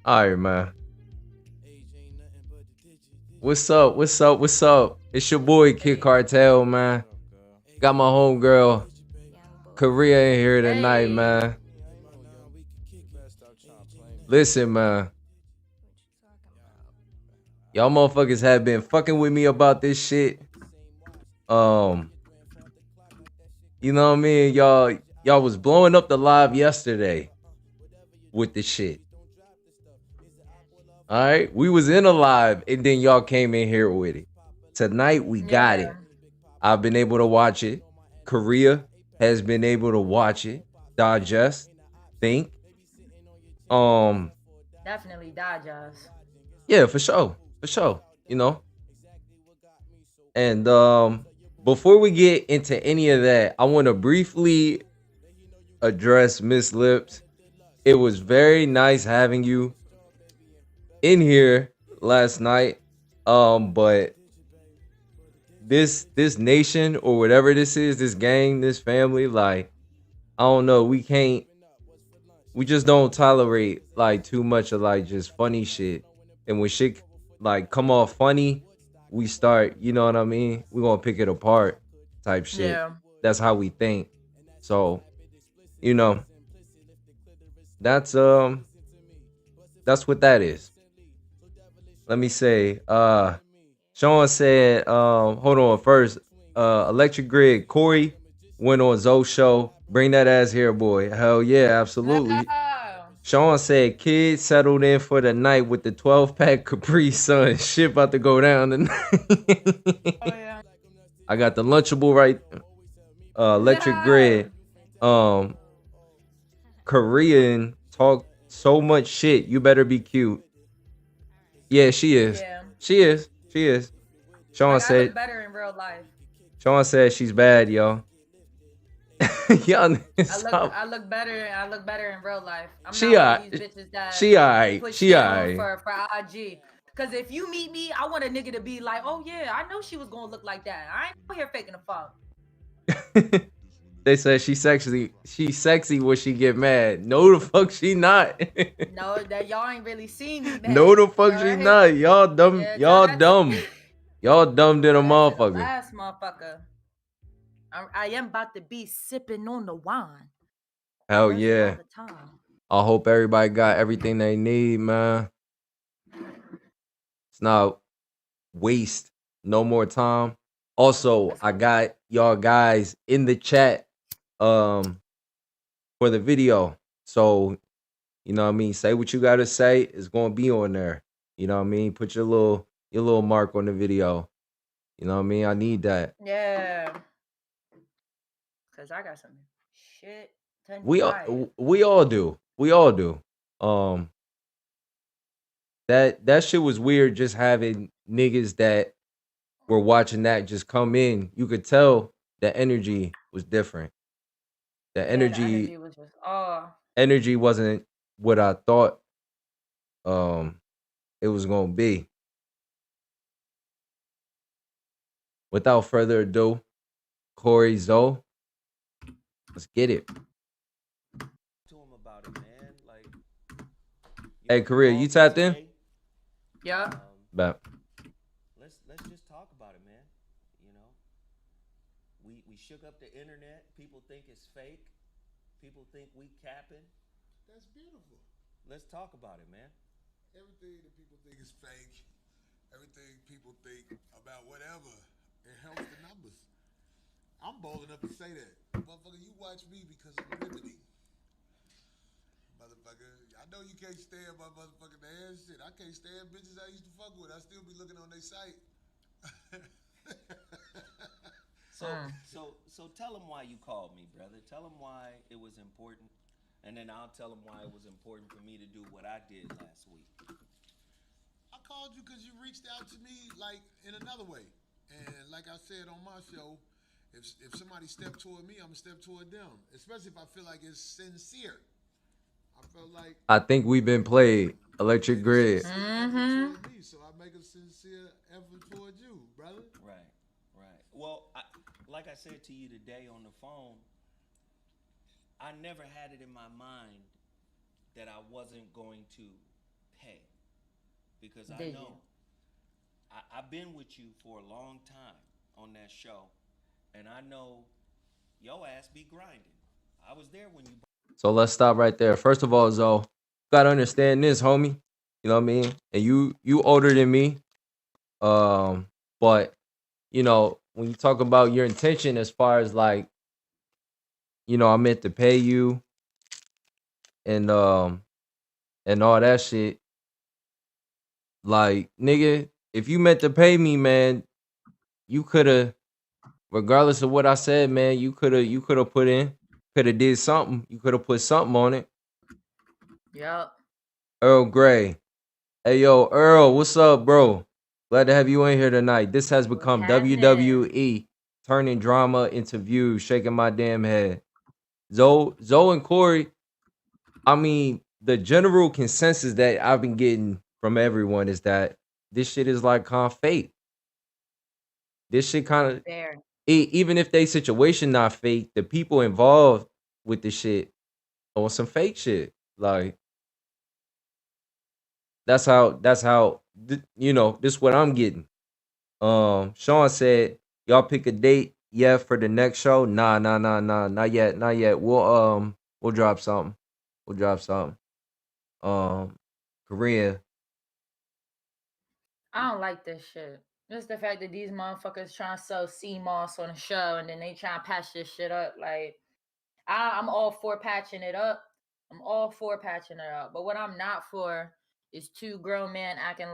All right, man. What's up? What's up? What's up? It's your boy Kid Hey, Cartel, man. Got my homegirl Korea in here tonight, hey. man. Listen, man. Y'all motherfuckers have been fucking with me about this shit. Um, you know what I mean? Y'all was blowing up the live yesterday with the shit. All right, we was in a live, and then y'all came in here with it. Tonight we got it. Yeah, I've been able to watch it. Korea has been able to watch it, digest, think. Um, definitely digest. yeah, for sure, for sure. You know, and before we get into any of that, I want to briefly address Miss Lips. It was very nice having you in here last night. But this nation or whatever this is, this gang, this family, like I don't know, we just don't tolerate like too much of like just funny shit. And when shit like come off funny, we start, you know what I mean? We gonna pick it apart type shit. Yeah. That's how we think. So, you know, that's that's what that is. Let me say, Sean said, hold on first. Electric Grid, Corey went on Zoe's show. Bring that ass here, boy. Hell yeah, absolutely. Sean said, kids settled in for the night with the 12-pack Capri Sun. Shit about to go down Oh tonight. yeah. I got the Lunchable right. Electric Grid. Um, Korean talk so much shit. You better be cute. Yeah, she is. Yeah. She is. She is. Sean Like I look said. better in real life. Sean said she's bad, yo. Y'all I stop. look better. I look better in real life. I'm She not one of these alright. bitches that She alright. put She shit on alright. for IG. Cause if you meet me, I want a nigga to be like, oh yeah, I know she was gonna look like that. I ain't out here faking the fuck. They said she sexy. She sexy when she get mad. No, the fuck she not. No, that y'all ain't really seen me, No, man. the fuck All she right. not. Y'all dumb. Yeah, Y'all dumb. Y'all dumb than a tell that to the motherfucker. last motherfucker. I am about to be sipping on the wine the Hell rest of yeah. the time. I hope everybody got everything they need, man. It's not waste no more time. Also, Let's I go. got y'all guys in the chat for the video. So, you know what I mean? Say what you gotta say. It's gonna be on there. You know what I mean? Put your little mark on the video. You know what I mean? I need that. Yeah, cause I got some shit to We try. we all do. We all do. Um that shit was weird just having niggas that were watching that just come in. You could tell the energy was different. The Yeah, the energy was just energy wasn't what I thought um it was gonna be. Without further ado, Corey Zoe, let's get it. To him about it, man. Like, Hey, the Korea, call you for tapped in? today. yeah. Bet. Let's just talk about it, man. You know, we shook up the internet. People think it's fake. People think we capping. That's beautiful. Let's talk about it, man. Everything that people think is fake, everything people think about whatever, it helps the numbers. I'm bold enough to say that. Motherfucker, you watch me because I'm riveting. Motherfucker, I know you can't stand my motherfucking ass shit. I can't stand bitches I used to fuck with. I still be looking on their site. So tell them why you called me, brother. Tell them why it was important, and then I'll tell them why it was important for me to do what I did last week. I called you because you reached out to me like in another way. And like I said on my show, if somebody step toward me, I'm gonna step toward them. Especially if I feel like it's sincere. I felt like I think we've been played. Electric make a Grid. sincere effort Mm-hmm. toward me, so I make a sincere effort toward you, brother. Right, right. Well, like I said to you today on the phone, I never had it in my mind that I wasn't going to pay because I Did know you? I've been with you for a long time on that show, and I know your ass be grinding. I was there when you. So let's stop right there. First of all, Zoe, you gotta understand this, homie. You know what I mean? And you older than me. But when you talk about your intention as far as like, I meant to pay you and and all that shit, like nigga, if you meant to pay me, man, you could have, regardless of what I said, man, you could have put in, could have did something. You could have put something on it. Yup. Earl Grey. Hey yo, Earl, what's up, bro? Glad to have you in here tonight. This has What's become happening? WWE, turning drama into views, shaking my damn head. Zoe and Corey, I mean, the general consensus that I've been getting from everyone is that this shit is like kind of fake. This shit kind of, Fair. even if they situation not fake, the people involved with the shit on some fake shit. Like this is what I'm getting. Sean said, y'all pick a date. Yeah, for the next show. Nah, nah, nah, nah, not yet, not yet. We'll drop something. We'll drop something. Um, Korea. I don't like this shit. Just the fact that these motherfuckers trying to sell sea moss on the show and then they trying to patch this shit up. Like, I'm all for patching it up. I'm all for patching it up. But what I'm not for is two grown men acting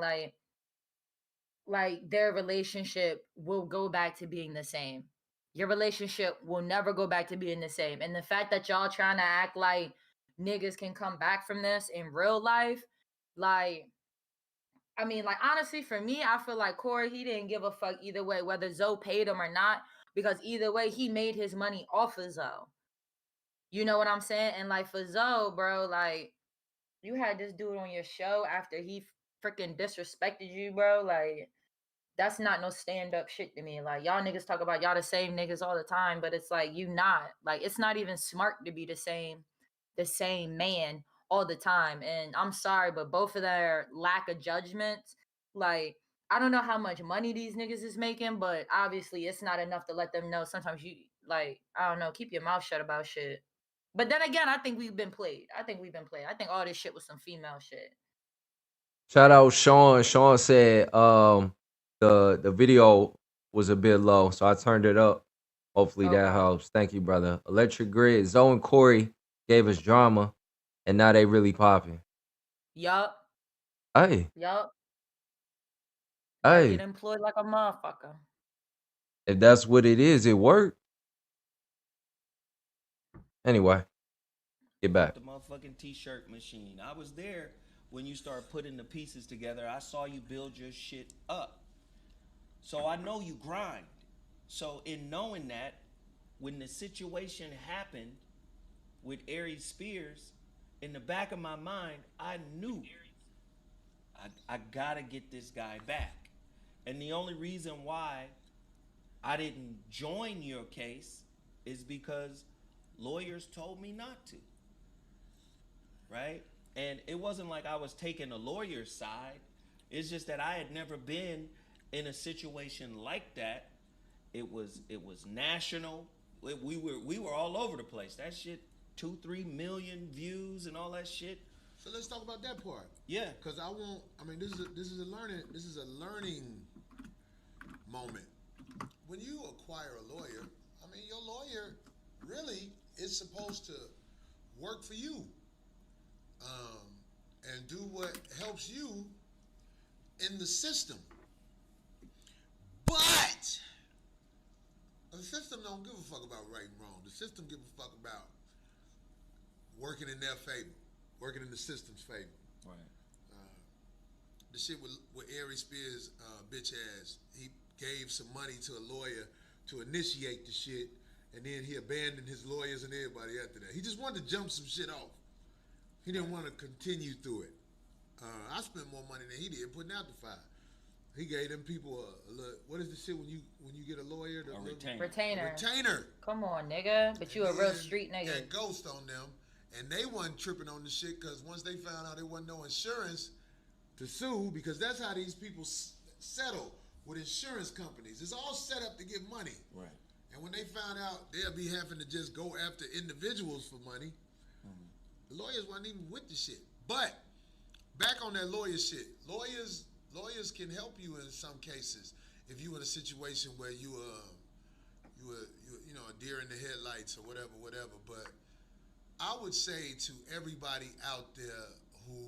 like their relationship will go back to being the same. Your relationship will never go back to being the same. And the fact that y'all trying to act like niggas can come back from this in real life, like, I mean, like, honestly, for me, I feel like Corey, he didn't give a fuck either way, whether Zoe paid him or not, because either way, he made his money off of Zoe. You know what I'm saying? And like for Zoe, bro, like you had this dude on your show after he freaking disrespected you, bro. Like that's not no stand up shit to me. Like y'all niggas talk about y'all the same niggas all the time, but it's like you not. Like it's not even smart to be the same man all the time. And I'm sorry, but both of their lack of judgment, like I don't know how much money these niggas is making, but obviously it's not enough to let them know. Sometimes you like, I don't know, keep your mouth shut about shit. But then again, I think we've been played. I think we've been played. I think all this shit was some female shit. Shout out Sean. Sean said the video was a bit low, so I turned it up. Hopefully that Okay. helps. Thank you, brother. Electric Grid. Zoe and Corey gave us drama, and now they really popping. Yup. Hey, Yup. Gotta get hey. employed like a motherfucker. If that's what it is, it worked. Anyway, get back. The motherfucking t-shirt machine. I was there when you start putting the pieces together. I saw you build your shit up. So I know you grind. So in knowing that, when the situation happened with Aries Spears, in the back of my mind, I knew I gotta get this guy back. And the only reason why I didn't join your case is because lawyers told me not to, right? And it wasn't like I was taking a lawyer's side. It's just that I had never been in a situation like that. It was national. We were all over the place. That shit, 2-3 million views and all that shit. So let's talk about that part. Yeah. Cause I won't. I mean, this is a learning moment. When you acquire a lawyer, I mean, your lawyer really is supposed to work for you, um, and do what helps you in the system. But the system don't give a fuck about right and wrong. The system give a fuck about working in their favor, working in the system's favor. Right. The shit with Aries Spears, bitch ass, he gave some money to a lawyer to initiate the shit, and then he abandoned his lawyers and everybody after that. He just wanted to jump some shit off. He didn't want to continue through it. I spent more money than he did putting out the fire. He gave them people a little, what is the shit when you get a lawyer? A retainer. Retainer. Retainer. Come on, nigga. But you a real street nigga. Got ghost on them, and they wasn't tripping on the shit because once they found out there wasn't no insurance, to sue because that's how these people settle with insurance companies. It's all set up to get money. Right. And when they found out they'll be having to just go after individuals for money, the lawyers weren't even with the shit. But back on that lawyer shit, lawyers can help you in some cases if you in a situation where you know, a deer in the headlights or whatever. But I would say to everybody out there who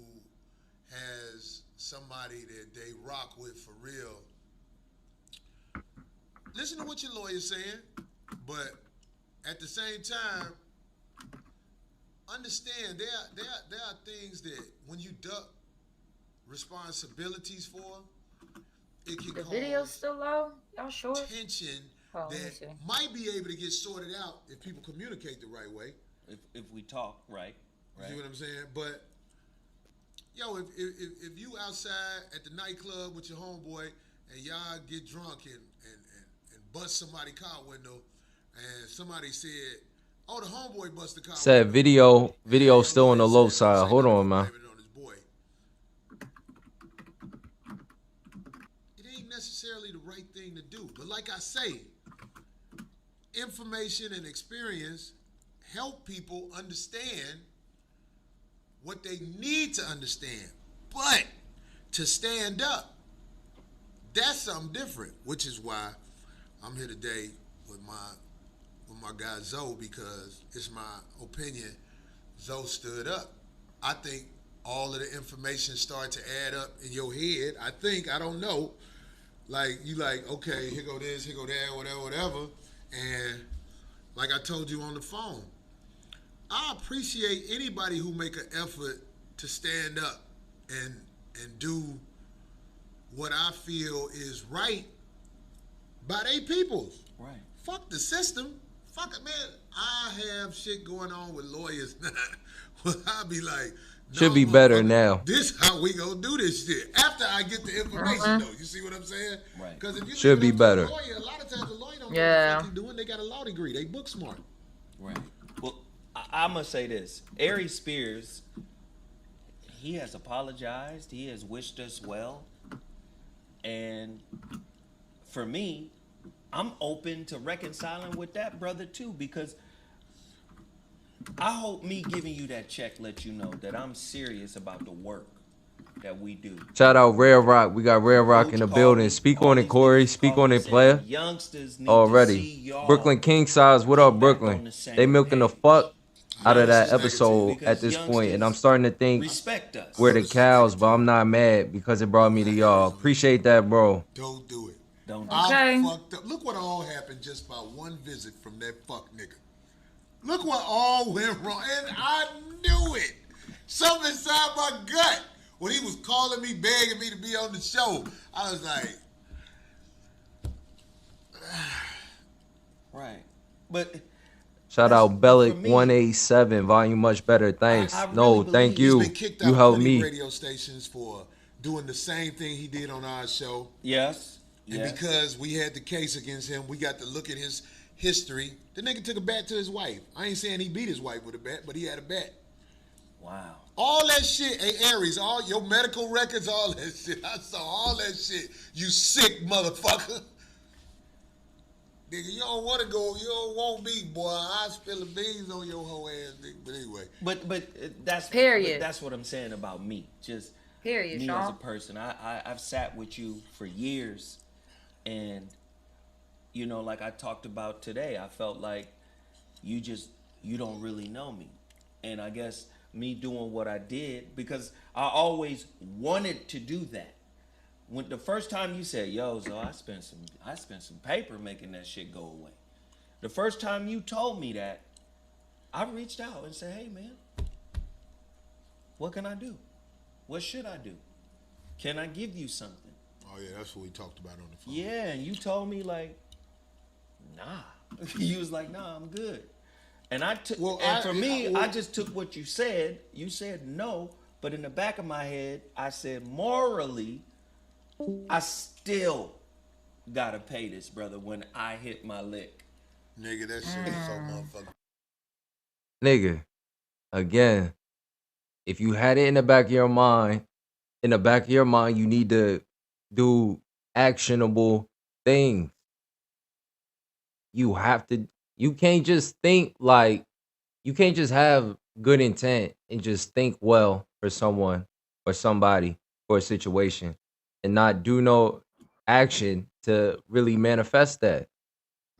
has somebody that they rock with for real, listen to what your lawyer's saying, but at the same time, understand there are things that when you duck responsibilities for, it can The cause video's still low? Y'all sure? tension Oh, let me that see. might be able to get sorted out if people communicate the right way. If we talk right. You see what I'm saying? But yo, if you outside at the nightclub with your homeboy and y'all get drunk and bust somebody's car window, and somebody said, "Oh, the homeboy bust the car Said window." video still on the low Said, side. Hold on, man. On his boy. It ain't necessarily the right thing to do, but like I say, information and experience help people understand what they need to understand. But to stand up, that's something different, which is why I'm here today with my guy Zoe, because it's my opinion Zoe stood up. I think all of the information started to add up in your head. I don't know. Like, you like, okay, here go this, here go that, whatever. And like I told you on the phone, I appreciate anybody who make an effort to stand up and do what I feel is right by they peoples. Right. Fuck the system. Fuck it, man. I have shit going on with lawyers now. Well, I'll be like, no, Should be better now. This how we gonna do this shit. After I get the information, though. You see what I'm saying? Right. Because if you Should be better. A lawyer, a lot of times the lawyer don't know Yeah. what the fuck he doing. They got a law degree. They book smart. Right. Well, I'm going to say this. Aries Spears, he has apologized. He has wished us well. And for me, I'm open to reconciling with that brother too, because I hope me giving you that check let you know that I'm serious about the work that we do. Shout out Rare Rock. We got Rare Rock in the building. Speak on it, Corey. Speak on it, player. Youngsters need Already. to see y'all Brooklyn King Size. What up, get back Brooklyn? on the same They milking the page. fuck out of that Youngsters episode because at this point, and I'm youngsters starting to think respect us. we're the cows, but I'm not mad because it brought me to y'all. Appreciate that, bro. Don't do it. Don't do I Okay. fucked up. Look what all happened just by one visit from that fuck nigga. Look what all went wrong. And I knew it. Something inside my gut. When he was calling me, begging me to be on the show, I was like, right. But Shout that's- out for Bellic me, 187. Volume much better. Thanks. I really No, believe thank he's you. he's been kicked out You of helped plenty me. radio stations for doing the same thing he did on our show. Yes. And Yes. because we had the case against him, we got to look at his history. The nigga took a bat to his wife. I ain't saying he beat his wife with a bat, but he had a bat. Wow. All that shit, hey Aries, all your medical records, all that shit. I saw all that shit. You sick motherfucker. Nigga, you don't want to go. You don't want me, boy. I spill the beans on your whole ass, nigga. But anyway. But that's Period. But that's what I'm saying about me. Just Period, me Sean. as a person. I've sat with you for years, and you know, like I talked about today, I felt like you don't really know me, and I guess me doing what I did because I always wanted to do that. When the first time you said, "Yo, so I spent some paper making that shit go away," the first time you told me that, I reached out and said, "Hey, man, what can I do? What should I do? Can I give you something?" Oh yeah, that's what we talked about on the phone. Yeah, and you told me like, "Nah." You was like, "Nah, I'm good." And I took, Well, I just took what you said. You said no, but in the back of my head, I said morally, I still gotta pay this brother when I hit my lick. Nigga, that shit is so motherfucking. Nigga, again, if you had it in the back of your mind in the back of your mind, you need to do actionable things. You have to, you can't just think like, you can't just have good intent and just think well for someone or somebody or a situation and not do no action to really manifest that.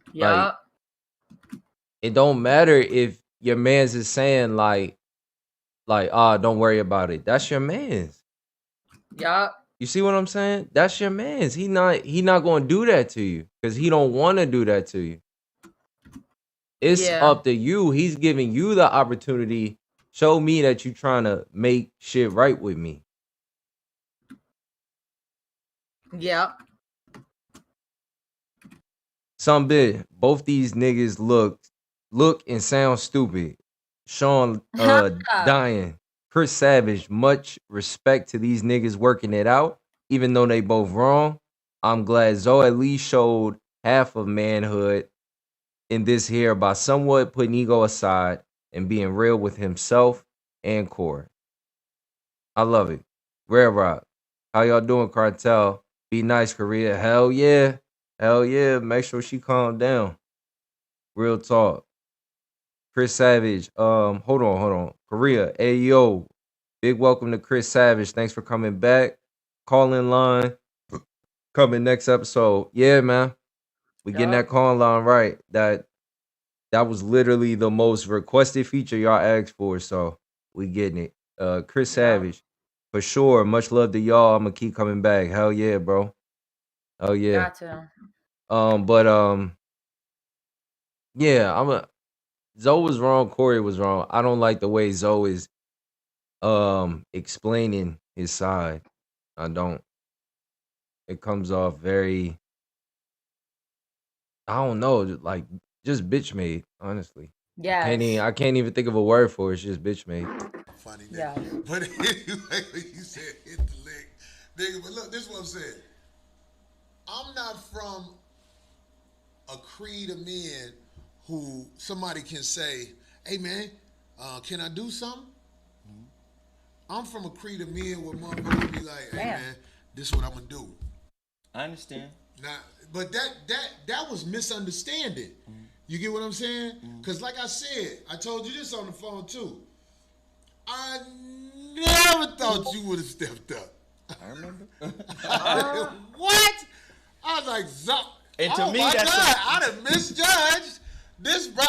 Like, Yup. it don't matter if your man's is saying ah, don't worry about it. That's your man's. Yup. You see what I'm saying? That's your man's. He not gonna do that to you because he don't want to do that to you. It's Yeah. up to you. He's giving you the opportunity. Show me that you trying to make shit right with me. Yep. Some bit. Both these niggas look and sound stupid. Sean dying. Chris Savage, much respect to these niggas working it out, even though they both wrong. I'm glad Zoe at least showed half of manhood in this here by somewhat putting ego aside and being real with himself and Core. I love it. Rare Rock. How y'all doing, Cartel? Be nice, Korea. Hell yeah. Hell yeah. Make sure she calm down. Real talk. Chris Savage. Hold on. Korea. Hey yo. Big welcome to Chris Savage. Thanks for coming back. Call in line. Coming next episode. Yeah, man. We getting that Yup. call line right. That was literally the most requested feature y'all asked for, so we getting it. Chris Yup. Savage, for sure. Much love to y'all. I'm gonna keep coming back. Hell yeah, bro. Hell yeah. Got to. But yeah, Zoe was wrong. Corey was wrong. I don't like the way Zoe is explaining his side. I don't. It comes off very. I don't know, like just bitch made. Honestly, Yes. I can't even think of a word for it. It's just bitch made. Funny Yes. nigga. But anyway, you said hit the lick. Nigga, but look, this is what I'm saying. I'm not from a creed of men who somebody can say, hey man, can I do something? I'm from a creed of men where motherfuckers be like, hey Damn. man, this is what I'm gonna do. I understand. Now, but that was misunderstanding. You get what I'm saying? Because like I said, I told you this on the phone too. I never thought you would have stepped up. I remember. What? I was like, And to oh me, my that's God, I done misjudged this, bro.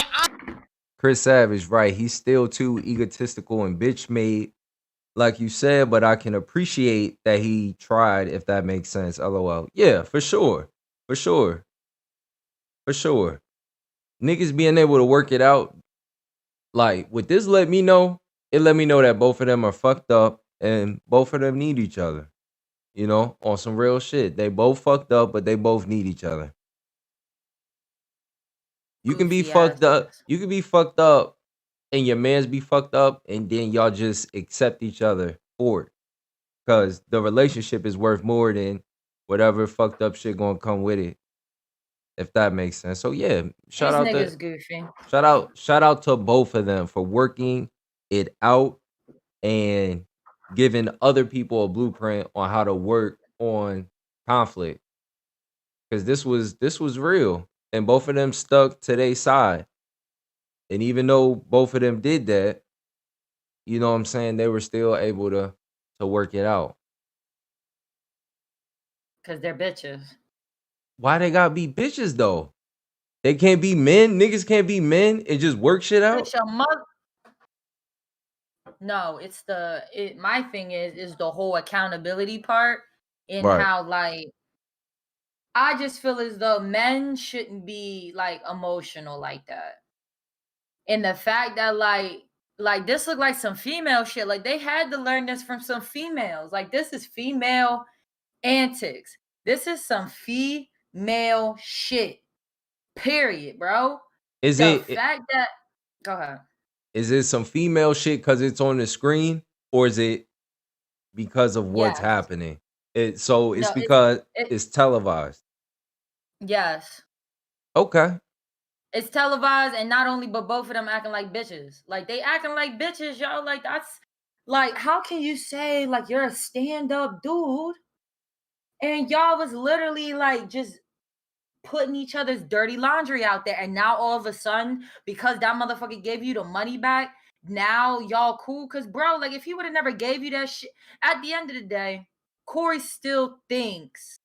Chris Savage, right? He's still too egotistical and bitch made, like you said, but I can appreciate that he tried, if that makes sense. LOL. Yeah, for sure. For sure. For sure. Niggas being able to work it out, like, with this let me know, it let me know that both of them are fucked up and both of them need each other. You know, on some real shit. They both fucked up, but they both need each other. You can be Goofy fucked up. asses. You can be fucked up and your mans be fucked up, and then y'all just accept each other for it. Cause the relationship is worth more than whatever fucked up shit gonna come with it. If that makes sense. So yeah, These niggas goofy. shout out to both of them for working it out and giving other people a blueprint on how to work on conflict. Cause this was real. And both of them stuck to their side. And even though both of them did that, you know what I'm saying, they were still able to work it out. Cause they're bitches. Why they gotta be bitches though? They can't be men. Niggas can't be men and just work shit out. Bitch, your mother. No, my thing is the whole accountability part and Right. how like I just feel as though men shouldn't be like emotional like that. And the fact that like this looked like some female shit. Like they had to learn this from some females. Like this is female antics. This is some female shit. Period, bro. Is The it fact that go ahead. is it some female shit because it's on the screen, or is it because of what's Yes. happening? So it's No, because it it's televised. yes. Okay. It's televised, and not only, but both of them acting like bitches. Like they acting like bitches, y'all. Like Like, how can you say like you're a stand-up dude and y'all was literally like just putting each other's dirty laundry out there, and now all of a sudden, because that motherfucker gave you the money back, now y'all cool? Cause bro, like if he would have never gave you that shit, at the end of the day, Corey still thinks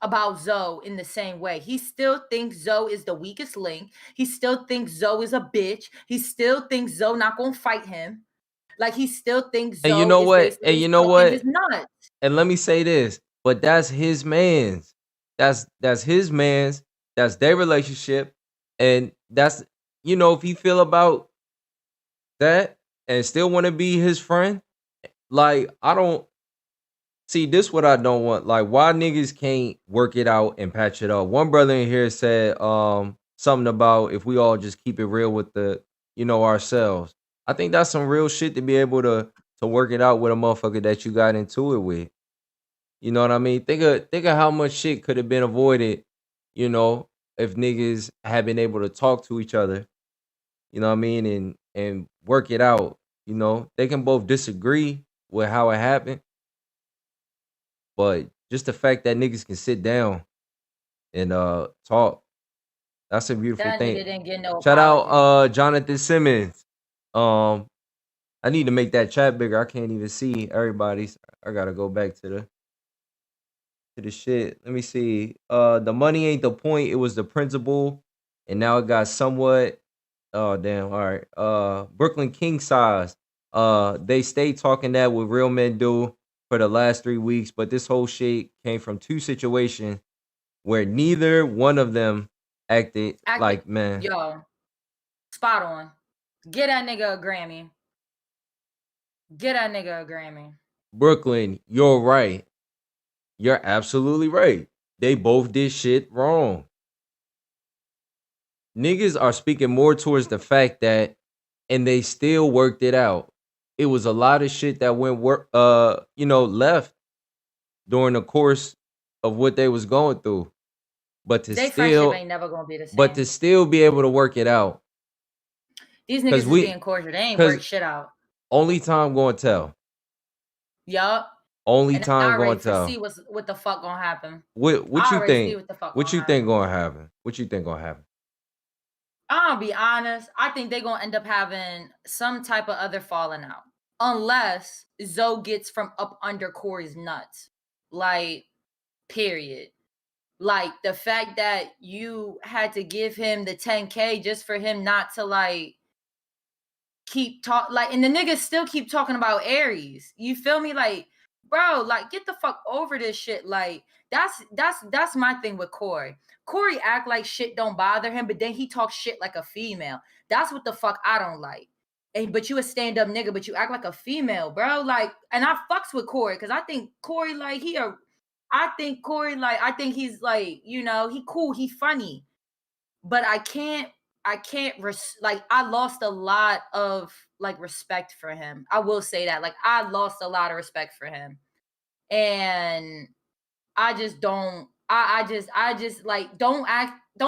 about Zoe in the same way. He still thinks Zoe is the weakest link. He still thinks Zoe is a bitch. He still thinks Zoe not gonna fight him. Like he still thinks And you Zoe know is what? And basically you know sucking his what? nuts. And let me say this, but that's his man's. That's his man's. That's their relationship. And that's, if he feel about that and still want to be his friend, like I don't see this what I don't want. Like why niggas can't work it out and patch it up. One brother in here said something about if we all just keep it real with ourselves. I think that's some real shit to be able to work it out with a motherfucker that you got into it with. You know what I mean? Think of how much shit could have been avoided, you know, if niggas had been able to talk to each other, you know what I mean, and work it out. They can both disagree with how it happened, but just the fact that niggas can sit down and talk, that's a beautiful That nigga thing. didn't get no Shout out apology. Jonathan Simmons. Um I need to make that chat bigger. I can't even see everybody's. I gotta go back to the shit. Let me see. The money ain't the point. It was the principle, and now it got somewhat. Oh damn! All right. Brooklyn King size. They stay talking that what real men do for the last 3 weeks, but this whole shit came from two situations where neither one of them acted Acting, like men. yo, spot on. Get that nigga a Grammy. Get that nigga a Grammy. Brooklyn, you're right. You're absolutely right. They both did shit wrong. Niggas are speaking more towards the fact that, and they still worked it out. It was a lot of shit that left during the course of what they was going through. But to They friendship still ain't never gonna be the but to same. still be able to work it out. These Cause niggas is we being cordial. They ain't cause worked shit out. only time gonna tell. Yup. Only And I time gonna already tell. foresee what the fuck gonna happen. What I you already see think? what the fuck What gonna you think happen. gonna happen? What you think gonna happen? I'll be honest. I think they're gonna end up having some type of other falling out. Unless Zoe gets from up under Corey's nuts. Like, period. Like the fact that you had to give him the 10K just for him not to like keep talk like, and the niggas still keep talking about Aries. You feel me? Like, bro, like get the fuck over this shit. Like, that's my thing with Corey. Corey act like shit don't bother him, but then he talks shit like a female. That's what the fuck I don't like. And but you a stand-up nigga, but you act like a female, bro. Like, and I fucks with Corey because I think Corey, like, I think he's like, he cool, he funny. But like I lost a lot of like respect for him. I will say that. Like I lost a lot of respect for him. And I just don't I just like don't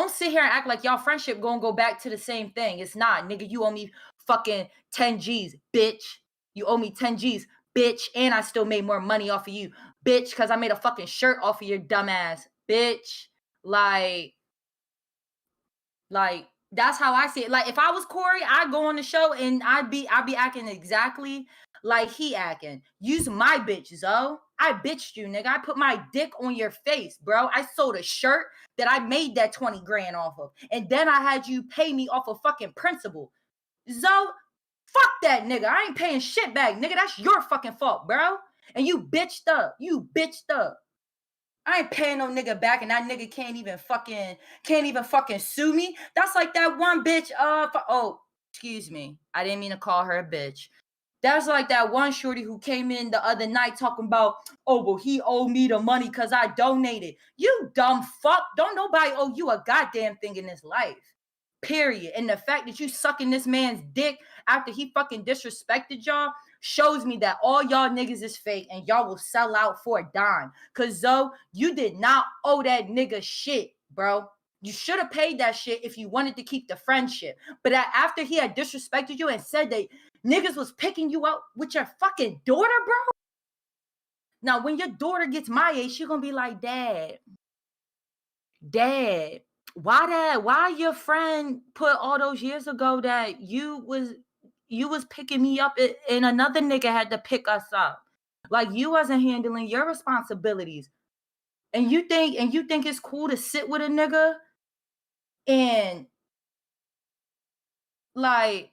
sit here and act like y'all friendship gonna go back to the same thing. It's not, nigga. You owe me fucking 10 G's, bitch. You owe me 10 G's, bitch. And I still made more money off of you, bitch, because I made a fucking shirt off of your dumbass, bitch. Like that's how I see it. Like if I was Corey, I'd go on the show and I'd be acting exactly like he acting. Use my bitch, Zoe. I bitched you, nigga. I put my dick on your face, bro. I sold a shirt that I made that 20 grand off of. And then I had you pay me off of fucking principal. Zoe, fuck that nigga. I ain't paying shit back, nigga. That's your fucking fault, bro. And you bitched up. I ain't paying no nigga back, and that nigga can't even fucking sue me. That's like that one bitch. Excuse me. I didn't mean to call her a bitch. That's like that one shorty who came in the other night talking about, oh, well, he owed me the money because I donated. You dumb fuck. Don't nobody owe you a goddamn thing in this life. Period. And the fact that you sucking this man's dick after he fucking disrespected y'all shows me that all y'all niggas is fake and y'all will sell out for a dime. Cause Zoe, you did not owe that nigga shit, bro. You should have paid that shit if you wanted to keep the friendship. But after he had disrespected you and said that Niggas was picking you up with your fucking daughter, bro. Now, when your daughter gets my age, she gonna be like, Dad, why your friend put all those years ago that you was picking me up and another nigga had to pick us up? Like, you wasn't handling your responsibilities. And you think it's cool to sit with a nigga and like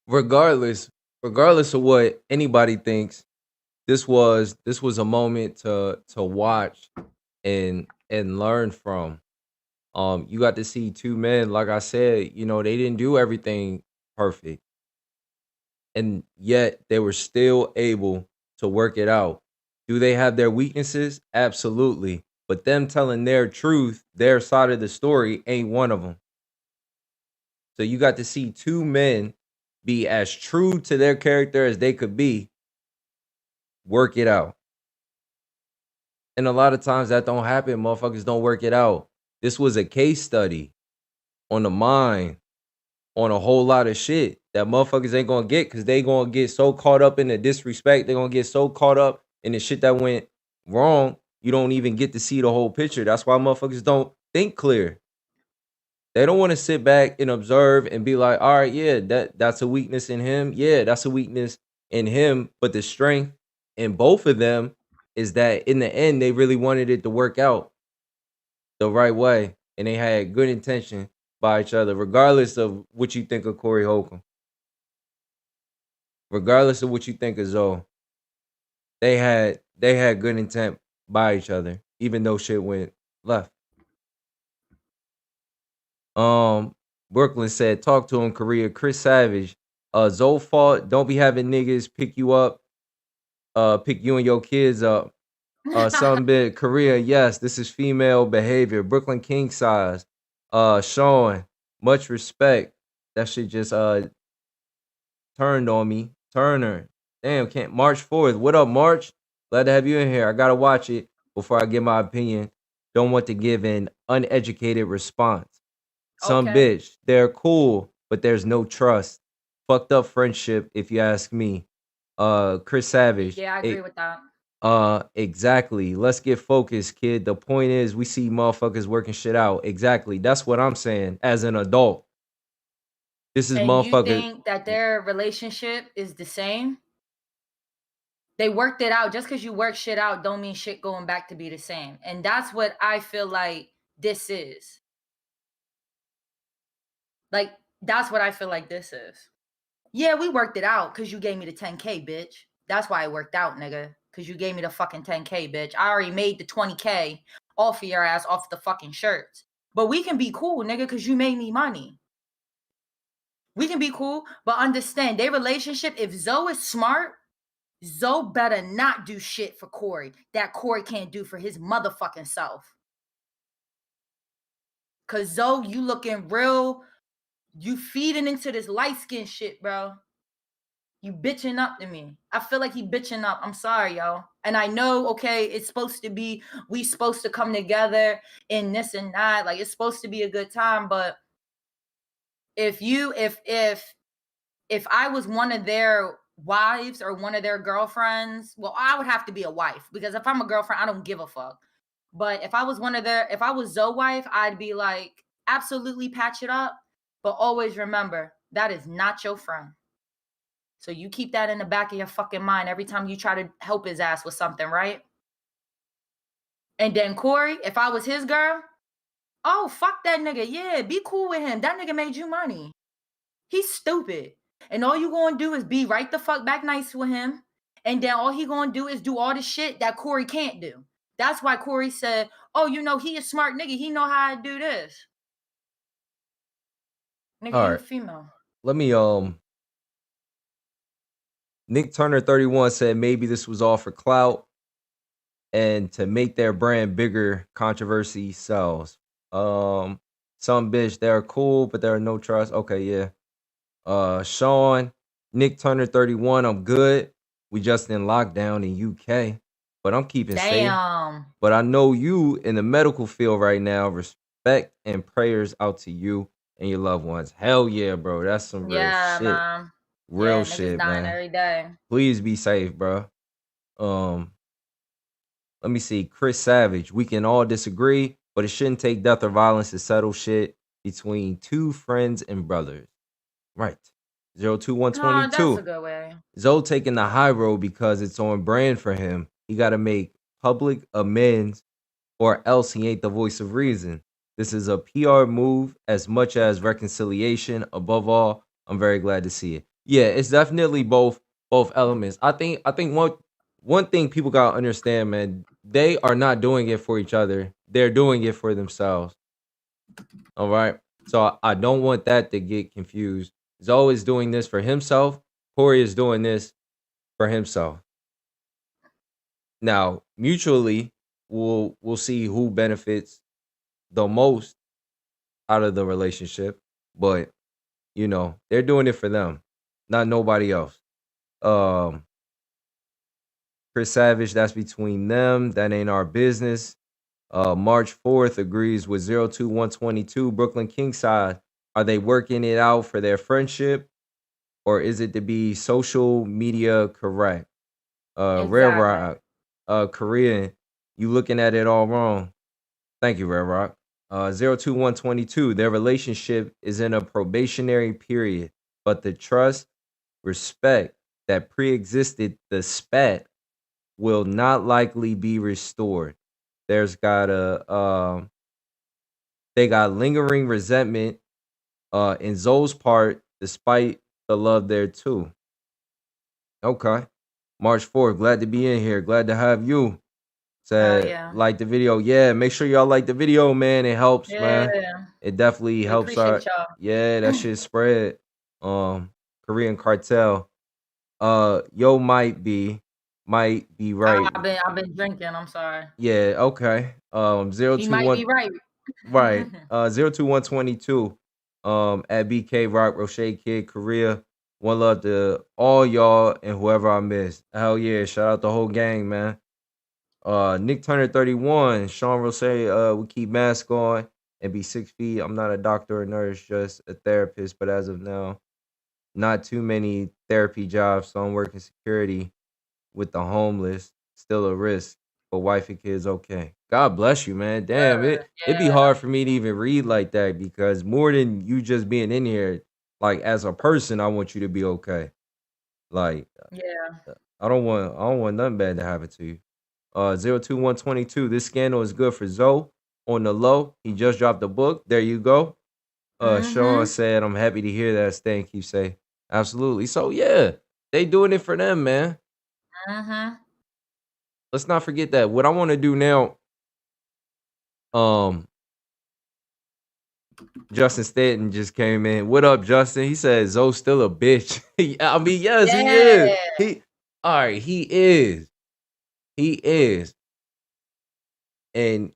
regardless of what anybody thinks, this was a moment to watch and learn from. You got to see two men, like I said, they didn't do everything perfect, and yet they were still able to work it out. Do they have their weaknesses? Absolutely. But them telling their truth, their side of the story, ain't one of them. So you got to see two men be as true to their character as they could be, work it out. And a lot of times that don't happen. Motherfuckers don't work it out. This was a case study on the mind, on a whole lot of shit that motherfuckers ain't gonna get, because they gonna get so caught up in the disrespect. They're gonna get so caught up in the shit that went wrong. You don't even get to see the whole picture. That's why motherfuckers don't think clear. They don't want to sit back and observe and be like, all right, yeah, that's a weakness in him. Yeah, that's a weakness in him. But the strength in both of them is that in the end, they really wanted it to work out the right way. And they had good intention by each other, regardless of what you think of Corey Holcomb. Regardless of what you think of Zoe. They had good intent by each other, even though shit went left. Brooklyn said, talk to him, Korea. Chris Savage, Zoe fault. Don't be having niggas pick you up, pick you and your kids up. Some bit Korea, yes, this is female behavior. Brooklyn King size. Sean, much respect. That shit just turned on me. Turner. Damn, can't March 4th. What up, March? Glad to have you in here. I gotta watch it before I give my opinion. Don't want to give an uneducated response. Some Okay. bitch. They're cool, but there's no trust. Fucked up friendship, if you ask me. Chris Savage. Yeah, I agree with that. Exactly. Let's get focused, kid. The point is, we see motherfuckers working shit out. Exactly. That's what I'm saying as an adult. This is And you motherfuckers. think that their relationship is the same? They worked it out. Just because you work shit out don't mean shit going back to be the same. And that's what I feel like this is. Like, that's what I feel like this is. Yeah, we worked it out because you gave me the 10K, bitch. That's why it worked out, nigga. Because you gave me the fucking 10K, bitch. I already made the 20K off of your ass, off the fucking shirts. But we can be cool, nigga, because you made me money. We can be cool, but understand their relationship, if Zoe is smart, Zoe better not do shit for Corey that Corey can't do for his motherfucking self. Cause Zoe, you looking real, you feeding into this light skin shit, bro. You bitching up to me. I feel like he bitching up. I'm sorry, yo. And I know, okay, it's supposed to be, we supposed to come together in this and that. Like, it's supposed to be a good time. But if I was one of their wives or one of their girlfriends, well, I would have to be a wife, because if I'm a girlfriend, I don't give a fuck. But if I was if I was Zoe's wife, I'd be like, absolutely patch it up. But always remember, that is not your friend. So you keep that in the back of your fucking mind every time you try to help his ass with something, right? And then Corey, if I was his girl, oh, fuck that nigga. Yeah, be cool with him. That nigga made you money. He's stupid. And all you gonna do is be right the fuck back nice with him. And then all he gonna do is do all the shit that Corey can't do. That's why Corey said, oh, he a smart nigga. He know how to do this. Nigga, All you right. female. Let me Nick Turner 31 said maybe this was all for clout and to make their brand bigger. Controversy sells. Some bitch, they're cool, but there are no trust. Okay, yeah. Sean, Nick Turner 31, I'm good. We just in lockdown in UK, but I'm keeping safe. Damn. But I know you in the medical field right now. Respect and prayers out to you. and your loved ones. Hell yeah, bro. That's some real Yeah, shit. man. Real Yeah, niggas shit, dying man. every day. Please be safe, bro. Um, let me see. Chris Savage. We can all disagree, but it shouldn't take death or violence to settle shit between two friends and brothers. Right. Zero two one twenty Oh, that's a two. good way. Zoe taking the high road because it's on brand for him. He got to make public amends or else he ain't the voice of reason. This is a PR move as much as reconciliation. Above all, I'm very glad to see it. Yeah, it's definitely both elements. I think one thing people gotta understand, man, they are not doing it for each other. They're doing it for themselves. All right. So I don't want that to get confused. Zoe is doing this for himself. Corey is doing this for himself. Now, mutually, we'll see who benefits the most out of the relationship, but they're doing it for them, not nobody else. Um, Chris Savage, that's between them. That ain't our business. March 4th agrees with 02122 Brooklyn Kingside. Are they working it out for their friendship, or is it to be social media correct? Rare Exactly. Rock, Korean, you looking at it all wrong. Thank you, Rare Rock. 02122, their relationship is in a probationary period, but the trust, respect that pre-existed the spat will not likely be restored. There's got a they got lingering resentment in Zoe's part, despite the love there too. Okay. March 4th, glad to be in here. Glad to have you. Hell Said yeah. like the video. Yeah, make sure y'all like the video, man. It helps, man. Yeah. It definitely We helps appreciate our y'all. yeah, that shit spread. Korean cartel. Yo might be right. I've been drinking. I'm sorry. Yeah, okay. He might be 021 right. right. 02122. At BK Rock, Roche Kid, Korea. One love to all y'all and whoever I missed. Hell yeah, shout out the whole gang, man. Nick Turner 31. Sean will say, we keep masks on and be 6 feet. I'm not a doctor or nurse, just a therapist, but as of now, not too many therapy jobs, so I'm working security with the homeless. Still a risk, but wife and kids okay. God bless you, man. Damn, it'd be Yeah. hard for me to even read like that because more than you just being in here, like as a person, I want you to be okay. Like Yeah. I don't want nothing bad to happen to you. 02122. This scandal is good for Zoe. On the low, he just dropped a book. There you go. Sean Mm-hmm. said, I'm happy to hear that. Stay and keep safe. Absolutely. So yeah, they doing it for them, man. Mm-hmm. Let's not forget that. What I want to do now, um, Justin Stanton just came in. What up, Justin? He said Zoe's still a bitch. I mean, yes, he is. Yeah. All right, he is. He is. And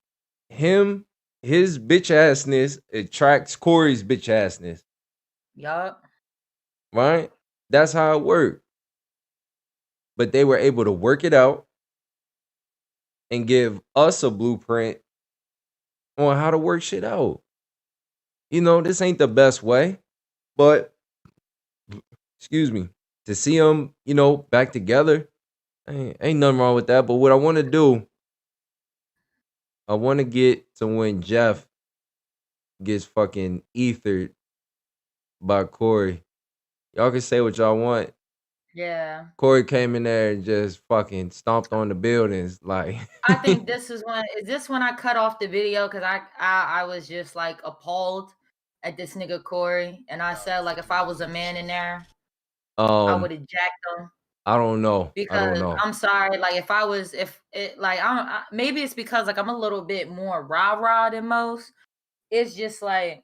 his bitch assness attracts Corey's bitch assness, Yup. right? That's how it worked. But they were able to work it out and give us a blueprint on how to work shit out. This ain't the best way, but excuse me, to see them, back together, ain't nothing wrong with that. But what I want to do, I want to get to when Jeff gets fucking ethered by Corey. Y'all can say what y'all want. Yeah. Corey came in there and just fucking stomped on the buildings. Like, I think this when I cut off the video because I was just like appalled at this nigga Corey, and I said like if I was a man in there, I um, would have jacked him I don't know. I don't because know. I'm sorry, like if it like maybe it's because like I'm a little bit more rah rah than most. It's just like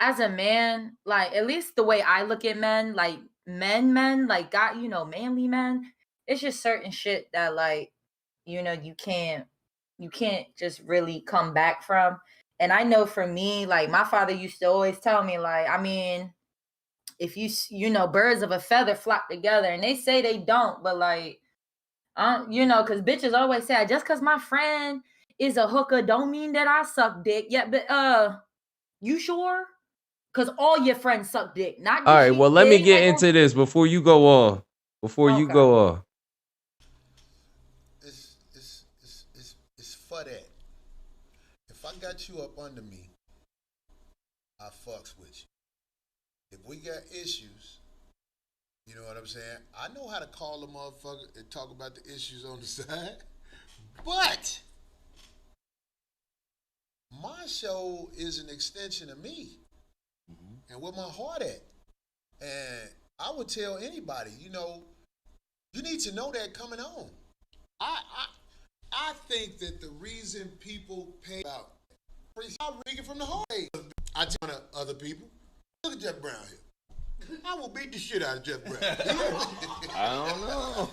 as a man, like at least the way I look at men, like men, like got manly men. It's just certain shit that like you can't just really come back from. And I know for me, like my father used to always tell me, like, I mean, if birds of a feather flock together, and they say they don't, but like, because bitches always say, just because my friend is a hooker, don't mean that I suck dick. Yeah, but you sure? Cause all your friends suck dick. Not just All right, you. well, let me get Anybody into this before you go on. Before you Okay. go on. It's for that. If I got you up under me, I fucks with you. If we got issues, you know what I'm saying? I know how to call a motherfucker and talk about the issues on the side. But my show is an extension of me and where my heart at. And I would tell anybody, you know, you need to know that coming on. I think that the reason people pay out, I'm reading from the heart. I tell other people, look at Jeff Brown here. I will beat the shit out of Jeff Brown. I don't know.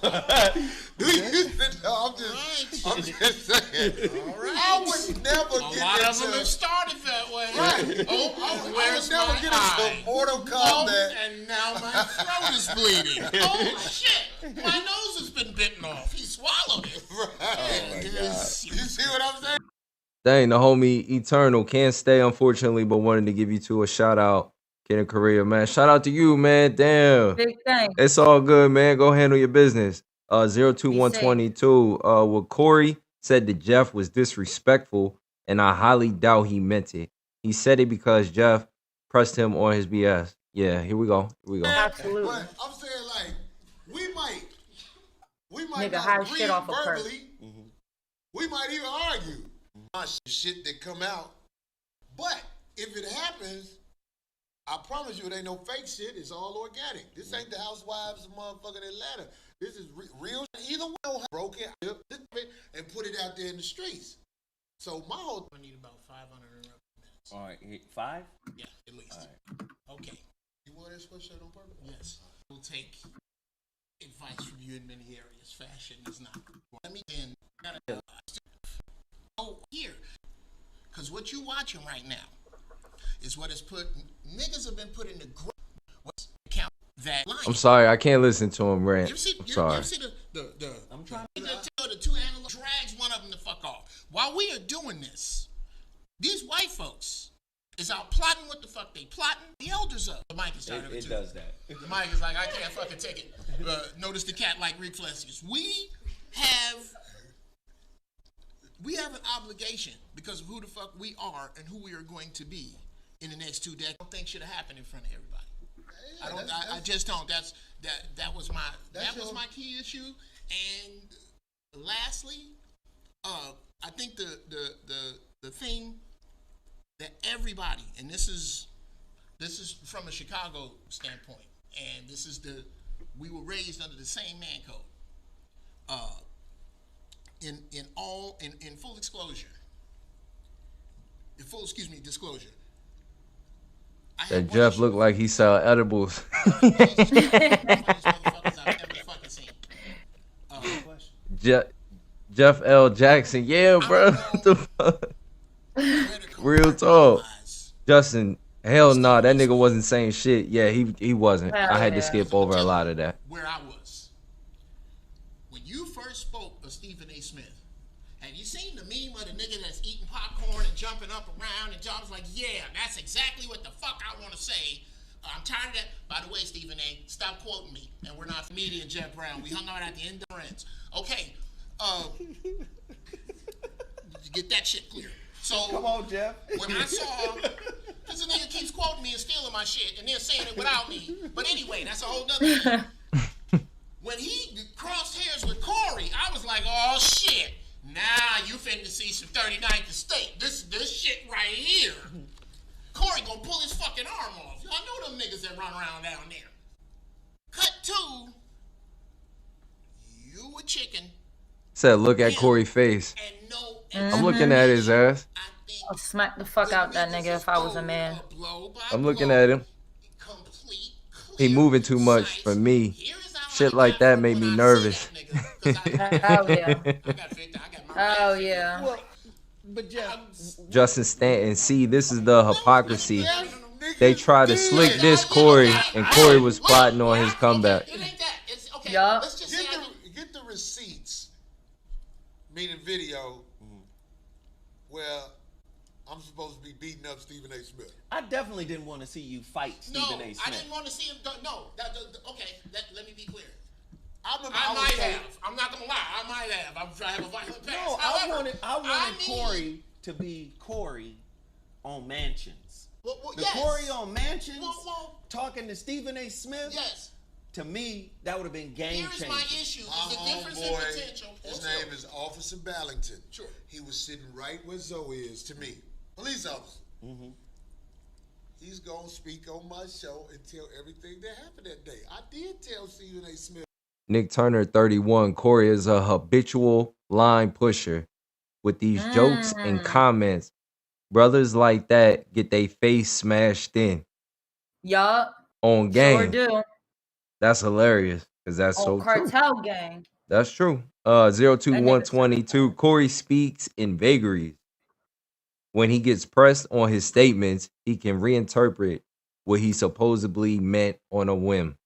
I'm just saying. All right. I would never get into... A lot of them have started that way. Right. I would never get into Mortal Kombat. And now my throat is bleeding. Oh, shit. My nose has been bitten off. He swallowed it. Right. Oh, my God. You see what I'm saying? Dang, the homie Eternal can't stay, unfortunately, but wanted to give you two a shout out. Kid in Korea, man. Shout out to you, man. Damn. Big thing. It's all good, man. Go handle your business. 02122. Well, Corey said that Jeff was disrespectful, and I highly doubt he meant it. He said it because Jeff pressed him on his BS. Yeah, here we go. Absolutely. But I'm saying, like, we might Nigga, not high agree shit off a perk. verbally. We might even argue. Shit that come out. But if it happens, I promise you it ain't no fake shit. It's all organic. This ain't the Housewives of motherfucking Atlanta. This is real. Either way, broke it and put it out there in the streets. So my whole... I need about 500 minutes. All right, 5? Yeah, at least. All right. Okay. You wore that sweatshirt on purpose? Yes. We'll take advice from you in many areas. Fashion is not. Let me then... Oh, here. Because what you watching right now is what is put... Niggas have been put in the... What's account that line? I'm sorry, I can't listen to him rant. I'm sorry. You ever see I'm trying to tell the two animals drags one of them the fuck off. While we are doing this, these white folks is out plotting what the fuck they plotting. The elders up. The mic is starting It does that. The mic is like, I can't fucking take it. Notice the cat-like reflexes. We have an obligation because of who the fuck we are and who we are going to be in the next 2 decades. I don't think should have happened in front of everybody. I just don't. That was my key issue. And lastly, I think the thing that everybody, and this is from a Chicago standpoint, and we were raised under the same man code. In full disclosure. Disclosure. That Jeff looked like he sell edibles. Jeff L. Jackson. Yeah, bro. What the fuck? Real talk. Justin, hell nah, that nigga wasn't saying shit. Yeah, he wasn't. I had to skip over a lot of that. Where I was. When you first spoke of Stephen A. Smith, have you seen the meme of the nigga that's eating popcorn and jumping up around and Job's like, yeah, that's exactly what the fuck I want to say. I'm tired of that. By the way, Stephen A., stop quoting me. And we're not comedian Jeff Brown. We hung out at the end of friends. Okay. Get that shit clear. So Come on, Jeff. When I saw, because the nigga keeps quoting me and stealing my shit and then saying it without me. But anyway, that's a whole nother thing. When he crossed hairs with Corey, I was like, oh shit. Now you finna see some 39th Estate. This shit right here. Corey gonna pull his fucking arm off. Y'all know them niggas that run around down there. Cut 2. You a chicken. Said, look at Corey's face. And no, I'm looking at his ass. I'll smack the fuck out that nigga if I was a man. I'm looking at him. He moving too much for me. Shit like that made me nervous. Hell yeah. Oh yeah. Well, but Jeff, Justin Stanton, see, this is the hypocrisy. They try to slick this Corey, and Corey was plotting on his comeback. It ain't that. It's okay. Yeah. Let's just get the receipts. Meaning video. Well, I'm supposed to be beating up Stephen A. Smith. I definitely didn't want to see you fight Stephen A. Smith. I didn't want to see him. No, okay. Let me be clear. I might have. I'm not gonna lie. I might have. I'm trying to have a violent past. No, However, I wanted Corey to be Corey on Mansions. yes. Corey on Mansions talking to Stephen A. Smith. Yes. To me, that would have been game changing. Here's my issue: is the difference in potential. His name is Officer Ballington. Sure. He was sitting right where Zoe is to me. Police officer. Mm-hmm. He's gonna speak on my show and tell everything that happened that day. I did tell Stephen A. Smith. Nick Turner, 31. Corey is a habitual line pusher with these jokes and comments. Brothers like that get their face smashed in. Yup. On game. Sure do. That's hilarious because that's on so true. Cartel Gang. That's true. 02122. Corey speaks in vagaries. When he gets pressed on his statements, he can reinterpret what he supposedly meant on a whim.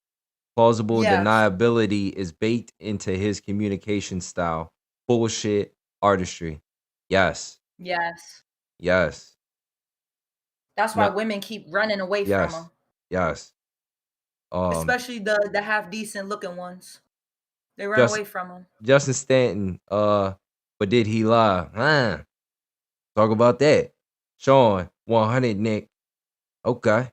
Plausible deniability is baked into his communication style. Bullshit artistry. Yes. Yes. Yes. That's why women keep running away from him. Yes. Especially the half decent looking ones. They run away from him. Justin Stanton, but did he lie? Talk about that. Sean, 100 Nick. Okay.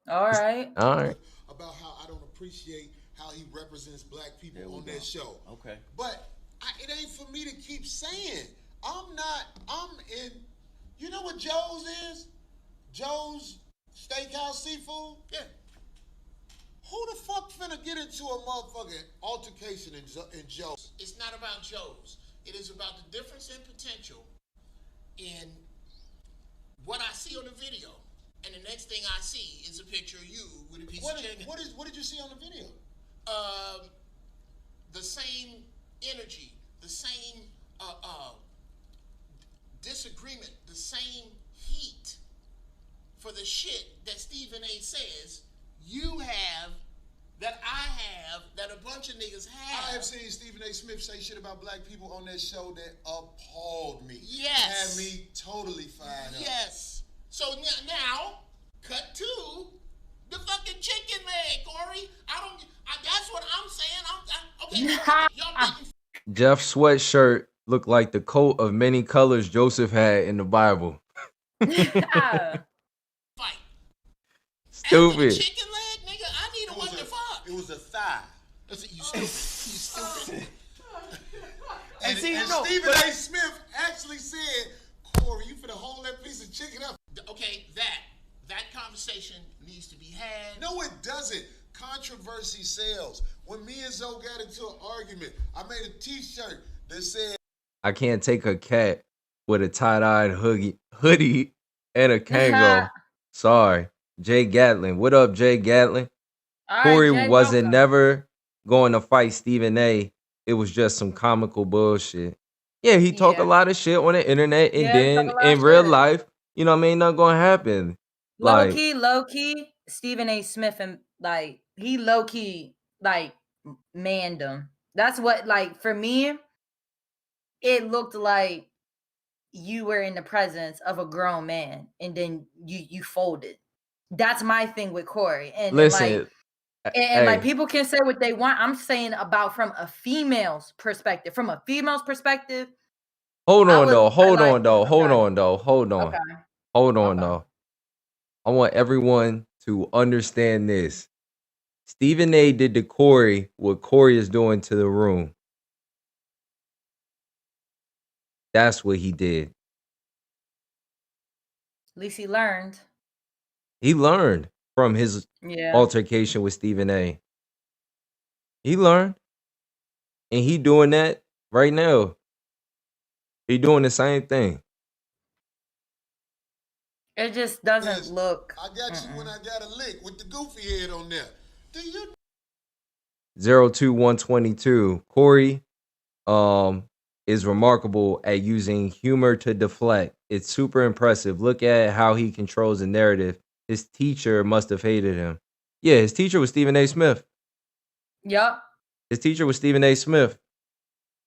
All right. About how I don't appreciate how he represents black people on that show. Okay. But it ain't for me to keep saying. You know what Joe's is? Joe's Steakhouse Seafood? Yeah. Who the fuck finna get into a motherfucking altercation in Joe's? It's not about Joe's. It is about the difference in potential in what I see on the video. And the next thing I see is a picture of you with a piece of chicken. What did you see on the video? The same energy, the same disagreement, the same heat for the shit that Stephen A. says you have, that I have, that a bunch of niggas have. I have seen Stephen A. Smith say shit about black people on that show that appalled me. Yes. Had me totally fired up. Yes. So now, cut to the fucking chicken leg, Corey. That's what I'm saying. Y'all Jeff's sweatshirt looked like the coat of many colors Joseph had in the Bible. Fight. Stupid. Chicken leg, nigga. I need what the fuck. It was a thigh. You stupid. And Stephen A. Smith actually said, Corey, you finna hold that piece of chicken up. Okay, that conversation needs to be had. No, it doesn't. Controversy sells. When me and Zoe got into an argument, I made a t-shirt that said, I can't take a cat with a tie-dyed hoodie and a Kango. Sorry. Jay Gatlin. What up, Jay Gatlin? Corey wasn't never going to fight Stephen A. It was just some comical bullshit. Yeah, he talk a lot of shit on the internet, and then in real life, you know what I mean, not gonna happen. Low key, Stephen A. Smith and he low key manned him. That's what for me, it looked like you were in the presence of a grown man, and then you folded. That's my thing with Corey. And listen, and people can say what they want. I'm saying about from a female's perspective. From a female's perspective. Hold on. I want everyone to understand this. Stephen A. did to Corey what Corey is doing to the room. That's what he did. At least he learned. He learned from his altercation with Stephen A. He learned. And he doing that right now. He doing the same thing. It just doesn't look. I got you when I got a lick with the goofy head on there. Do you? 02122. Corey is remarkable at using humor to deflect. It's super impressive. Look at how he controls the narrative. His teacher must have hated him. Yeah, his teacher was Stephen A. Smith. Yep. His teacher was Stephen A. Smith.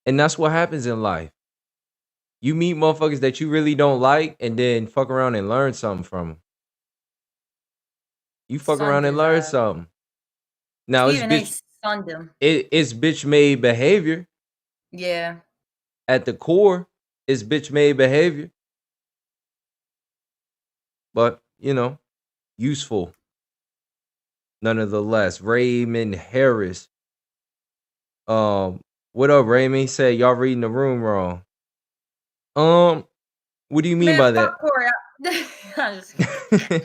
And that's what happens in life. You meet motherfuckers that you really don't like, and then fuck around and learn something from them. You fuck around Sunned and his learn ass. something. Now it's Stephen A. bitch. sunned him. It's bitch made behavior Yeah. at the core. It's bitch made behavior, but useful nonetheless. Raymond Harris. What up, Raymond? He said y'all reading the room wrong. What do you mean Man, by fuck that? Corey.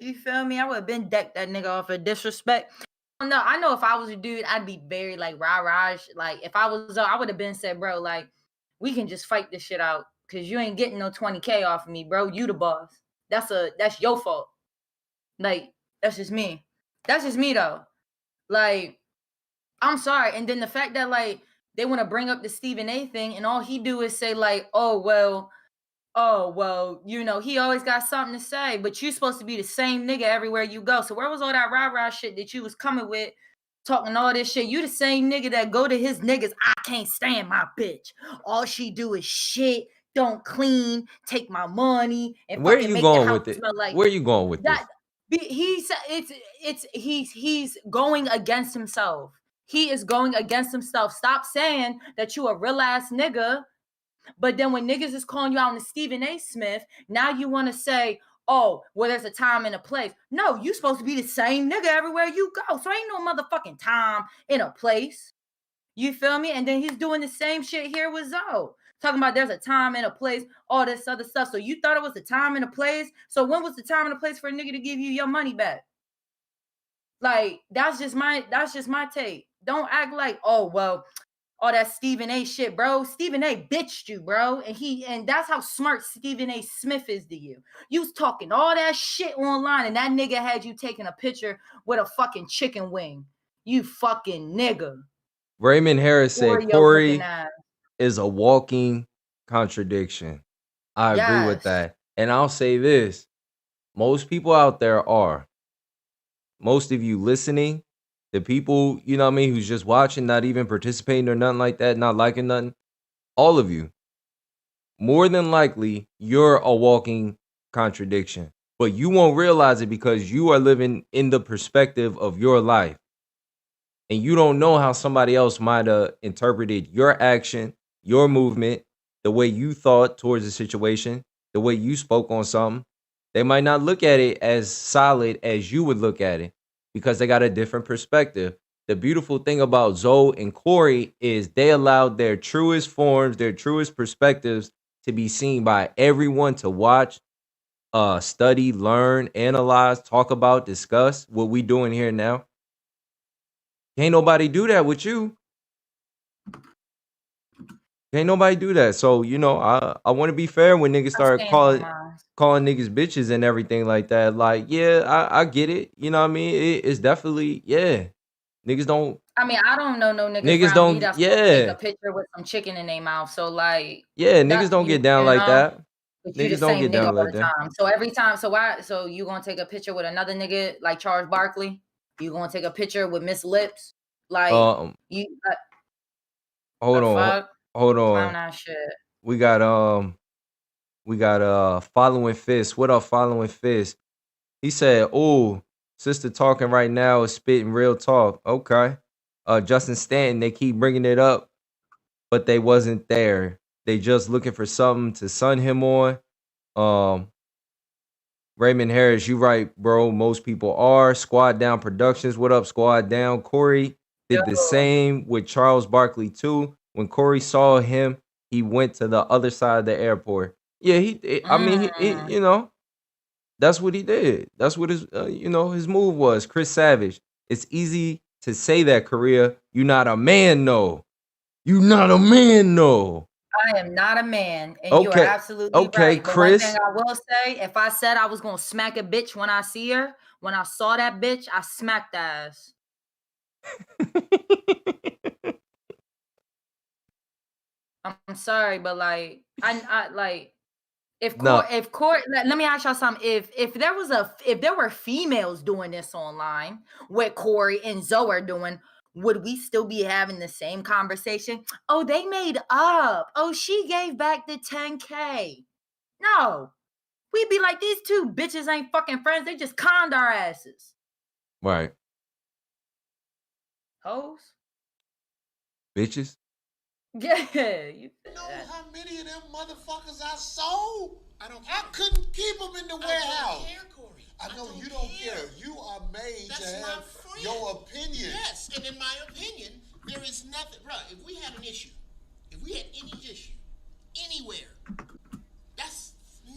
You feel me? I would have been decked that nigga off of disrespect. No, I know if I was a dude, I'd be very like rah. Like if I was, I would have been said, bro, like we can just fight this shit out because you ain't getting no 20K off of me, bro. You the boss. That's your fault. Like that's just me. That's just me though. Like I'm sorry. And then the fact that like they want to bring up the Stephen A thing, and all he do is say like, oh well, he always got something to say, but you supposed to be the same nigga everywhere you go. So where was all that rah shit that you was coming with, talking all this shit? You the same nigga that go to his niggas, I can't stand my bitch. All she do is shit, don't clean, take my money, and Where are fucking you make the going house with it? smell like Where are you going with this? that. He's going against himself. He is going against himself. Stop saying that you a real ass nigga. But then when niggas is calling you out on the Stephen A. Smith, now you want to say, oh, well, there's a time and a place. No, you supposed to be the same nigga everywhere you go. So ain't no motherfucking time in a place. You feel me? And then he's doing the same shit here with Zoe. Talking about there's a time and a place, all this other stuff. So you thought it was the time and a place? So when was the time and a place for a nigga to give you your money back? Like, that's just my take. Don't act like, oh, well, all that Stephen A shit, bro. Stephen A bitched you, bro. And that's how smart Stephen A Smith is to you. You was talking all that shit online, and that nigga had you taking a picture with a fucking chicken wing. You fucking nigga. Raymond Harris said Oreo looking Corey ass. is a walking contradiction. I agree with Yes. that. And I'll say this. Most people out there are. Most of you listening, the people, you know what I mean, who's just watching, not even participating or nothing like that, not liking nothing, all of you, more than likely, you're a walking contradiction. But you won't realize it because you are living in the perspective of your life. And you don't know how somebody else might have interpreted your action, your movement, the way you thought towards the situation, the way you spoke on something. They might not look at it as solid as you would look at it because they got a different perspective. The beautiful thing about Zoe and Corey is they allowed their truest forms, their truest perspectives to be seen by everyone to watch, study, learn, analyze, talk about, discuss what we doing here now. Can't nobody do that with you. Can't nobody do that. So, I want to be fair when niggas start calling niggas bitches and everything like that. Like, yeah, I get it. You know what I mean? It's definitely, yeah. Niggas don't. I mean, I don't know no niggas Niggas around don't. me that's gonna take Yeah. a picture with some chicken in their mouth. So like, Yeah, niggas that don't get down like that. but you the Niggas don't same get nigga down all like the that. time. So every time, so you gonna take a picture with another nigga like Charles Barkley? You gonna take a picture with Miss Lips? Like you? Hold the on. fuck? Hold Clown on. ass shit. We got Following Fist. What up, Following Fist? He said, "Oh, sister talking right now is spitting real talk." Okay. Justin Stanton, they keep bringing it up, but they wasn't there. They just looking for something to sun him on. Raymond Harris, you right, bro. Most people are. Squad Down Productions. What up, Squad Down? Corey did the same with Charles Barkley too. When Corey saw him, he went to the other side of the airport. Yeah, that's what he did. That's what his his move was. Chris Savage. It's easy to say that, Korea. You not a man, no. You not a man, no. I am not a man, and you are absolutely right. But Chris. one thing I will say, if I said I was gonna smack a bitch when I see her, when I saw that bitch, I smacked the ass. I'm sorry, but like I like if Corey, let me ask y'all something. If there were females doing this online, what Corey and Zoe are doing, would we still be having the same conversation? Oh, they made up. Oh, she gave back the 10K. No. We'd be like, these two bitches ain't fucking friends. They just conned our asses. Right. Hoes? Bitches. Yeah. You know how many of them motherfuckers I sold? I don't care. I couldn't keep them in the I warehouse. don't care, Corey. I know you don't care. You are made That's to my have friend. your opinion. Yes, and in my opinion, there is nothing, bro. If we had an issue, if we had any issue anywhere, that's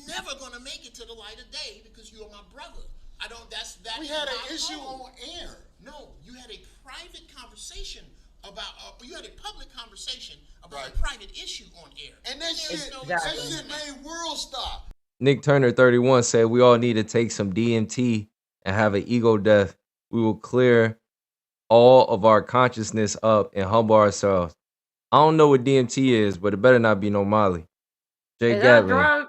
never gonna make it to the light of day because you are my brother. I don't. That. We is had an my issue home. on air. No, you had a private conversation about. You had a public conversation about Right. a private issue on air. And that There's shit, no that Exactly. shit made world stop. Nick Turner 31 said we all need to take some DMT and have an ego death. We will clear all of our consciousness up and humble ourselves. I don't know what DMT is, but it better not be no Molly. Jay Is that a Gatlin. drug?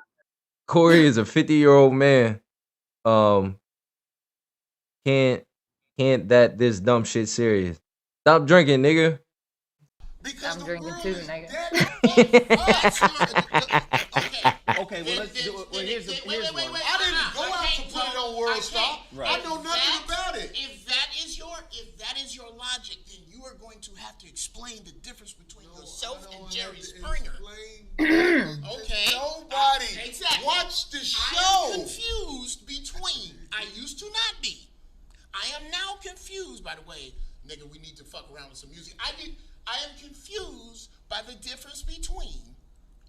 Corey is a 50-year-old man. Can't this dumb shit serious. Stop drinking, nigga. Because I'm the drinking world too, is nigga. dead as fuck. Okay. Okay, well, let's do it. Well, here's one. I didn't go out to put it on World Stop. Right. I know nothing about it. If that is your logic, then you are going to have to explain the difference between yourself and Jerry Springer. Okay. Nobody Exactly. watch the I show. am confused between. I used to not be. I am now confused. By the way, nigga, we need to fuck around with some music. I am confused by the difference between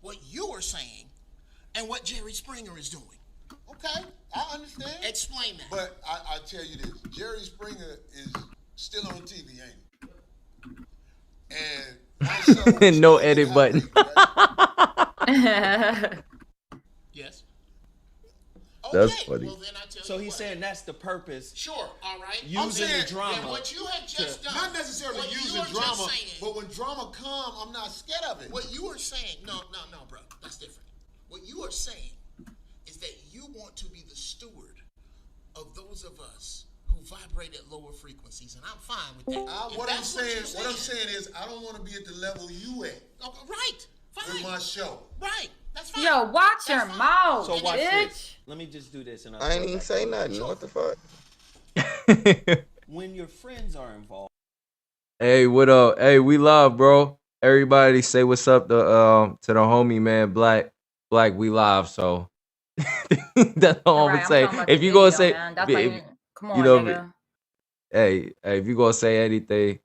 what you are saying and what Jerry Springer is doing. Okay, I understand. Explain that. But I tell you this, Jerry Springer is still on TV, ain't he? And my show is No still edit on button. right? Yes. That's Okay, funny. well then I tell So you he's what. saying that's the purpose. Sure, all right. Using saying the drama. Then what you have just done. Not necessarily what using you are drama, just saying, but when drama come, I'm not scared of it. what you are saying, no, bro, that's different. What you are saying is that you want to be the steward of those of us who vibrate at lower frequencies, and I'm fine with that. If What I'm that's what saying, you're what I'm saying is, I don't want to be at the level you at Okay, right, fine. with my show. Right, that's fine. Yo, watch That's your fine. mouth, So watch bitch. this. Let me just do this. And I ain't even say nothing. What the fuck? When your friends are involved, Hey, what up? Hey, we live, bro. Everybody say what's up to the homie, man. Black, we live. So that's all I'm Alright, gonna say. talking about If the you gonna video, say, man. That's if- like, come on, you know, nigga. hey, if you gonna say anything,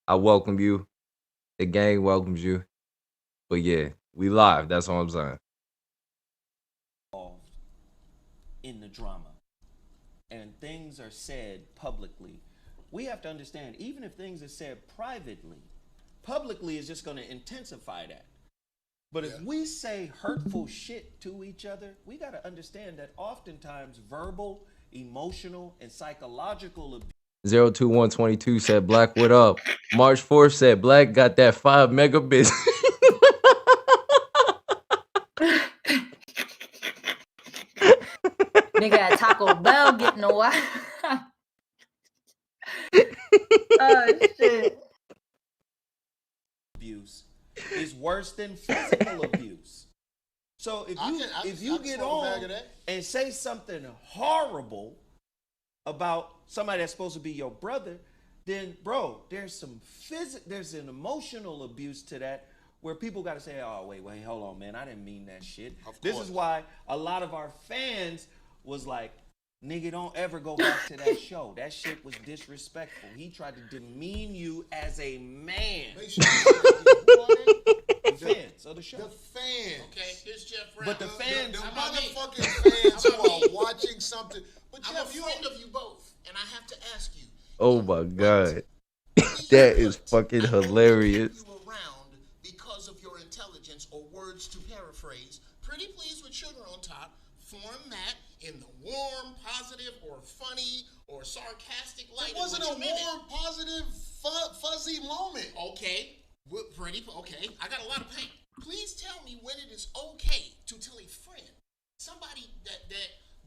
I welcome you. The gang welcomes you. But yeah, we live. That's all I'm saying. in the drama and things are said publicly, we have to understand, even if things are said privately, publicly is just going to intensify that. But if we say hurtful shit to each other, we got to understand that oftentimes verbal, emotional, and psychological abuse 02122 said, Black, what up? March 4th said, Black got that 5 megabits. Nigga at Taco Bell getting a while. Oh, shit. abuse is worse than physical abuse. So if you get on and say something horrible about somebody that's supposed to be your brother, then bro, there's an emotional abuse to that where people got to say, oh wait, hold on, man, I didn't mean that shit. This is why a lot of our fans was like, nigga, don't ever go back to that show. That shit was disrespectful. He tried to demean you as a man. Make sure you Fans of the show. the fans. Okay, here's Jeff Brown. But the fans, The How about me? motherfucking fans who are watching something. But I'm a Jeff, you friend of you both, and I have to ask you. Oh my God. That is fucking hilarious. You around because of your intelligence, or words to paraphrase, Pretty Please with Sugar on Top, format in the warm, positive, or funny, or sarcastic light. it wasn't a warm, positive, fuzzy moment. Okay, okay. I got a lot of pain. Please tell me when it is okay to tell a friend, somebody that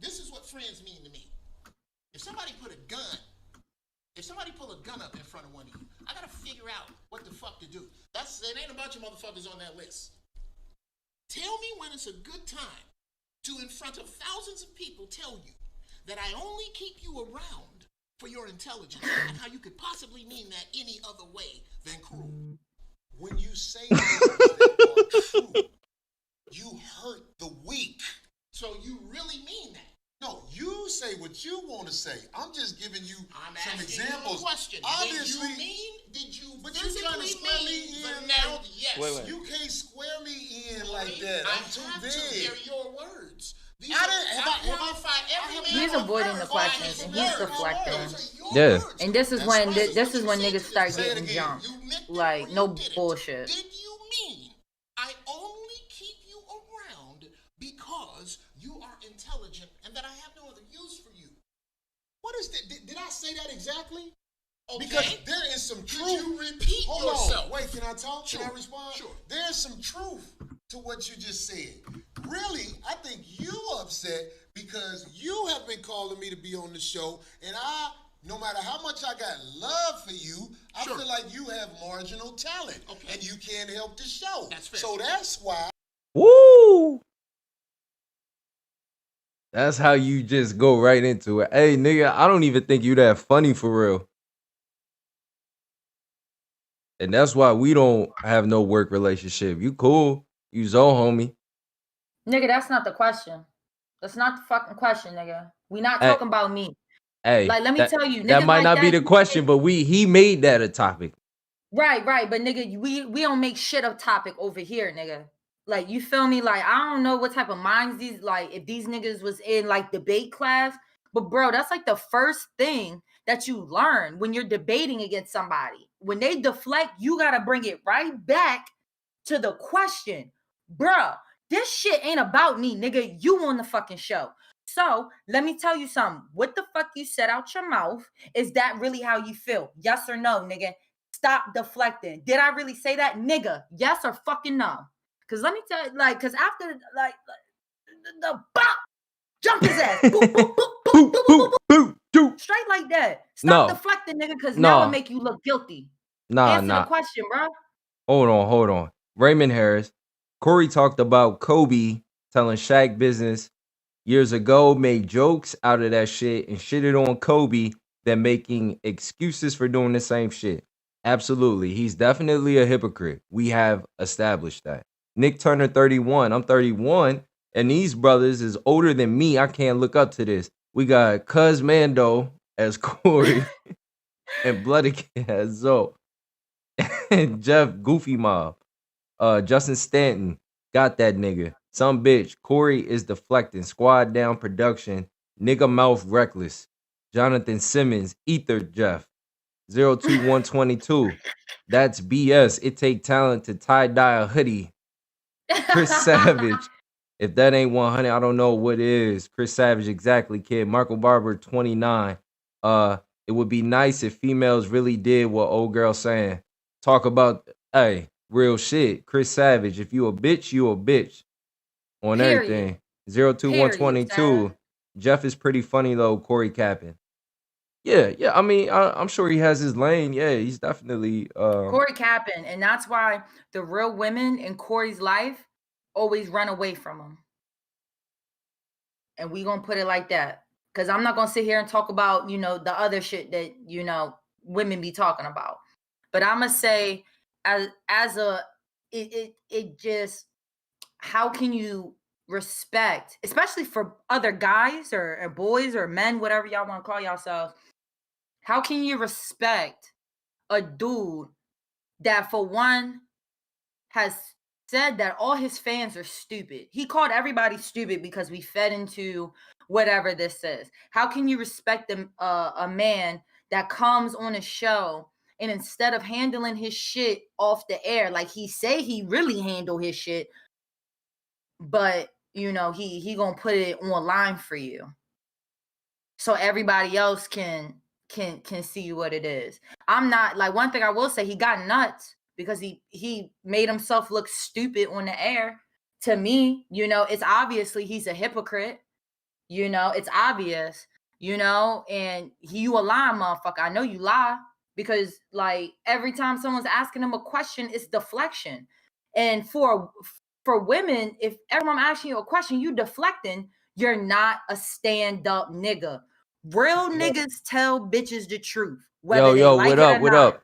this is what friends mean to me. If somebody put a gun, if somebody pull a gun up in front of one of you, I gotta figure out what the fuck to do. It ain't a bunch of motherfuckers on that list. Tell me when it's a good time to, in front of thousands of people, tell you that I only keep you around for your intelligence and how you could possibly mean that any other way than cruel. When you say things that are true, you hurt the weak. So you really mean that? No, you say what you want to say. I'm just giving you I'm some asking examples. you a question. Obviously, Did you but you trying to physically square me mean in the like, noun yes? Wait. you can't square me in like that. I I'm too have big. to. They're your words. These I are, didn't- have I- qualify every man He's on avoiding earth the by questions his and he's words. deflecting. Those are your Yeah. words. And this is That's when right. this is when What you niggas said start to Say it getting again. jumped. You meant it Like, or you no didn't. bullshit. Did you mean I only keep you around because you are intelligent and that I have no other use for you? What is that? Did I say that exactly? Okay. Because there is some truth. Could you repeat Hold yourself? on. Wait, can I talk? Sure. Can I respond? Sure. There's some truth to what you just said. Really, I think you upset because you have been calling me to be on the show, and no matter how much I got love for you, I Sure. feel like you have marginal talent, Okay. and you can't help the show. That's fair. So that's why. Woo! That's how you just go right into it. Hey, nigga, I don't even think you that funny for real. And that's why we don't have no work relationship. You cool. You Zo homie. Nigga, that's not the question. That's not the fucking question, nigga. We not Hey. talking about me. Hey, Like, let me tell you, that niggas might like not be that, the question, but he made that a topic. Right, but nigga, we don't make shit a topic over here, nigga. Like, you feel me? Like, I don't know what type of minds these, like, if these niggas was in like debate class, but bro, that's like the first thing that you learn when you're debating against somebody. When they deflect, you gotta bring it right back to the question. Bruh, this shit ain't about me, nigga. You on the fucking show. So let me tell you something. What the fuck you said out your mouth? Is that really how you feel? Yes or no, nigga? Stop deflecting. Did I really say that, nigga? Yes or fucking no? Cause let me tell you, like, cause after like the bop, jump his ass, boop, boop, boop, boop, boop, boop, boop, boop, straight like that. Stop deflecting, nigga, cause now it make you look guilty. Answer the question, bro. Hold on. Raymond Harris. Corey talked about Kobe telling Shaq business years ago, made jokes out of that shit and shitted on Kobe, then making excuses for doing the same shit. Absolutely. He's definitely a hypocrite. We have established that. Nick Turner, 31. I'm 31. And these brothers is older than me. I can't look up to this. We got Cuz Mando as Corey and Bloody as Zoe. And Jeff Goofy Mob. Justin Stanton. Got that nigga. Some bitch. Corey is deflecting. Squad down production. Nigga mouth reckless. Jonathan Simmons. Ether Jeff. 02122. That's BS. It take talent to tie-dye a hoodie. Chris Savage. If that ain't 100, I don't know what is. Chris Savage, exactly, kid. Marco Barber, 29. It would be nice if females really did what old girl saying. Talk about, hey, real shit. Chris Savage, if you a bitch, you a bitch. On Period. everything. 02122. Jeff is pretty funny though, Corey Cappin. Yeah. I mean, I'm sure he has his lane. Yeah, he's definitely Corey Cappin, and that's why the real women in Corey's life always run away from him. And we gonna put it like that, because I'm not gonna sit here and talk about the other shit that women be talking about. But I'm gonna say, it just, how can you respect, especially for other guys or boys or men, whatever y'all want to call yourselves, how can you respect a dude that, for one, has said that all his fans are stupid? He called everybody stupid because we fed into whatever this is. How can you respect a man that comes on a show and instead of handling his shit off the air, like he say he really handle his shit, but he gonna put it online for you so everybody else can see what it is. I'm not, like, one thing I will say, he got nuts because he made himself look stupid on the air. To me, it's obviously he's a hypocrite. It's obvious. you know, and you a lying motherfucker. I know you lie because like every time someone's asking him a question, it's deflection. And for women, if everyone asking you a question, you deflecting, you're not a stand-up nigga. Real Look, niggas tell bitches the truth, Yo, whether they yo, like what it up? or What not. up?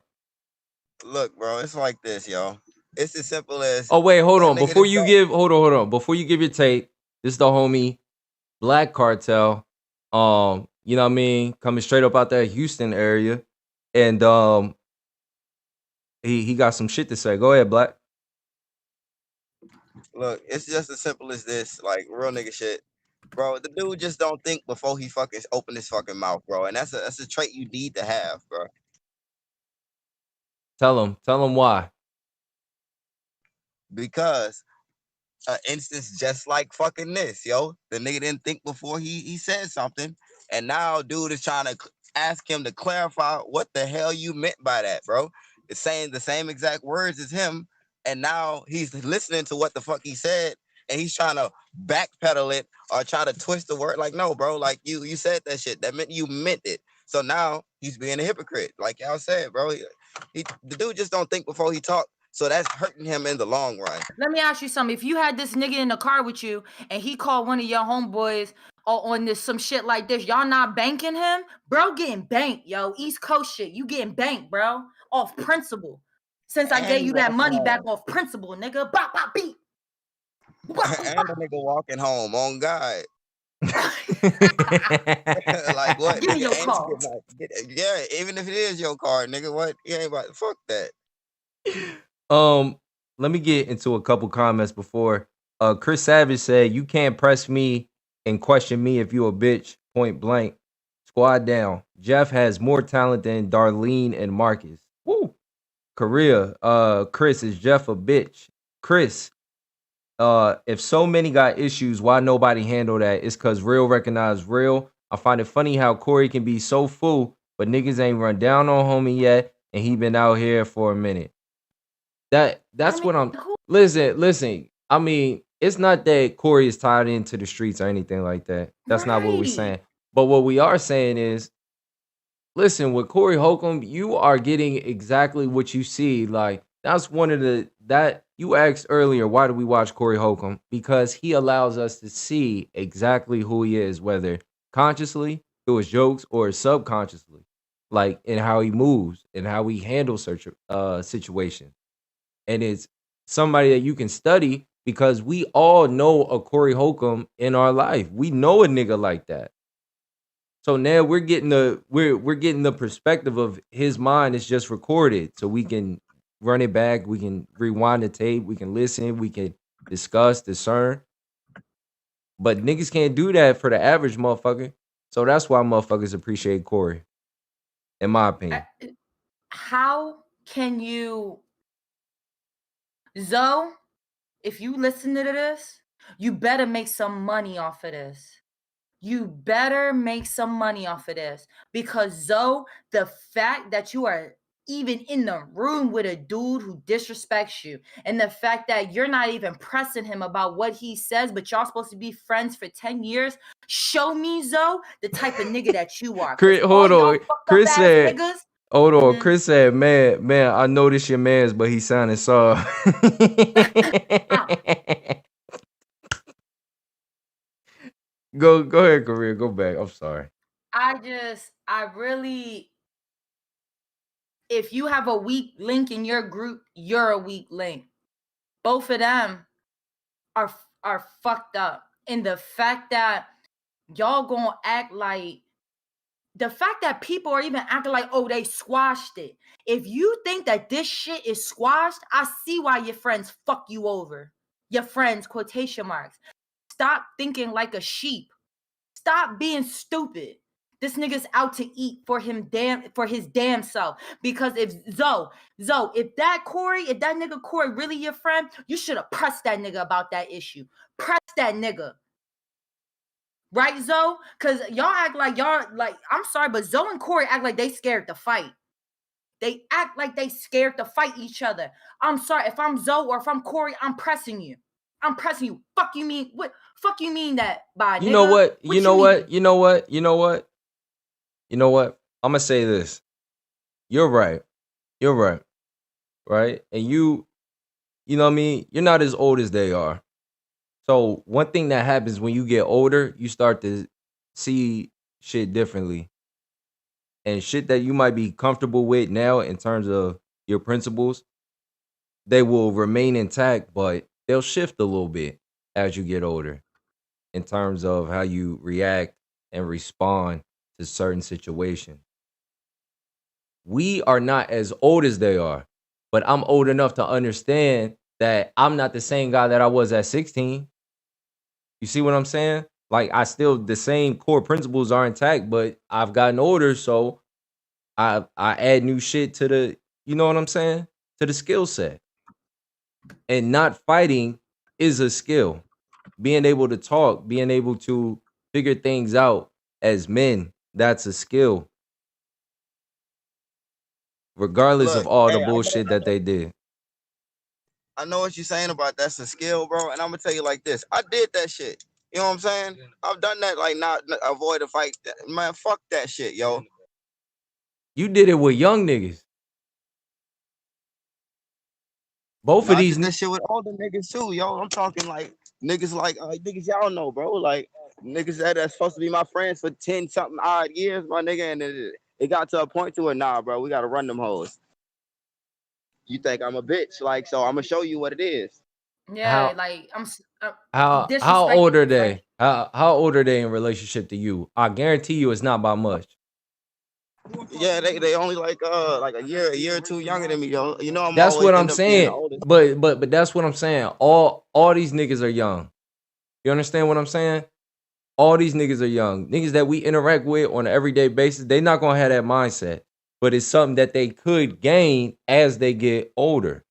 look, bro. It's like this, yo. It's as simple as Oh, wait, hold a on. nigga Before that you don't. give, hold on. Before you give your take, this is the homie Black Cartel. You know what I mean? Coming straight up out that Houston area. And he got some shit to say. Go ahead, Black. Look, it's just as simple as this, like real nigga shit, bro. The dude just don't think before he fucking open his fucking mouth, bro. And that's a trait you need to have, bro. Tell him why. Because instance just like fucking this, yo. The nigga didn't think before he said something, and now dude is trying to ask him to clarify what the hell you meant by that, bro. It's saying the same exact words as him, and now he's listening to what the fuck he said, and he's trying to backpedal it or try to twist the word. Like, no, bro, like you said that shit. That meant you meant it. So now he's being a hypocrite, like y'all said, bro. The dude just don't think before he talk, so that's hurting him in the long run. Let me ask you something. If you had this nigga in the car with you and he called one of your homeboys on this some shit like this, y'all not banking him? Bro getting banked, yo. East Coast shit. You getting banked, bro. Off principle. Since I And gave he you that walking money back home. off principle, nigga. Bop, bop, beat. Bop, And the nigga walking home on God. Like what, give me nigga? your And call. yeah, even if it is your car, nigga, what? You ain't about fuck that. Let me get into a couple comments before. Chris Savage said, "You can't press me and question me if you a bitch." Point blank. Squad down. Jeff has more talent than Darlene and Marcus. Woo. Korea. Chris, is Jeff a bitch? Chris, if so many got issues, why nobody handle that? It's cause real recognize real. I find it funny how Corey can be so full, but niggas ain't run down on homie yet, and he been out here for a minute. That's what I'm listen. I mean, it's not that Corey is tied into the streets or anything like that. That's not what we're Right. saying. But what we are saying is, listen, with Corey Holcomb, you are getting exactly what you see. Like, that's one of the that you asked earlier, why do we watch Corey Holcomb? Because he allows us to see exactly who he is, whether consciously through his jokes or subconsciously, like in how he moves and how he handles such situations. And it's somebody that you can study because we all know a Corey Holcomb in our life. We know a nigga like that. So now we're getting the perspective of his mind is just recorded, so we can run it back, we can rewind the tape, we can listen, we can discuss, discern. But niggas can't do that for the average motherfucker. So that's why motherfuckers appreciate Corey, in my opinion. How can you, Zoe, if you listen to this, you better make some money off of this. You better make some money off of this because Zoe, the fact that you are even in the room with a dude who disrespects you, and the fact that you're not even pressing him about what he says, but y'all supposed to be friends for 10 years, show me, Zoe, the type of nigga that you are. Chris, All hold y'all on. fucked up Chris ass said, niggas. hold on. Chris said, man, I know this your man's, but he sounded soft. Go ahead, Korea. Go back. I'm sorry. I really, if you have a weak link in your group, you're a weak link. Both of them are fucked up. And the fact that y'all gonna act like, the fact that people are even acting like, oh, they squashed it. If you think that this shit is squashed, I see why your friends fuck you over. Your friends, quotation marks. Stop thinking like a sheep. Stop being stupid. This nigga's out to eat for his damn self. Because if Zoe, if that nigga Corey really your friend, you should have pressed that nigga about that issue. Press that nigga. Right, Zoe? Because y'all act like I'm sorry, but Zoe and Corey act like they scared to fight. They act like they scared to fight each other. I'm sorry, if I'm Zoe or if I'm Corey, I'm pressing you. I'm pressing you. Fuck you mean what? Fuck you mean that by You nigga? know what? What You know mean? what? You know what? You know what? You know what? I'm gonna say this. You're right. You're right. Right? And you know what I mean? You're not as old as they are. So one thing that happens when you get older, you start to see shit differently. And shit that you might be comfortable with now in terms of your principles, they will remain intact, but they'll shift a little bit as you get older in terms of how you react and respond to certain situations. We are not as old as they are, but I'm old enough to understand that I'm not the same guy that I was at 16. You see what I'm saying? Like I still the same core principles are intact, but I've gotten older, so I add new shit to the, you know what I'm saying? To the skill set. And not fighting is a skill. Being able to talk, being able to figure things out as men, that's a skill, regardless of Look, all the hey, bullshit that they did. I know what you're saying about that's a skill, bro. And I'm gonna tell you like this. I did that shit. You know what I'm saying? I've done that, like not avoid a fight. Man, fuck that shit, yo. You did it with young niggas. Both No, of I these did that shit with older niggas too, yo. I'm talking like niggas like niggas y'all know, bro. Like niggas that's supposed to be my friends for 10 something odd years, my nigga, and it got to a point to where nah, bro, we gotta run them hoes. You think I'm a bitch, like so I'm gonna show you what it is. Yeah, how like how disrespect old are isn't they? friendship. How old are they in relationship to you? I guarantee you it's not by much. Yeah, they only like a year or two younger than me, yo. You know I'm That's always what I'm end up being the saying. oldest. But that's what I'm saying. All these niggas are young. You understand what I'm saying? All these niggas are young. Niggas that we interact with on an everyday basis, they not gonna have that mindset. But it's something that they could gain as they get older.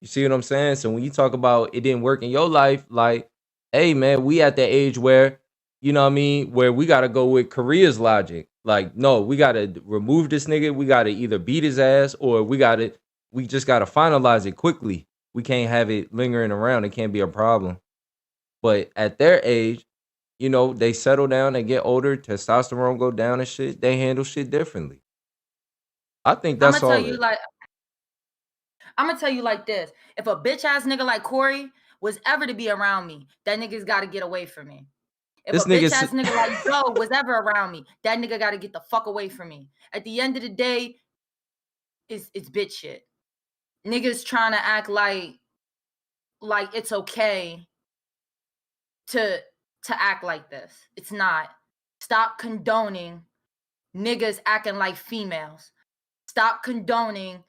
You see what I'm saying? So when you talk about it didn't work in your life, like, hey man, we at the age where, you know what I mean, where we gotta go with Korea's logic. Like, no, we gotta remove this nigga, we gotta either beat his ass or we just gotta finalize it quickly. We can't have it lingering around. It can't be a problem. But at their age, you know, they settle down, they get older, testosterone go down and shit. They handle shit differently. I think I'm that's gonna tell all you it. like I'm gonna tell you like this: if a bitch ass nigga like Corey was ever to be around me, that nigga's got to get away from me. If a This bitch nigga, ass nigga like Joe was ever around me, that nigga got to get the fuck away from me. At the end of the day, it's bitch shit. Niggas trying to act like it's okay to act like this. It's not. Stop condoning niggas acting like females. Stop condoning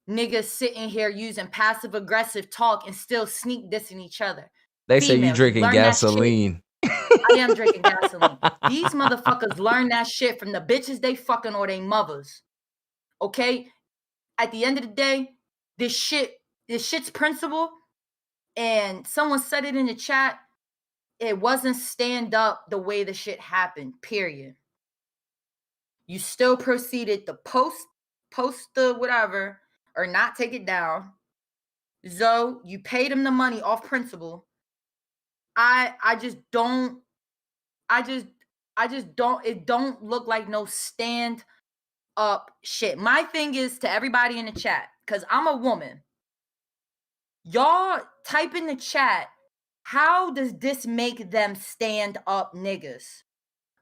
niggas sitting here using passive aggressive talk and still sneak dissing each other. they say you Females, you drinking learn that shit. gasoline. I am drinking gasoline. These motherfuckers learn that shit from the bitches they fucking or they mothers. Okay? At the end of the day, this shit's principle, and someone said it in the chat, it wasn't stand up the way the shit happened, period. You still proceeded to post the whatever or not take it down. Zoe, you paid him the money off principle. I just don't I just don't it don't look like no stand up shit. My thing is to everybody in the chat, because I'm a woman. Y'all type in the chat, how does this make them stand up niggas?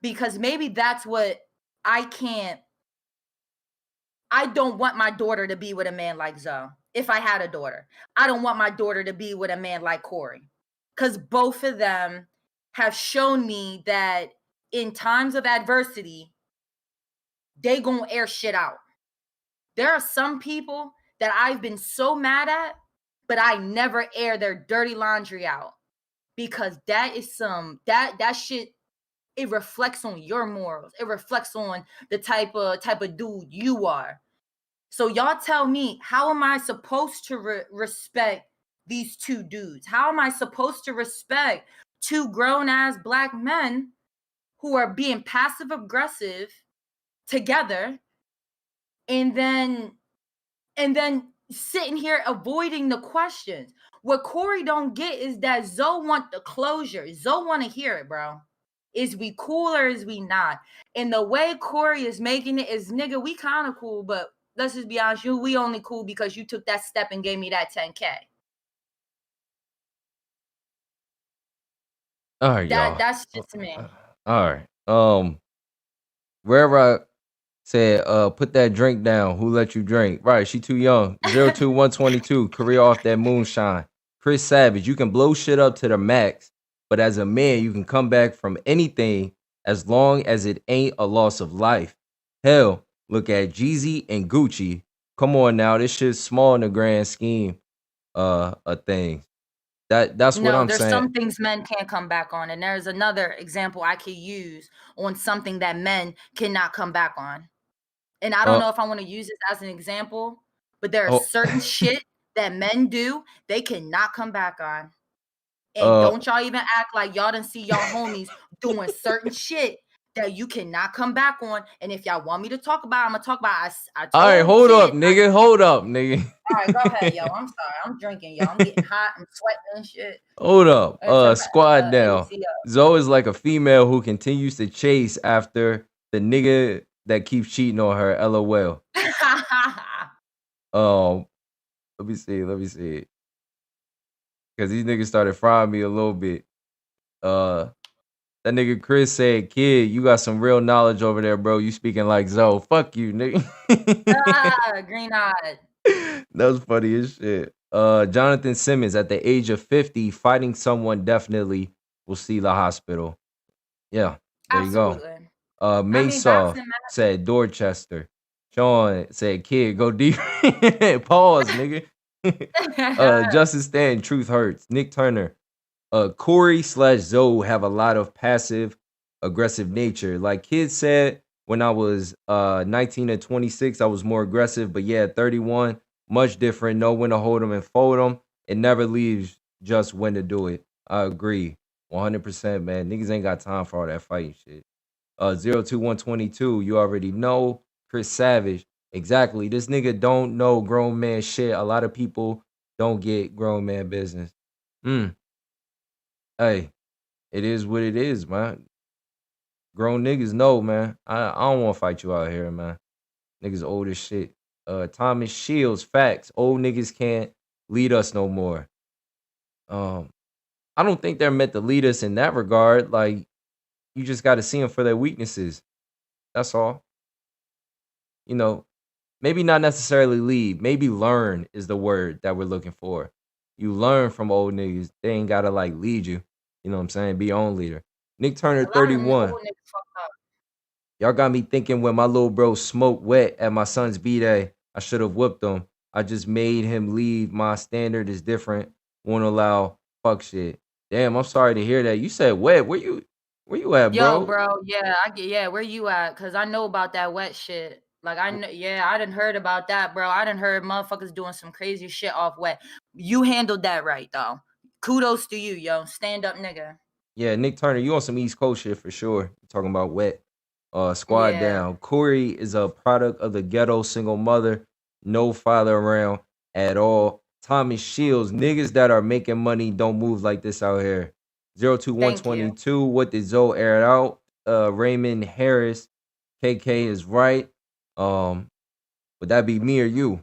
Because maybe that's what I can't. I don't want my daughter to be with a man like Zoe. If I had a daughter, I don't want my daughter to be with a man like Corey. Because both of them have shown me that in times of adversity, they gonna air shit out. There are some people that I've been so mad at, but I never air their dirty laundry out because that is that shit. It reflects on your morals. It reflects on the type of dude you are. So y'all tell me, how am I supposed to respect these two dudes? How am I supposed to respect two grown ass black men who are being passive aggressive together and then sitting here avoiding the questions? What Corey don't get is that Zoe want the closure. Zoe want to hear it, bro. Is we cool or is we not? And the way Corey is making it is, nigga, we kind of cool, but let's just be honest, we only cool because you took that step and gave me that 10K. All right, y'all. That's just me. All right. Rare said, put that drink down. Who let you drink? Right, she too young. 02122, career off that moonshine. Chris Savage, you can blow shit up to the max, but as a man, you can come back from anything as long as it ain't a loss of life. Hell, look at Jeezy and Gucci. Come on now, this shit's small in the grand scheme of things. That's what I'm There's saying. some things men can't come back on, and there's another example I could use on something that men cannot come back on. And I don't know if I want to use this as an example, but there are certain shit that men do they cannot come back on. And don't y'all even act like y'all didn't see y'all homies doing certain shit that you cannot come back on. And if y'all want me to talk about it, I'm gonna talk about it. All right, hold up, nigga. Hold up, nigga. All right, go ahead, yo. I'm sorry. I'm drinking, yo. I'm getting hot. I'm sweating and shit. Hold up. Squad down. Zoe is like a female who continues to chase after the nigga that keeps cheating on her. LOL. Let me see. Because these niggas started frying me a little bit. That nigga Chris said, kid, you got some real knowledge over there, bro. You speaking like Zoe. Fuck you, nigga. Green eyed. That was funny as shit. Jonathan Simmons, at the age of 50, fighting someone definitely will see the hospital. Yeah, there Absolutely. you go. Maysoft said Dorchester. Sean said, kid, go deep. Pause, nigga. Justin Stan, truth hurts. Nick Turner. Corey/Zoe have a lot of passive aggressive nature. Like kids said, when I was 19 and 26, I was more aggressive. But yeah, 31, much different. Know when to hold them and fold them. It never leaves just when to do it. I agree. 100%, man. Niggas ain't got time for all that fighting shit. 02122, you already know. Chris Savage. Exactly. This nigga don't know grown man shit. A lot of people don't get grown man business. Hey, it is what it is, man. Grown niggas know, man. I don't want to fight you out here, man. Niggas old as shit. Thomas Shields, facts. Old niggas can't lead us no more. I don't think they're meant to lead us in that regard. Like, you just got to see them for their weaknesses. That's all. You know, maybe not necessarily lead. Maybe learn is the word that we're looking for. You learn from old niggas. They ain't got to, like, lead you. You know what I'm saying? Be your own leader. Nick Turner, 31. Y'all got me thinking when my little bro smoked wet at my son's B-Day, I should have whooped him. I just made him leave. My standard is different. Won't allow fuck shit. Damn, I'm sorry to hear that. You said wet. Where you at, bro? Yo, bro. Yeah, where you at? Cause I know about that wet shit. Like I know, I done heard about that, bro. I done heard motherfuckers doing some crazy shit off wet. You handled that right though. Kudos to you, yo. Stand up, nigga. Yeah, Nick Turner, you on some East Coast shit for sure. Talking about wet. Squad down. Corey is a product of the ghetto, single mother, no father around at all. Thomas Shields, niggas that are making money don't move like this out here. 02122, what did Zoe air it out? Raymond Harris, KK is right. Would that be me or you?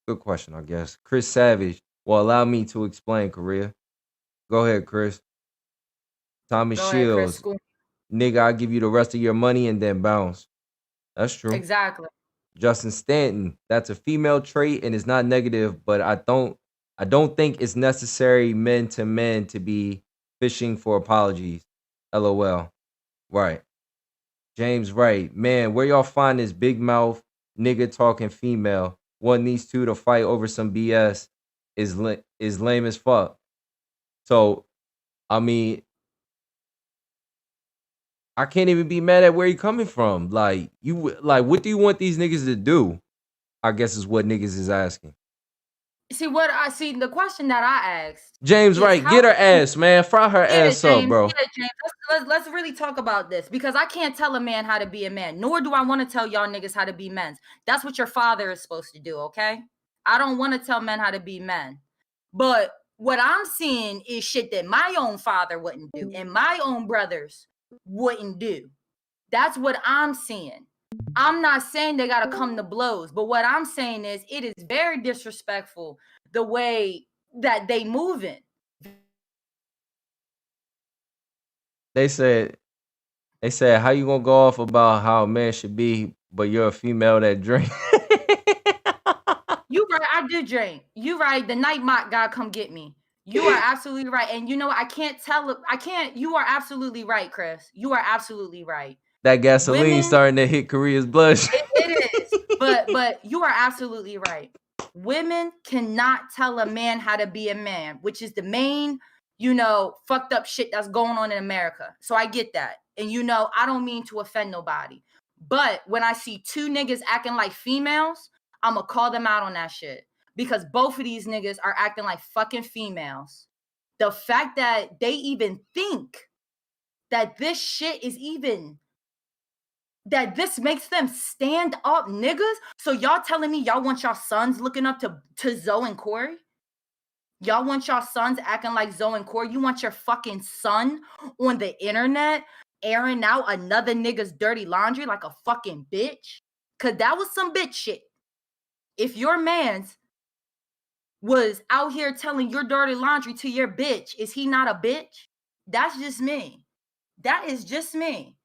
Good question, I guess. Chris Savage, well, allow me to explain, Korea. Go ahead, Chris. Thomas Shields, nigga, I'll give you the rest of your money and then bounce. That's true. Exactly. Justin Stanton, that's a female trait and it's not negative, but I don't think it's necessary men to men to be fishing for apologies. LOL. Right. James Wright, man, where y'all find this big mouth nigga talking female? One needs two to fight over some BS is lame as fuck. So, I mean, I can't even be mad at where you coming from. Like, what do you want these niggas to do? I guess is what niggas is asking. See what I see. The question that I asked, James Wright, get her ass, man. Fry her ass up, bro. James, let's really talk about this because I can't tell a man how to be a man, nor do I want to tell y'all niggas how to be men. That's what your father is supposed to do, okay? I don't want to tell men how to be men, but what I'm seeing is shit that my own father wouldn't do and my own brothers wouldn't do. That's what I'm seeing. I'm not saying they gotta come to blows, but what I'm saying is it is very disrespectful the way that they moving. They said how you gonna go off about how a man should be, but you're a female that drink. You right, I do drink. You right, the night mock gotta come get me. You are absolutely right. And you know what? You are absolutely right, Chris. You are absolutely right. That gasoline Women- starting to hit Korea's blush. It is. But you are absolutely right. Women cannot tell a man how to be a man, which is the main, fucked up shit that's going on in America. So I get that. And I don't mean to offend nobody. But when I see two niggas acting like females, I'm gonna call them out on that shit. Because both of these niggas are acting like fucking females. The fact that they even think that this shit is even, that this makes them stand up niggas. So y'all telling me y'all want y'all sons looking up to Zoe and Corey? Y'all want y'all sons acting like Zoe and Corey? You want your fucking son on the internet airing out another nigga's dirty laundry like a fucking bitch? Cause that was some bitch shit. If your man's was out here telling your dirty laundry to your bitch, is he not a bitch? That's just me. That is just me.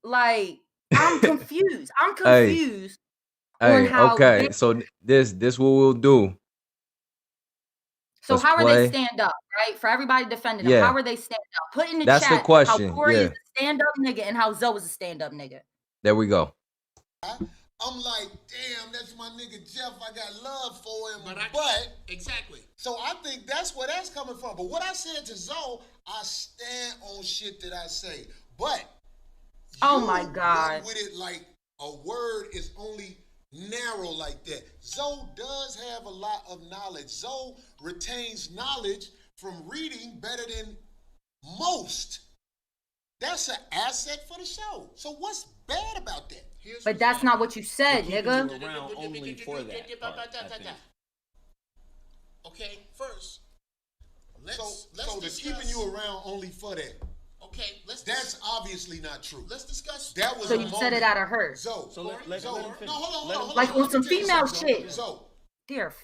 Like, I'm confused. I'm confused on how. Okay. So this what we'll do. So Let's how are play. they stand up, right? For everybody defending them, Yeah. how are they stand up? Put in the That's chat the question, how Corey yeah. is a stand-up nigga and how Zoe is a stand-up nigga. There we go. I'm like, damn, that's my nigga Jeff. I got love for him. But Exactly. so I think that's where that's coming from. But what I said to Zoe, I stand on shit that I say. But Oh you my God. run with it like a word is only narrow like that. Zoe does have a lot of knowledge. Zoe retains knowledge from reading better than most. That's an asset for the show. So what's bad about that? But that's not what you said, nigga. You around only for that part, I think. Okay, first, let's So the discuss. keeping you around only for that. Okay, That's obviously not true. let's discuss. That was So a you said moment. it out of her. Zoe. So let Zoe. him finish. No, hold Let on. him Like finish. on some Let me tell you female something, shit. Zoe. Dear.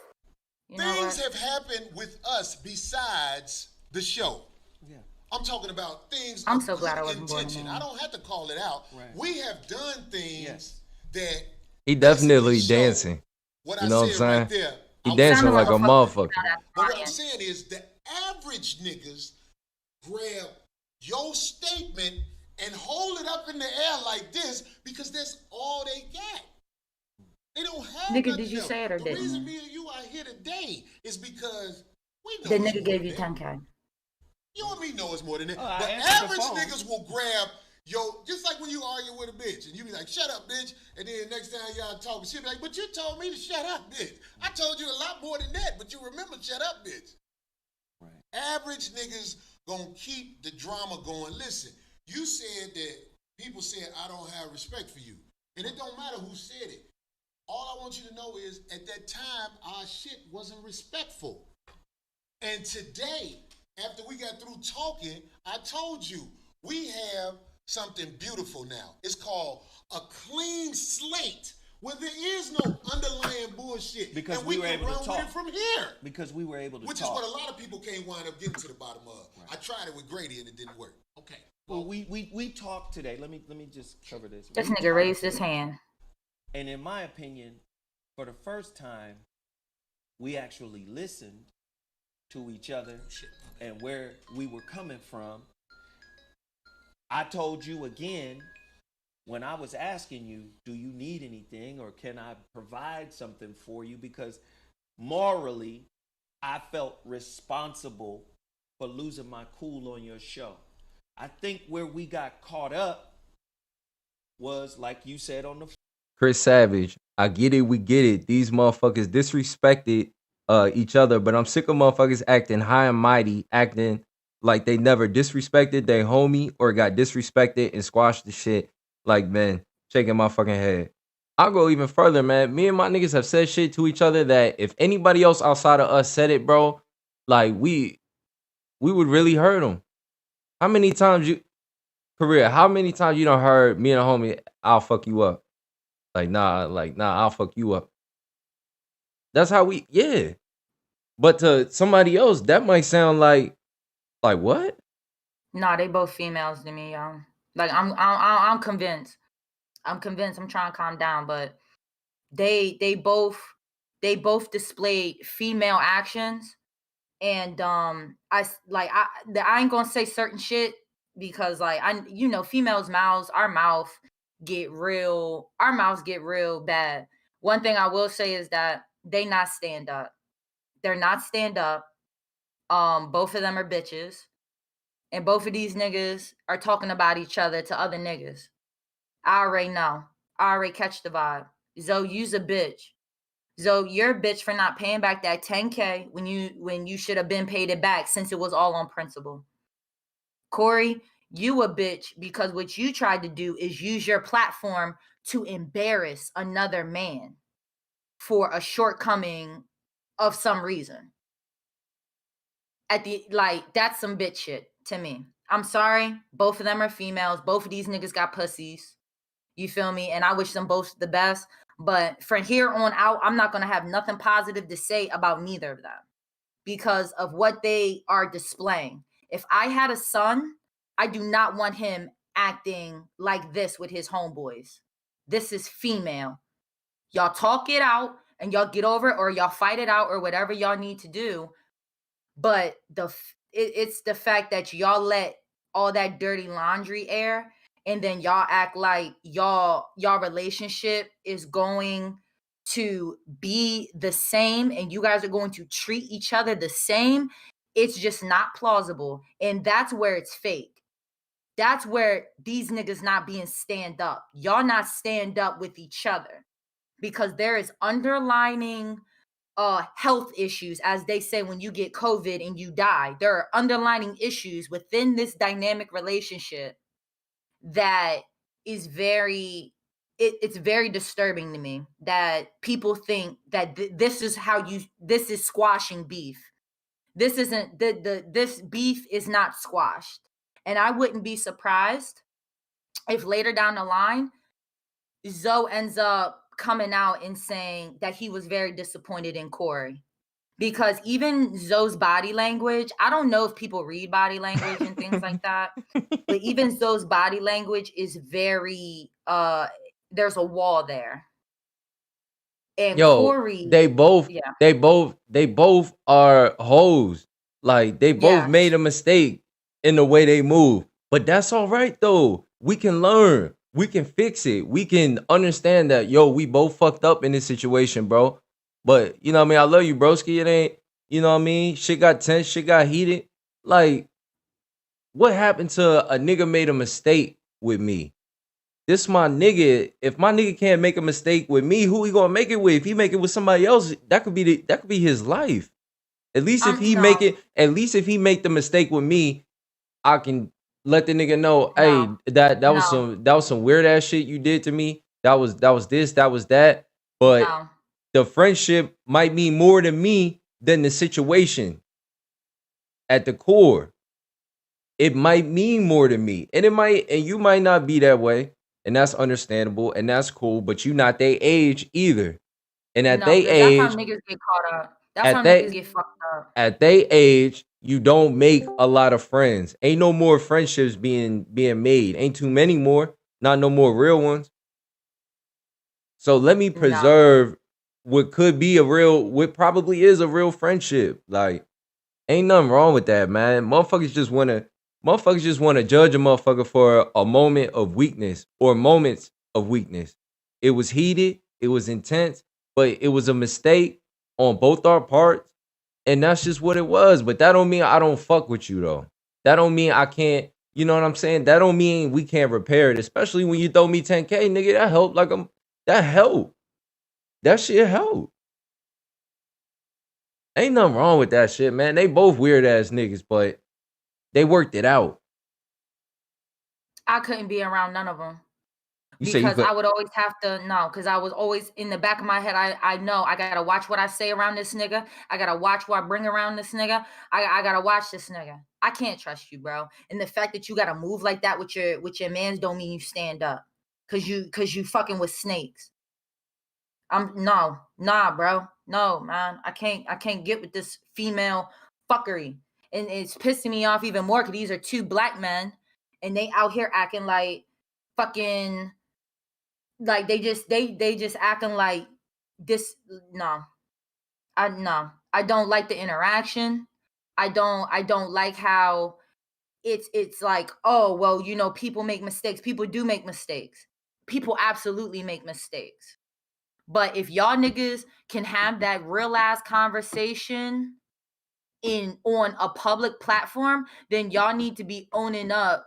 You know Things what? have happened with us besides the show. Yeah. I'm talking about things I'm of so glad I good wasn't born intention. then. I don't have to call it out. Right. We have done things Yes. that He definitely basically show dancing. what You I know what said I'm right saying? there. He I dancing Sounded like a fucking motherfucker. But what I'm lion. saying is the average niggas grab your statement and hold it up in the air like this because that's all they got. They don't have Nigga, nothing did you else. say it or the didn't reason you? me and you are here today is because we know The it's nigga more gave than you that. 10K. You and me know it's more than that. Oh, I but answered the average phone. niggas will grab just like when you argue with a bitch and you be like, shut up, bitch. And then next time y'all talking, she'll be like, but you told me to shut up, bitch. I told you a lot more than that, but you remember shut up, bitch. Right. Average niggas gonna keep the drama going. Listen, you said that people said I don't have respect for you. And it don't matter who said it. All I want you to know is at that time, our shit wasn't respectful. And today, after we got through talking, I told you we have something beautiful now. It's called a clean slate where there is no underlying bullshit. Because and we were can able to run with talk. it from here. Because we were able to Which talk. is what a lot of people can't wind up getting to the bottom of. I tried it with Grady and it didn't work. Okay. Well, we talked today. Let me just cover this. This We nigga talked raised his today. hand. And in my opinion, for the first time, we actually listened to each other and where we were coming from. I told you again, when I was asking you, do you need anything or can I provide something for you? Because morally, I felt responsible for losing my cool on your show. I think where we got caught up was, like you said on the Chris Savage, I get it, we get it. These motherfuckers disrespected each other, but I'm sick of motherfuckers acting high and mighty, acting like they never disrespected their homie or got disrespected and squashed the shit. Like, man, shaking my fucking head. I'll go even further, man. Me and my niggas have said shit to each other that if anybody else outside of us said it, bro, like we would really hurt them. How many times you how many times you done heard me and a homie, I'll fuck you up? Like, nah, I'll fuck you up. That's how we, yeah. But to somebody else, that might sound like what? Nah, they both females to me, y'all. Like I'm convinced. I'm convinced. I'm trying to calm down, but they both displayed female actions, and I ain't gonna say certain shit because like females' mouths, our mouths get real bad. One thing I will say is that they not stand up. They're not stand up. Both of them are bitches. And both of these niggas are talking about each other to other niggas. I already know. I already catch the vibe. Zoe, you's a bitch. Zoe, you're a bitch for not paying back that 10K when you should have been paid it back since it was all on principle. Corey, you a bitch because what you tried to do is use your platform to embarrass another man for a shortcoming of some reason. That's some bitch shit to me. I'm sorry. Both of them are females. Both of these niggas got pussies. You feel me? And I wish them both the best. But from here on out, I'm not going to have nothing positive to say about neither of them because of what they are displaying. If I had a son, I do not want him acting like this with his homeboys. This is female. Y'all talk it out and y'all get over it or y'all fight it out or whatever y'all need to do. But it's the fact that y'all let all that dirty laundry air and then y'all act like y'all relationship is going to be the same and you guys are going to treat each other the same. It's just not plausible. And that's where it's fake. That's where these niggas not being stand up. Y'all not stand up with each other because there is underlining health issues, as they say when you get COVID and you die. There are underlining issues within this dynamic relationship that is it's very disturbing to me that people think that this is squashing beef. This isn't this beef is not squashed. And I wouldn't be surprised if later down the line Zoe ends up coming out and saying that he was very disappointed in Corey. Because even Zoe's body language, I don't know if people read body language and things like that, but even Zoe's body language is very, there's a wall there. And Corey, they both are hoes. Like they both made a mistake in the way they move. But that's all right though. We can learn. We can fix it. We can understand that, we both fucked up in this situation, bro. But, you know what I mean? I love you, broski. It ain't, you know what I mean? Shit got tense. Shit got heated. Like, what happened to a nigga made a mistake with me? This my nigga. If my nigga can't make a mistake with me, who he gonna make it with? If he make it with somebody else, that could be his life. At least if he make the mistake with me, I can let the nigga know, hey, that was some weird ass shit you did to me. That was this, that was that. But the friendship might mean more to me than the situation. At the core, it might mean more to me, and you might not be that way, and that's understandable, and that's cool. But you not their age either, and at their age, that's how niggas get caught up. That's how niggas get fucked up. At their age, you don't make a lot of friends. Ain't no more friendships being made. Ain't too many more. Not no more real ones. So let me preserve what probably is a real friendship. Like, ain't nothing wrong with that, man. Motherfuckers just wanna judge a motherfucker for a moment of weakness or moments of weakness. It was heated, it was intense, but it was a mistake on both our parts. And that's just what it was. But that don't mean I don't fuck with you though. That don't mean I can't, you know what I'm saying? That don't mean we can't repair it. Especially when you throw me 10K, nigga, that helped. That helped. That shit helped. Ain't nothing wrong with that shit, man. They both weird ass niggas, but they worked it out. I couldn't be around none of them. You say you because could. I would always have to no, because I was always in the back of my head. I know I gotta watch what I say around this nigga. I gotta watch what I bring around this nigga. I gotta watch this nigga. I can't trust you, bro. And the fact that you gotta move like that with your mans don't mean you stand up, cause you fucking with snakes. Nah, bro. No, man. I can't get with this female fuckery. And it's pissing me off even more because these are two black men and they out here acting like fucking like they just acting like this. No. I don't like the interaction. I don't like how it's like, oh well, people make mistakes. People do make mistakes. People absolutely make mistakes. But if y'all niggas can have that real ass conversation on a public platform, then y'all need to be owning up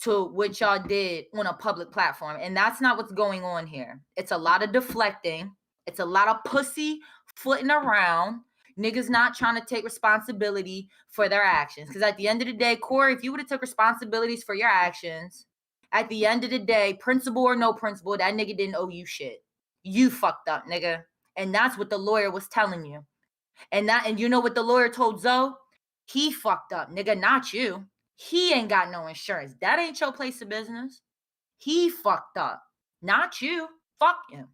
to what y'all did on a public platform. And that's not what's going on here. It's a lot of deflecting. It's a lot of pussy footing around. Niggas not trying to take responsibility for their actions. Because at the end of the day, Corey, if you would have took responsibilities for your actions, at the end of the day, principal or no principal, that nigga didn't owe you shit. You fucked up, nigga. And that's what the lawyer was telling you. And you know what the lawyer told Zoe? He fucked up, nigga, not you. He ain't got no insurance. That ain't your place of business. He fucked up, not you. Fuck him.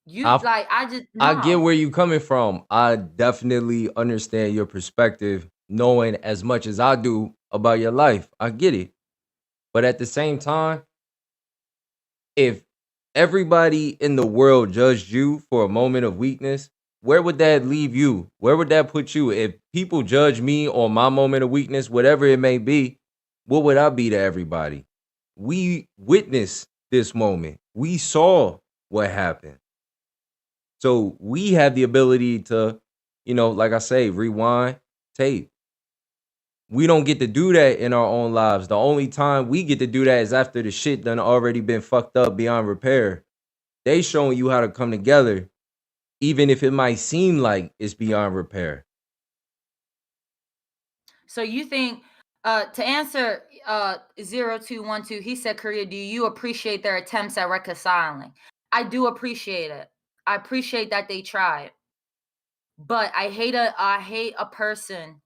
I get where you coming from. I definitely understand your perspective, knowing as much as I do about your life. I get it. But at the same time, if everybody in the world judged you for a moment of weakness, where would that leave you? Where would that put you? If people judge me on my moment of weakness, whatever it may be, what would I be to everybody? We witnessed this moment. We saw what happened. So we have the ability to, like I say, rewind tape. We don't get to do that in our own lives. The only time we get to do that is after the shit done already been fucked up beyond repair. They showing you how to come together, even if it might seem like it's beyond repair. So you think, to answer 0212, he said, Korea, do you appreciate their attempts at reconciling? I do appreciate it. I appreciate that they tried. But I hate a person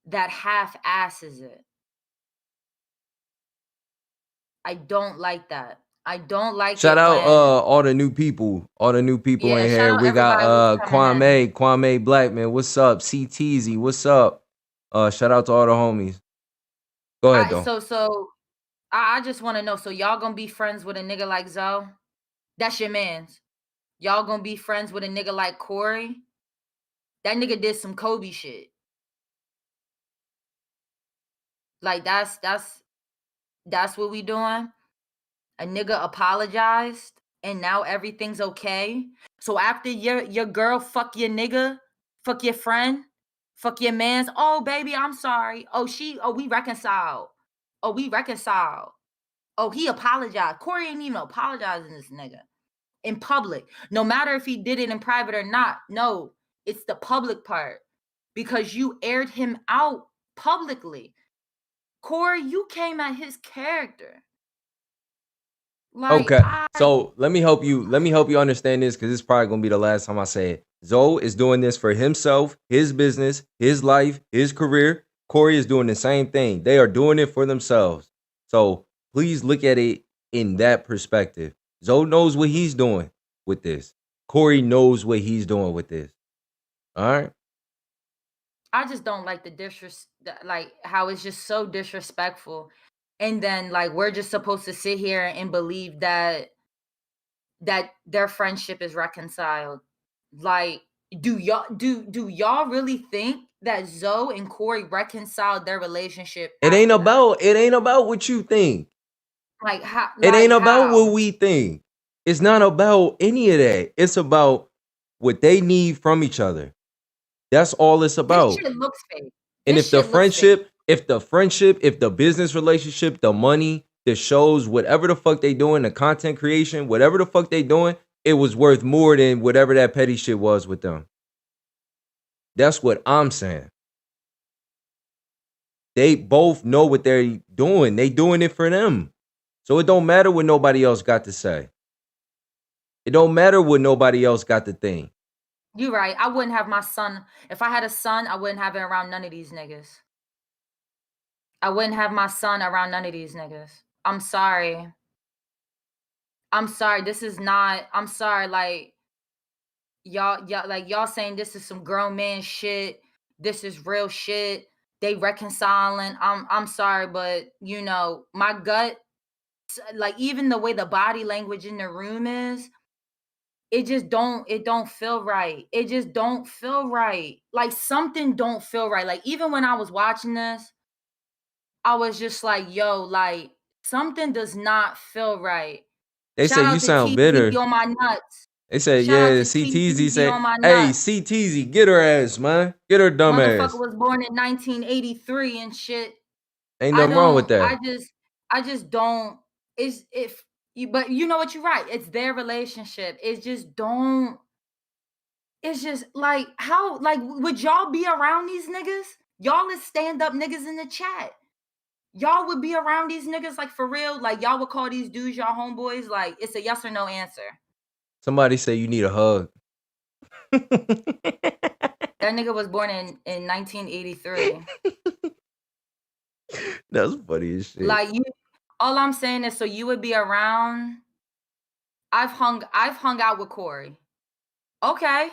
that half-asses it. I don't like that. I don't like Shout it out when all the new people. All the new people Yeah, in shout here. out We got everybody who's coming in. Kwame Blackman. What's up? CTZ. What's up? Shout out to all the homies. Go ahead though. So I just want to know, so y'all gonna be friends with a nigga like Zoe? That's your mans. Y'all gonna be friends with a nigga like Corey? That nigga did some Kobe shit. Like that's what we doing. A nigga apologized and now everything's okay. So after your girl fuck your nigga, fuck your friend, fuck your mans. Oh baby, I'm sorry. Oh we reconciled. Oh, we reconciled. Oh, he apologized. Corey ain't even apologizing to this nigga in public. No matter if he did it in private or not. No, it's the public part. Because you aired him out publicly. Corey, you came at his character. Like, Okay. So let me help you understand this, because it's probably gonna be the last time I say it. Zoe is doing this for himself, his business, his life, his career. Corey is doing the same thing. They are doing it for themselves. So please look at it in that perspective. Zoe knows what he's doing with this. Corey knows what he's doing with this. All right. I just don't like like how it's just so disrespectful. And then like we're just supposed to sit here and believe that their friendship is reconciled. Like, do y'all really think that Zoe and Corey reconciled their relationship? It ain't about what you think. Like how It ain't like about how? what we think. It's not about any of that. It's about what they need from each other. That's all it's This about. shit looks fake. And This if the shit looks fake. friendship, if the business relationship, the money, the shows, whatever the fuck they doing, the content creation, whatever the fuck they doing, it was worth more than whatever that petty shit was with them. That's what I'm saying. They both know what they're doing. They doing it for them. So it don't matter what nobody else got to say. It don't matter what nobody else got to think. You right. I wouldn't have my son. If I had a son, I wouldn't have it around none of these niggas. I wouldn't have my son around none of these niggas. I'm sorry. I'm sorry. This is not. I'm sorry. Like y'all saying this is some grown man shit. This is real shit. They reconciling. I'm sorry, but you know, my gut, like even the way the body language in the room is, it don't feel right. It just don't feel right. Like something don't feel right. Like even when I was watching this, I was just like, yo, like something does not feel right. They say Shout you out to sound TZZ bitter. on my nuts. They said, Shout out yeah, to CTZ TZZ said, on my hey, nuts. CTZ, get her ass, man. Get her dumb Motherfucker ass. was born in 1983 and shit. Ain't nothing wrong with that. I just don't. It's if you, but you know what? You're right. It's their relationship. It's just don't. It's just like how like would y'all be around these niggas? Y'all is stand up niggas in the chat. Y'all would be around these niggas like for real. Like y'all would call these dudes y'all homeboys. Like it's a yes or no answer. Somebody say you need a hug. That nigga was born in 1983. That's funny as shit. Like you, all I'm saying is so you would be around. I've hung out with Corey. Okay.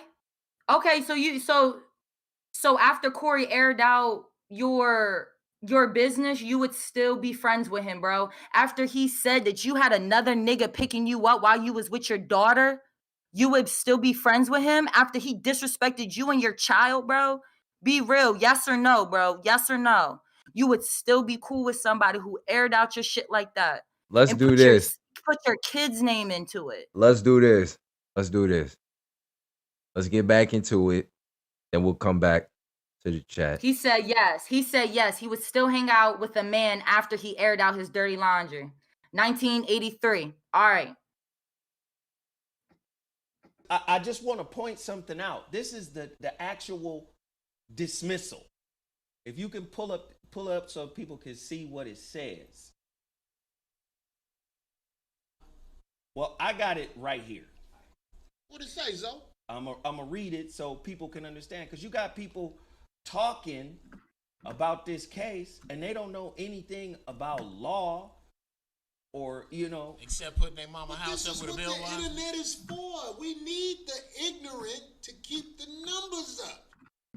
So after Corey aired out your business, you would still be friends with him, bro. After he said that you had another nigga picking you up while you was with your daughter, you would still be friends with him after he disrespected you and your child, bro. Be real, yes or no, bro? Yes or no? You would still be cool with somebody who aired out your shit like that Let's and do this. put your kid's name into it. Let's do this. Let's do this. Let's get back into it. Then we'll come back to the chat. He said yes. He said yes. He would still hang out with a man after he aired out his dirty laundry. 1983. All right. I just want to point something out. This is the actual dismissal. If you can pull up so people can see what it says. Well, I got it right here. What it say, Zo? I'm gonna read it so people can understand, because you got people talking about this case and they don't know anything about law, or except putting their mama house This up is with a what bill the line. internet is for. We need the ignorant to keep the numbers up.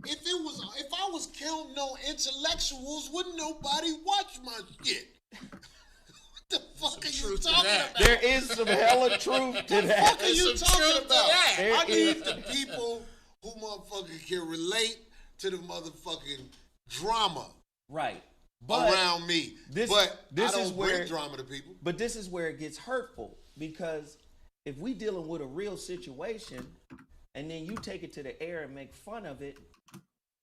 If I was counting on intellectuals, wouldn't nobody watch my shit? What the fuck are you talking about? There is some hella truth to that. What are you talking about? I need the is. people who motherfucking can relate to the motherfucking drama Right. around me. This I is don't where bring drama to people. But this is where it gets hurtful, because if we dealing with a real situation and then you take it to the air and make fun of it,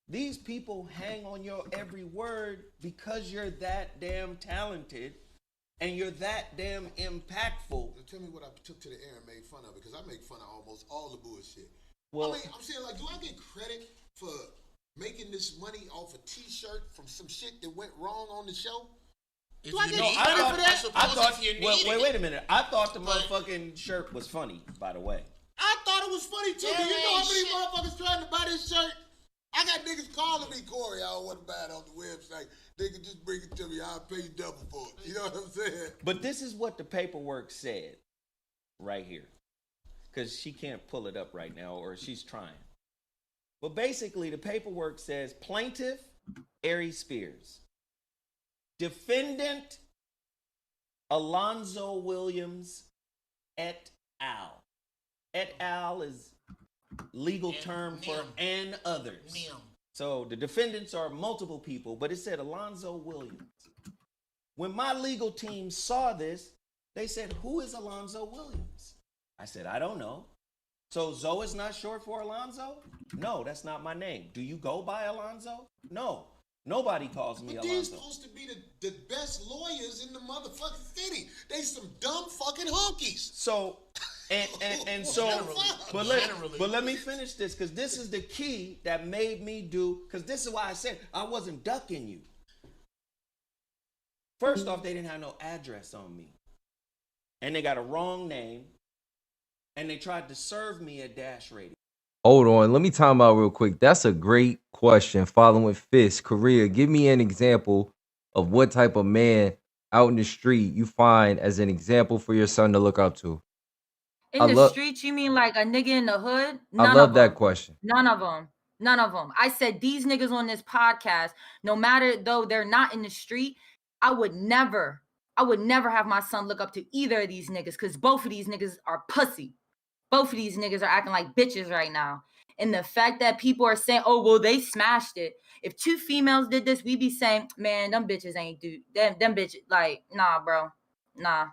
these people hang on your every word because you're that damn talented and you're that damn impactful. Tell me what I took to the air and made fun of it, because I make fun of almost all the bullshit. Well, I mean, I'm saying, like, do I get credit for making this money off a T-shirt from some shit that went wrong on the show? Do I get credit for that? I thought wait a minute. I thought the motherfucking shirt was funny, by the way. I thought it was funny too. Do you know how many motherfuckers trying to buy this shirt? I got niggas calling me, Corey, I don't want to buy it on the website. Nigga, just bring it to me. I'll pay you double for it. You know what I'm saying? But this is what the paperwork said right here, because she can't pull it up right now, or she's trying. But basically, the paperwork says plaintiff, Aries Spears. Defendant, Alonzo Williams, et al. Et al. Is legal term for and others. So the defendants are multiple people, but it said Alonzo Williams. When my legal team saw this, they said, "Who is Alonzo Williams?" I said, "I don't know." So Zoe is not short for Alonzo? No, that's not my name. Do you go by Alonzo? No. Nobody calls me But Alonzo. these supposed to be the best lawyers in the motherfucking city. They some dumb fucking honkies. So, and so, but let me finish this, because this is the key that made me do, because this is why I said I wasn't ducking you. First off, they didn't have no address on me. and they got a wrong name, and they tried to serve me a dash rating. Hold on, let me time out real quick. That's a great question. Following Fist, Korea, give me an example of what type of man out in the street you find as an example for your son to look up to. I In the love streets, you mean like a nigga in the hood? I None of love that them. question. None of them. None of them. I said these niggas on this podcast, no matter though they're not in the street, I would never have my son look up to either of these niggas because both of these niggas are pussy. Both of these niggas are acting like bitches right now. And the fact that people are saying, oh, well, they smashed it. If two females did this, we'd be saying, man, them bitches ain't do them bitches. Like, nah, bro. Nah.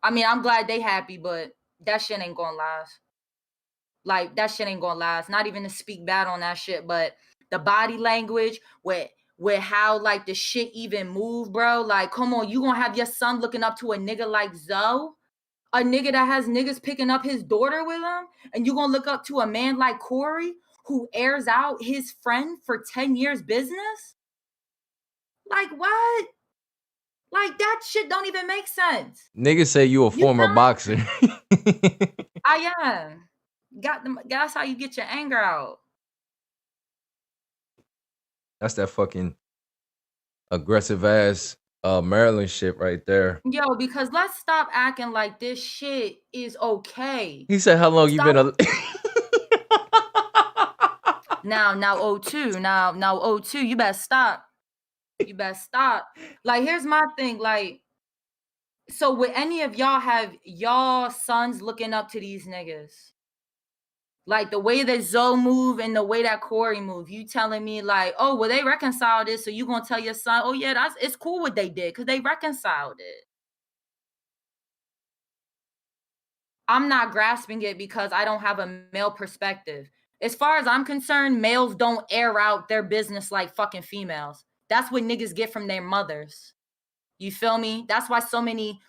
I mean, I'm glad they happy, but that shit ain't gonna last. Like, that shit ain't gonna last. Not even to speak bad on that shit, but the body language with how like the shit even move, bro. Like, come on, you gonna have your son looking up to a nigga like Zoe? A nigga that has niggas picking up his daughter with him, and you gonna look up to a man like Corey who airs out his friend for 10 years business? Like what? Like that shit don't even make sense. Niggas say you a You former tell boxer. I am. Got them. That's how you get your anger out. That's that fucking aggressive ass Maryland shit right there. Yo, because let's stop acting like this shit is okay. He said, "How long you been?" Now O2. Now O2. You better stop. You better stop. Like, here's my thing. Like, so would any of y'all have y'all sons looking up to these niggas? Like the way that Zoe move and the way that Corey move, you telling me like, oh, well, they reconciled it, so you gonna tell your son, oh yeah, it's cool what they did because they reconciled it. I'm not grasping it because I don't have a male perspective. As far as I'm concerned, males don't air out their business like fucking females. That's what niggas get from their mothers. You feel me? That's why so many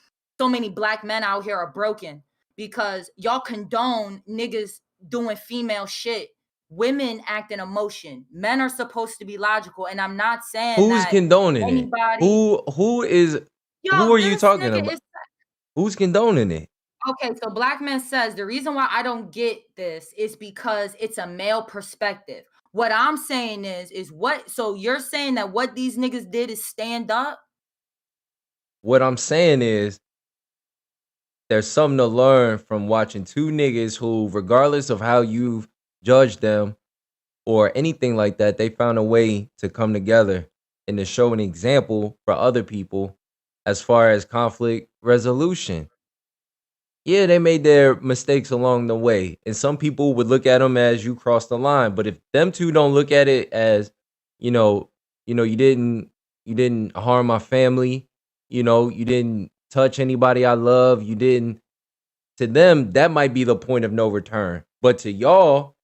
black men out here are broken because y'all condone niggas doing female shit. Women act in emotion. Men are supposed to be logical, and I'm not saying Who's that condoning it? anybody. Who is? Who Yo, are you this talking nigga about? is Who's condoning it? okay. So Black Man says the reason why I don't get this is because it's a male perspective. What I'm saying is what? So you're saying that what these niggas did is stand up? What I'm saying is there's something to learn from watching two niggas who, regardless of how you've judged them or anything like that, they found a way to come together and to show an example for other people as far as conflict resolution. Yeah, they made their mistakes along the way, and some people would look at them as you crossed the line. But if them two don't look at it as, you know, you didn't harm my family, you didn't touch anybody I love, you didn't. To them, that might be the point of no return. But to y'all,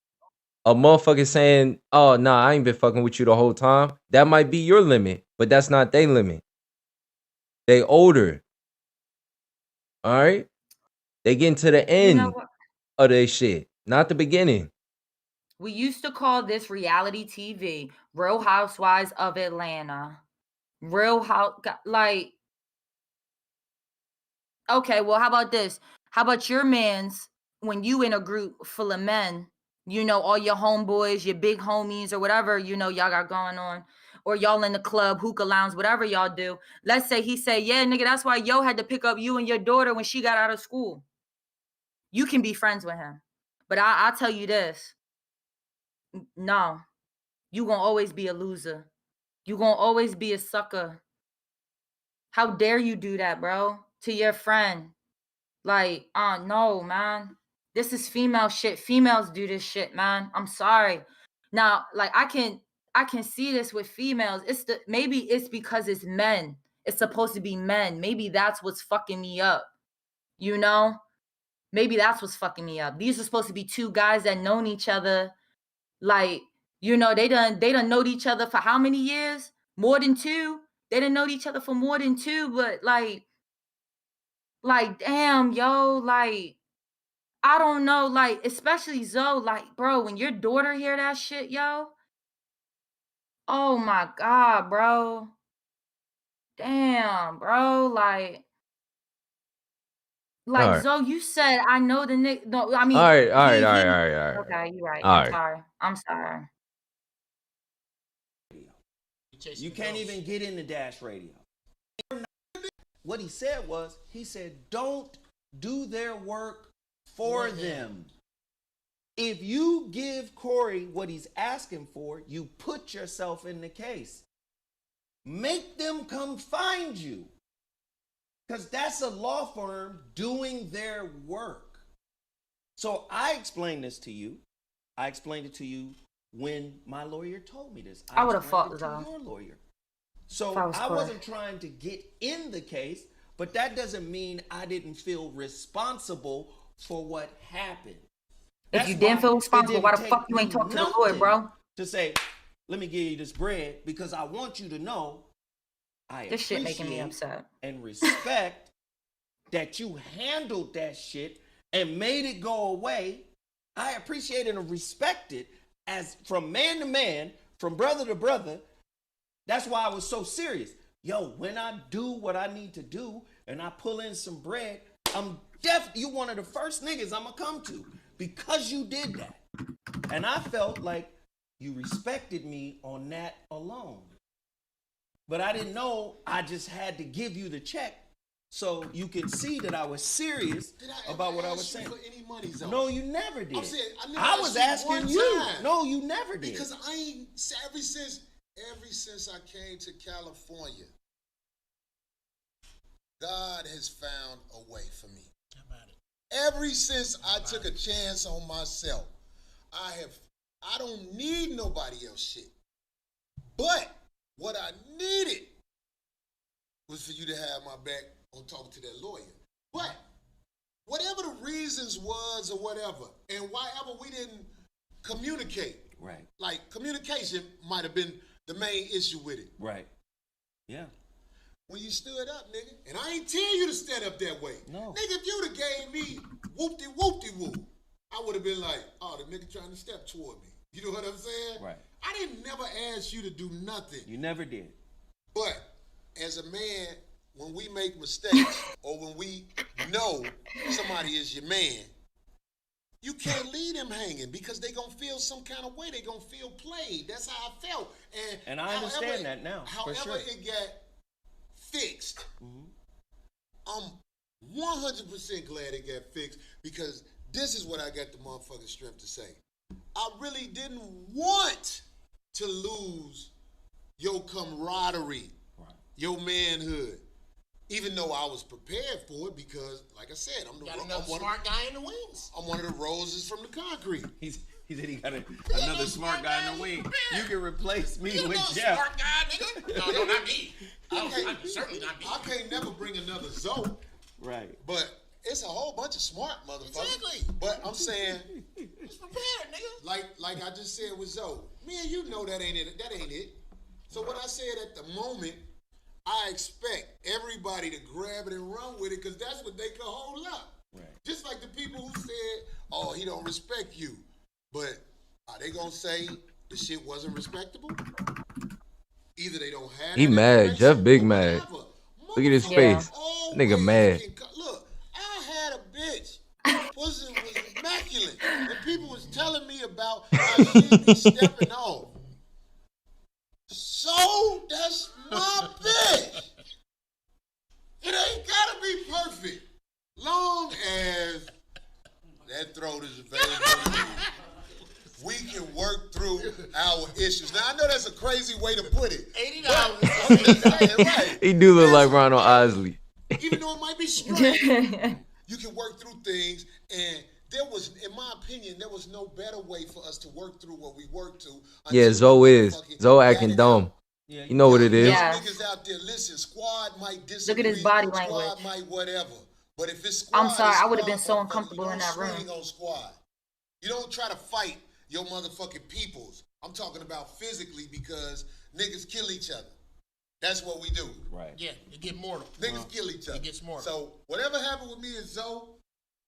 a motherfucker saying, "Oh, nah, I ain't been fucking with you the whole time," that might be your limit, but that's not their limit. They older, all right. They getting to the You know end what? of their shit, not the beginning. We used to call this reality TV, Real Housewives of Atlanta. Real House, like, okay, well, how about this? How about your man's when you in a group full of men, all your homeboys, your big homies, or whatever, y'all got going on, or y'all in the club, hookah lounge, whatever y'all do. Let's say he say, yeah, nigga, that's why yo had to pick up you and your daughter when she got out of school. You can be friends with him. But I'll tell you this. No, you gonna always be a loser. You gonna always be a sucker. How dare you do that, bro? To your friend. Like, no, man. This is female shit. Females do this shit, man. I'm sorry. Now, like I can see this with females. Maybe it's because it's men. It's supposed to be men. Maybe that's what's fucking me up. You know? Maybe that's what's fucking me up. These are supposed to be two guys that known each other. Like, they done knowed each other for how many years? More than 2. They didn't know each other for more than 2, but like damn, yo, like I don't know, like especially Zoe, like bro, when your daughter hear that shit, yo, oh my god, bro, damn, bro, like Like, right. Zoe, you said, I know the nigga. No, I mean, All right, all right, he, all right, he. all right, all right. Okay, you're right. All I'm right. sorry. I'm sorry. You can't even get into Dash Radio. What he said was, he said, don't do their work for them. If you give Corey what he's asking for, you put yourself in the case. Make them come find you. Because that's a law firm doing their work. So I explained this to you. I explained it to you when my lawyer told me this. I would have explained fought it to Zoe. your lawyer. So I was I Corey. wasn't trying to get in the case, but that doesn't mean I didn't feel responsible for what happened. If you didn't feel responsible, why the fuck you ain't talk to the lawyer, bro? To say, let me give you this bread because I want you to know I This shit making me appreciate upset. and respect that you handled that shit and made it go away. I appreciate and respect it as from man to man, from brother to brother. That's why I was so serious. Yo, when I do what I need to do and I pull in some bread, you one of the first niggas I'm gonna come to because you did that. And I felt like you respected me on that alone. But I didn't know I just had to give you the check so you can see that I was serious about what I was saying. For any money, Zoe? No, you never did. I'm saying, I was asking you. Time. No, you never did. Because I ain't ever since I came to California, God has found a way for me. How about it? Ever since I took a chance on myself, I don't need nobody else shit. But what I needed was for you to have my back on talking to that lawyer. But whatever the reasons was or whatever, and whatever we didn't communicate. Right. Like communication might have been the main issue with it. Right. Yeah. When you stood up, nigga, and I ain't tell you to stand up that way. No. Nigga, if you'd have gave me whoop-de-whoop-de-whoop, I would have been like, oh, the nigga trying to step toward me. You know what I'm saying? Right. I didn't never ask you to do nothing. You never did. But as a man, when we make mistakes or when we know somebody is your man, you can't leave them hanging because they gonna feel some kind of way. They gonna feel played. That's how I felt. And I understand that now, for sure. However it got fixed, I'm 100% glad it got fixed because this is what I got the motherfucking strength to say. I really didn't want to lose your camaraderie, your manhood, even though I was prepared for it because, like I said, I'm Got another smart guy in the wings. I'm one of the roses from the concrete. He said he got another smart guy in the wing. You can replace me with Jeff. Smart guy, nigga. No, not me. I'm certainly not me. I can't never bring another Zoe, Right. but it's a whole bunch of smart motherfuckers. Exactly. But I'm saying, Just prepared, nigga. like I just said with Zoe, me and you know that ain't it. That ain't it. So what I said at the moment, I expect everybody to grab it and run with it because that's what they can hold up. Right. Just like the people who said, "Oh, he don't respect you," but are they gonna say the shit wasn't respectable? Either they don't have. He that mad. information Jeff big or mad. whatever. Look at his Yeah. face. Always Nigga mad. Look, I had a bitch. Pussy was immaculate. And people was telling me about how she be stepping off. So that's my bitch. It ain't gotta be perfect. Long as that throat is available to me. We can work through our issues. Now I know that's a crazy way to put it. $80. I'm just saying, right. He do look like Ronald Osley. Even though it might be strange, you can work through things. And there was, in my opinion, there was no better way for us to work through what we worked to. Yeah, Zoe is. Zoe acting dumb. Yeah, You know what it is. Yeah. Niggas out there, listen, squad might disagree. Look at his body Squad language. might whatever. But if it's squad, I'm sorry, it's I would have been squad, so motherfucker. uncomfortable You in don't that room. swing on squad. You don't try to fight your motherfucking peoples. I'm talking about physically because niggas kill each other. That's what we do. Right. Yeah, you get mortal. Niggas kill each other. It gets more. So whatever happened with me and Zoe,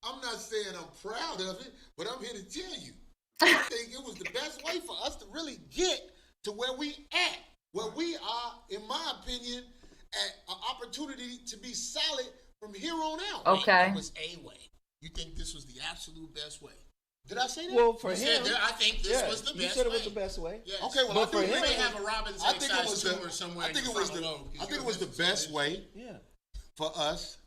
I'm not saying I'm proud of it, but I'm here to tell you. I think it was the best way for us to really get to where we at. Where we are, in my opinion, at an opportunity to be solid from here on out. Okay. That was a way. You think this was the absolute best way? Did I say that? Well, for You him, said I think this was the best way. You said it was the best way. Yes. Okay, well, But I for think him, You may have a Robin's I think it size was tumor somewhere. I think in it your was the frontal lobe, 'cause I think you're it was the a best way Yeah. for us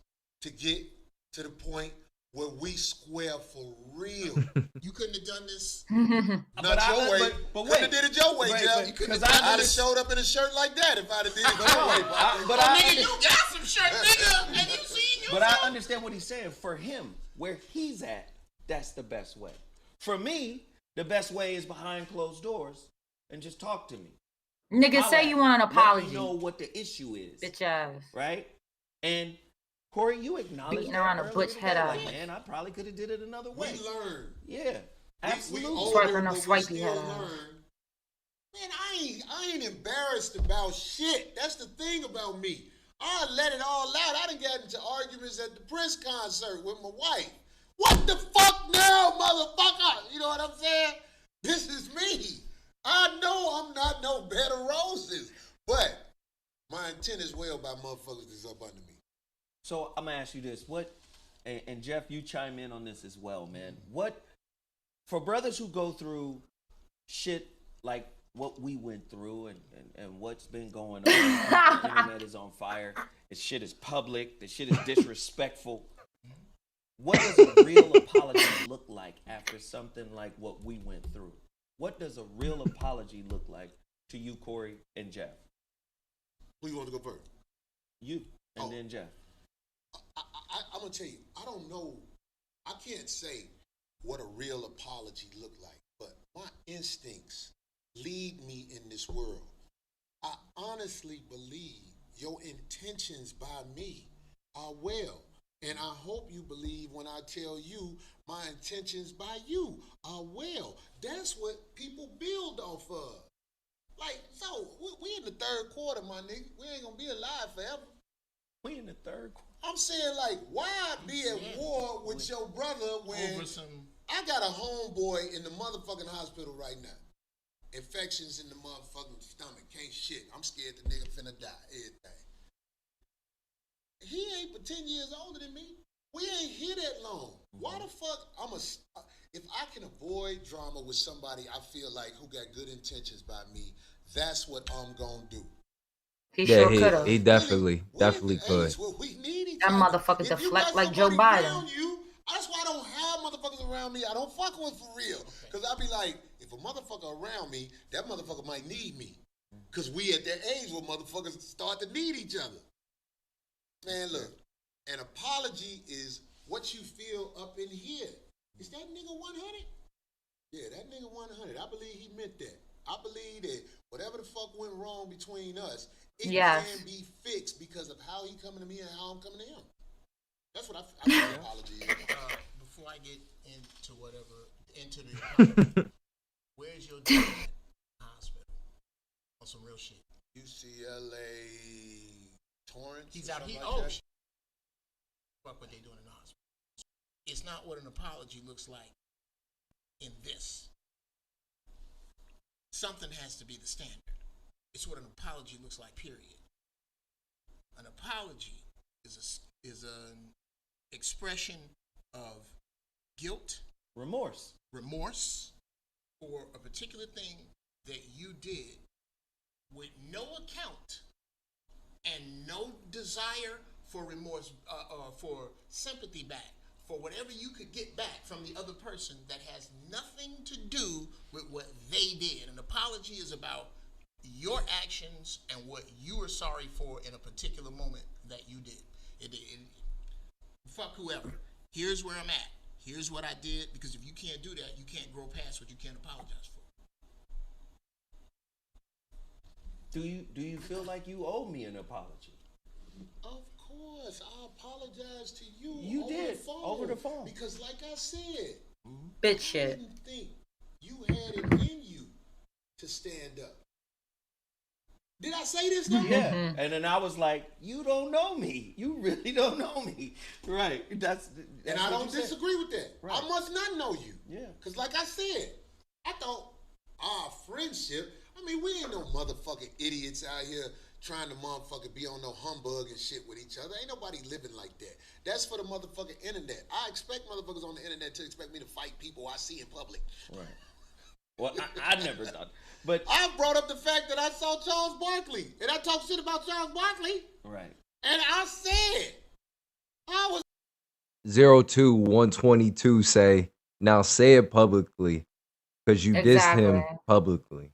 to get to the point where we square for real. You couldn't have done this. Not But your way. but Couldn't have did it your way, Wait, Jeff. wait, 'cause I'd I have showed up in a shirt like that if I'd have did it your way. But Nigga, you got some shirt, nigga, and you seen yourself. But I understand what he's saying. For him, where he's at, that's the best way. For me, the best way is behind closed doors and just talk to me. Nigga, say you want an Let apology. me know what the issue is. Bitch ass. Right? And Corey, you acknowledged Beating that around a earlier butch today. head Like, out. man, I probably could have did it another way. We learned. Yeah, absolutely. We Swipe older, on no but we swipey still head. learn. Man, I ain't embarrassed about shit. That's the thing about me. I let it all out. I done got into arguments at the Prince concert with my wife. What the fuck now, motherfucker? You know what I'm saying? This is me. I know I'm not no bed of roses, but my intent is well by motherfuckers that's up under me. So I'm gonna ask you this: what? And Jeff, you chime in on this as well, man. What for brothers who go through shit like what we went through and what's been going on? The internet is on fire. This shit is public. This shit is disrespectful. What does a real apology look like after something like what we went through? What does a real apology look like to you, Corey and Jeff? Who you want to go first? You and then Jeff. I'm gonna tell you, I don't know. I can't say what a real apology look like, but my instincts lead me in this world. I honestly believe your intentions by me are well. And I hope you believe when I tell you my intentions by you are well. That's what people build off of. Like, so we in the third quarter, my nigga. We ain't gonna be alive forever. We in the third quarter. I'm saying, like, why be at war with your brother when Over some. I got a homeboy in the motherfucking hospital right now. Infections in the motherfucking stomach. Can't shit. I'm scared the nigga finna die. Everything. He ain't but 10 years older than me. We ain't here that long. Why the fuck if I can avoid drama with somebody I feel like who got good intentions by me, that's what I'm gonna do. He sure could Yeah, have. he definitely We're at could. the age where we need each That other. motherfucker If you deflect got like Joe somebody Biden. around you, that's why I don't have motherfuckers around me I don't fuck with for real. Because I be like, if a motherfucker around me, that motherfucker might need me. Because we at that age where motherfuckers start to need each other. Man, look, an apology is what you feel up in here. Is that nigga 100? Yeah, that nigga 100. I believe he meant that. I believe that whatever the fuck went wrong between us, it Yes. can be fixed because of how he coming to me and how I'm coming to him. That's what I think an apology is. Before I get into into the apology, where's your dad at the hospital? On some real shit. UCLA Torrance. He's or out something here. like Oh, that. shit. Fuck what they doing in the hospital. It's not what an apology looks like in this. Something has to be the standard. It's what an apology looks like, period. An apology is an expression of guilt, Remorse. remorse for a particular thing that you did with no account and no desire for remorse or for sympathy back, for whatever you could get back from the other person that has nothing to do with what they did. An apology is about your actions and what you are sorry for in a particular moment that you did. Fuck whoever. Here's where I'm at. Here's what I did, because if you can't do that, you can't grow past what you can't apologize for. Do you feel like you owe me an apology? Of course, I apologize to you. You over did, the phone, over the phone. Because, like I said, Bitch I shit. didn't think you had it in you to stand up. Did I say this though? Yeah. And then I was like, you don't know me. You really don't know me. Right. That's And I what don't you said. disagree with that. Right. I must not know you. Yeah. Because like I said, I thought our friendship, I mean, we ain't no motherfucking idiots out here trying to motherfucker be on no humbug and shit with each other. Ain't nobody living like that. That's for the motherfucking internet. I expect motherfuckers on the internet to expect me to fight people I see in public. Right. Well, I never thought. But I brought up the fact that I saw Charles Barkley and I talked shit about Charles Barkley. right. And I said, I was 02122 say, now say it publicly because you dissed him Exactly. publicly.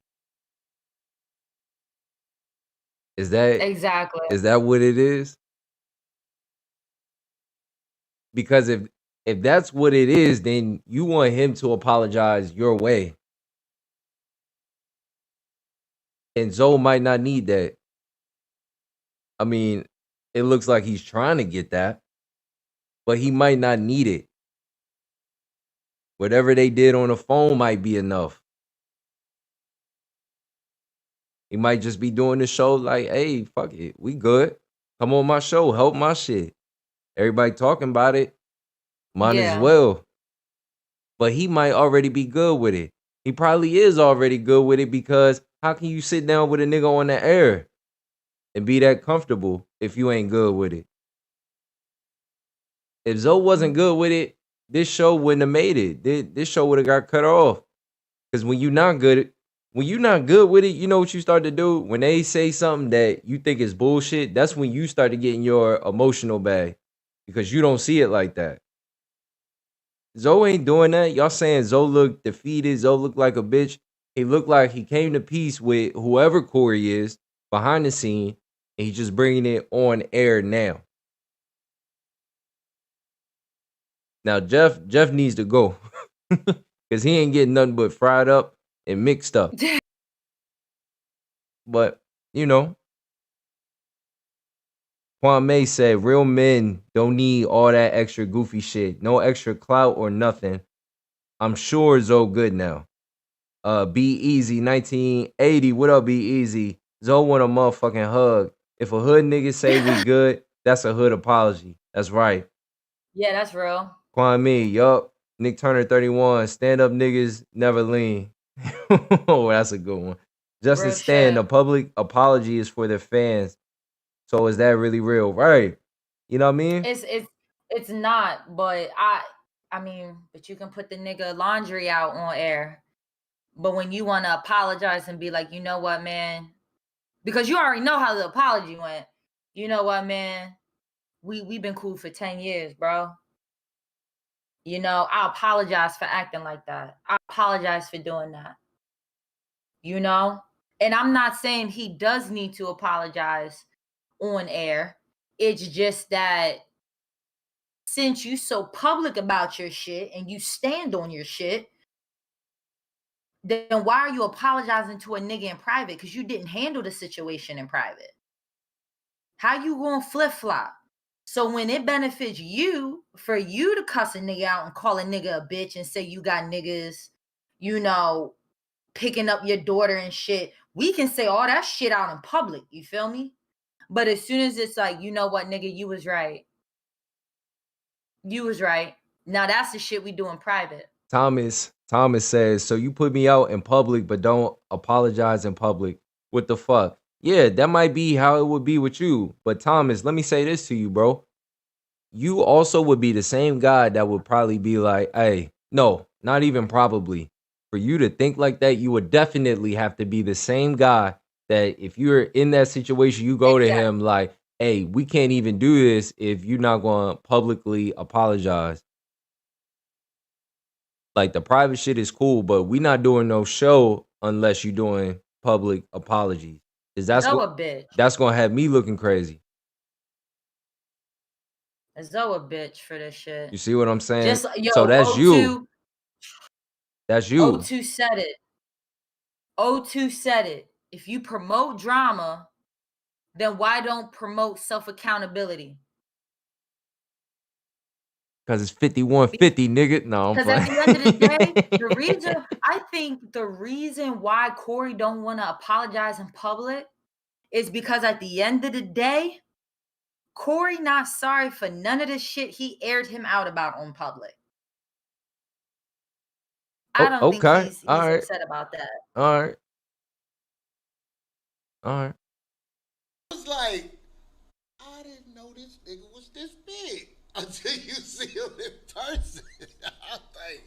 Is that Exactly. what it is? Because if that's what it is, then you want him to apologize your way. And Zoe might not need that. I mean, it looks like he's trying to get that, but he might not need it. Whatever they did on the phone might be enough. He might just be doing the show like, hey, fuck it, we good. Come on my show, help my shit. Everybody talking about it. Might as Yeah. well. But he might already be good with it. He probably is already good with it because how can you sit down with a nigga on the air and be that comfortable if you ain't good with it? If Zoe wasn't good with it, this show wouldn't have made it. This show would have got cut off. Because when you're not good with it, you know what you start to do? When they say something that you think is bullshit, that's when you start to get in your emotional bag. Because you don't see it like that. Zoe ain't doing that. Y'all saying Zoe look defeated. Zoe look like a bitch. He looked like he came to peace with whoever Corey is behind the scene. And he's just bringing it on air now. Now, Jeff needs to go. Because he ain't getting nothing but fried up and mixed up. But, you know, Kwame said, real men don't need all that extra goofy shit. No extra clout or nothing. I'm sure Zoe good now. Be Easy 1980. What up, Be Easy? Zoe want a motherfucking hug. If a hood nigga say we good, that's a hood apology. That's right. Yeah, that's real. Kwame, yup. Nick Turner 31. Stand up niggas never lean. Oh, that's a good one. Justin Real Stan, shit. a public apology is for their fans. So is that really real? Right. You know what I mean? It's not, but I mean, but you can put the nigga laundry out on air. But when you want to apologize and be like, you know what, man, because you already know how the apology went. You know what, man, we've been cool for 10 years, bro. You know, I apologize for acting like that. I apologize for doing that. You know? And I'm not saying he does need to apologize on air. It's just that since you so public about your shit and you stand on your shit, then why are you apologizing to a nigga in private? Because you didn't handle the situation in private. How you gonna flip-flop? So when it benefits you, for you to cuss a nigga out and call a nigga a bitch and say you got niggas, you know, picking up your daughter and shit, we can say all that shit out in public, you feel me? But as soon as it's like, you know what, nigga, you was right. You was right. Now that's the shit we do in private. Thomas says, so you put me out in public, but don't apologize in public. What the fuck? Yeah, that might be how it would be with you. But Thomas, let me say this to you, bro. You also would be the same guy that would probably be like, hey, no, not even probably. For you to think like that, you would definitely have to be the same guy that if you're in that situation, you go to him like, hey, we can't even do this if you're not going to publicly apologize. Like the private shit is cool, but we not doing no show unless you're doing public apologies. Is that's Zoe a bitch. that's gonna have me looking crazy. Zoe a bitch for this shit. You see what I'm saying? Just yo, so that's O2, you. That's you. O2 said it. O2 said it. If you promote drama, then why don't promote self-accountability? Because it's 5150, nigga. No, I'm Because at the end of the day, I think the reason why Corey don't want to apologize in public is because at the end of the day, Corey not sorry for none of the shit he aired him out about on public. I don't think he's upset about that. All right. was like, I didn't know this nigga was this big until you see him in person. I think,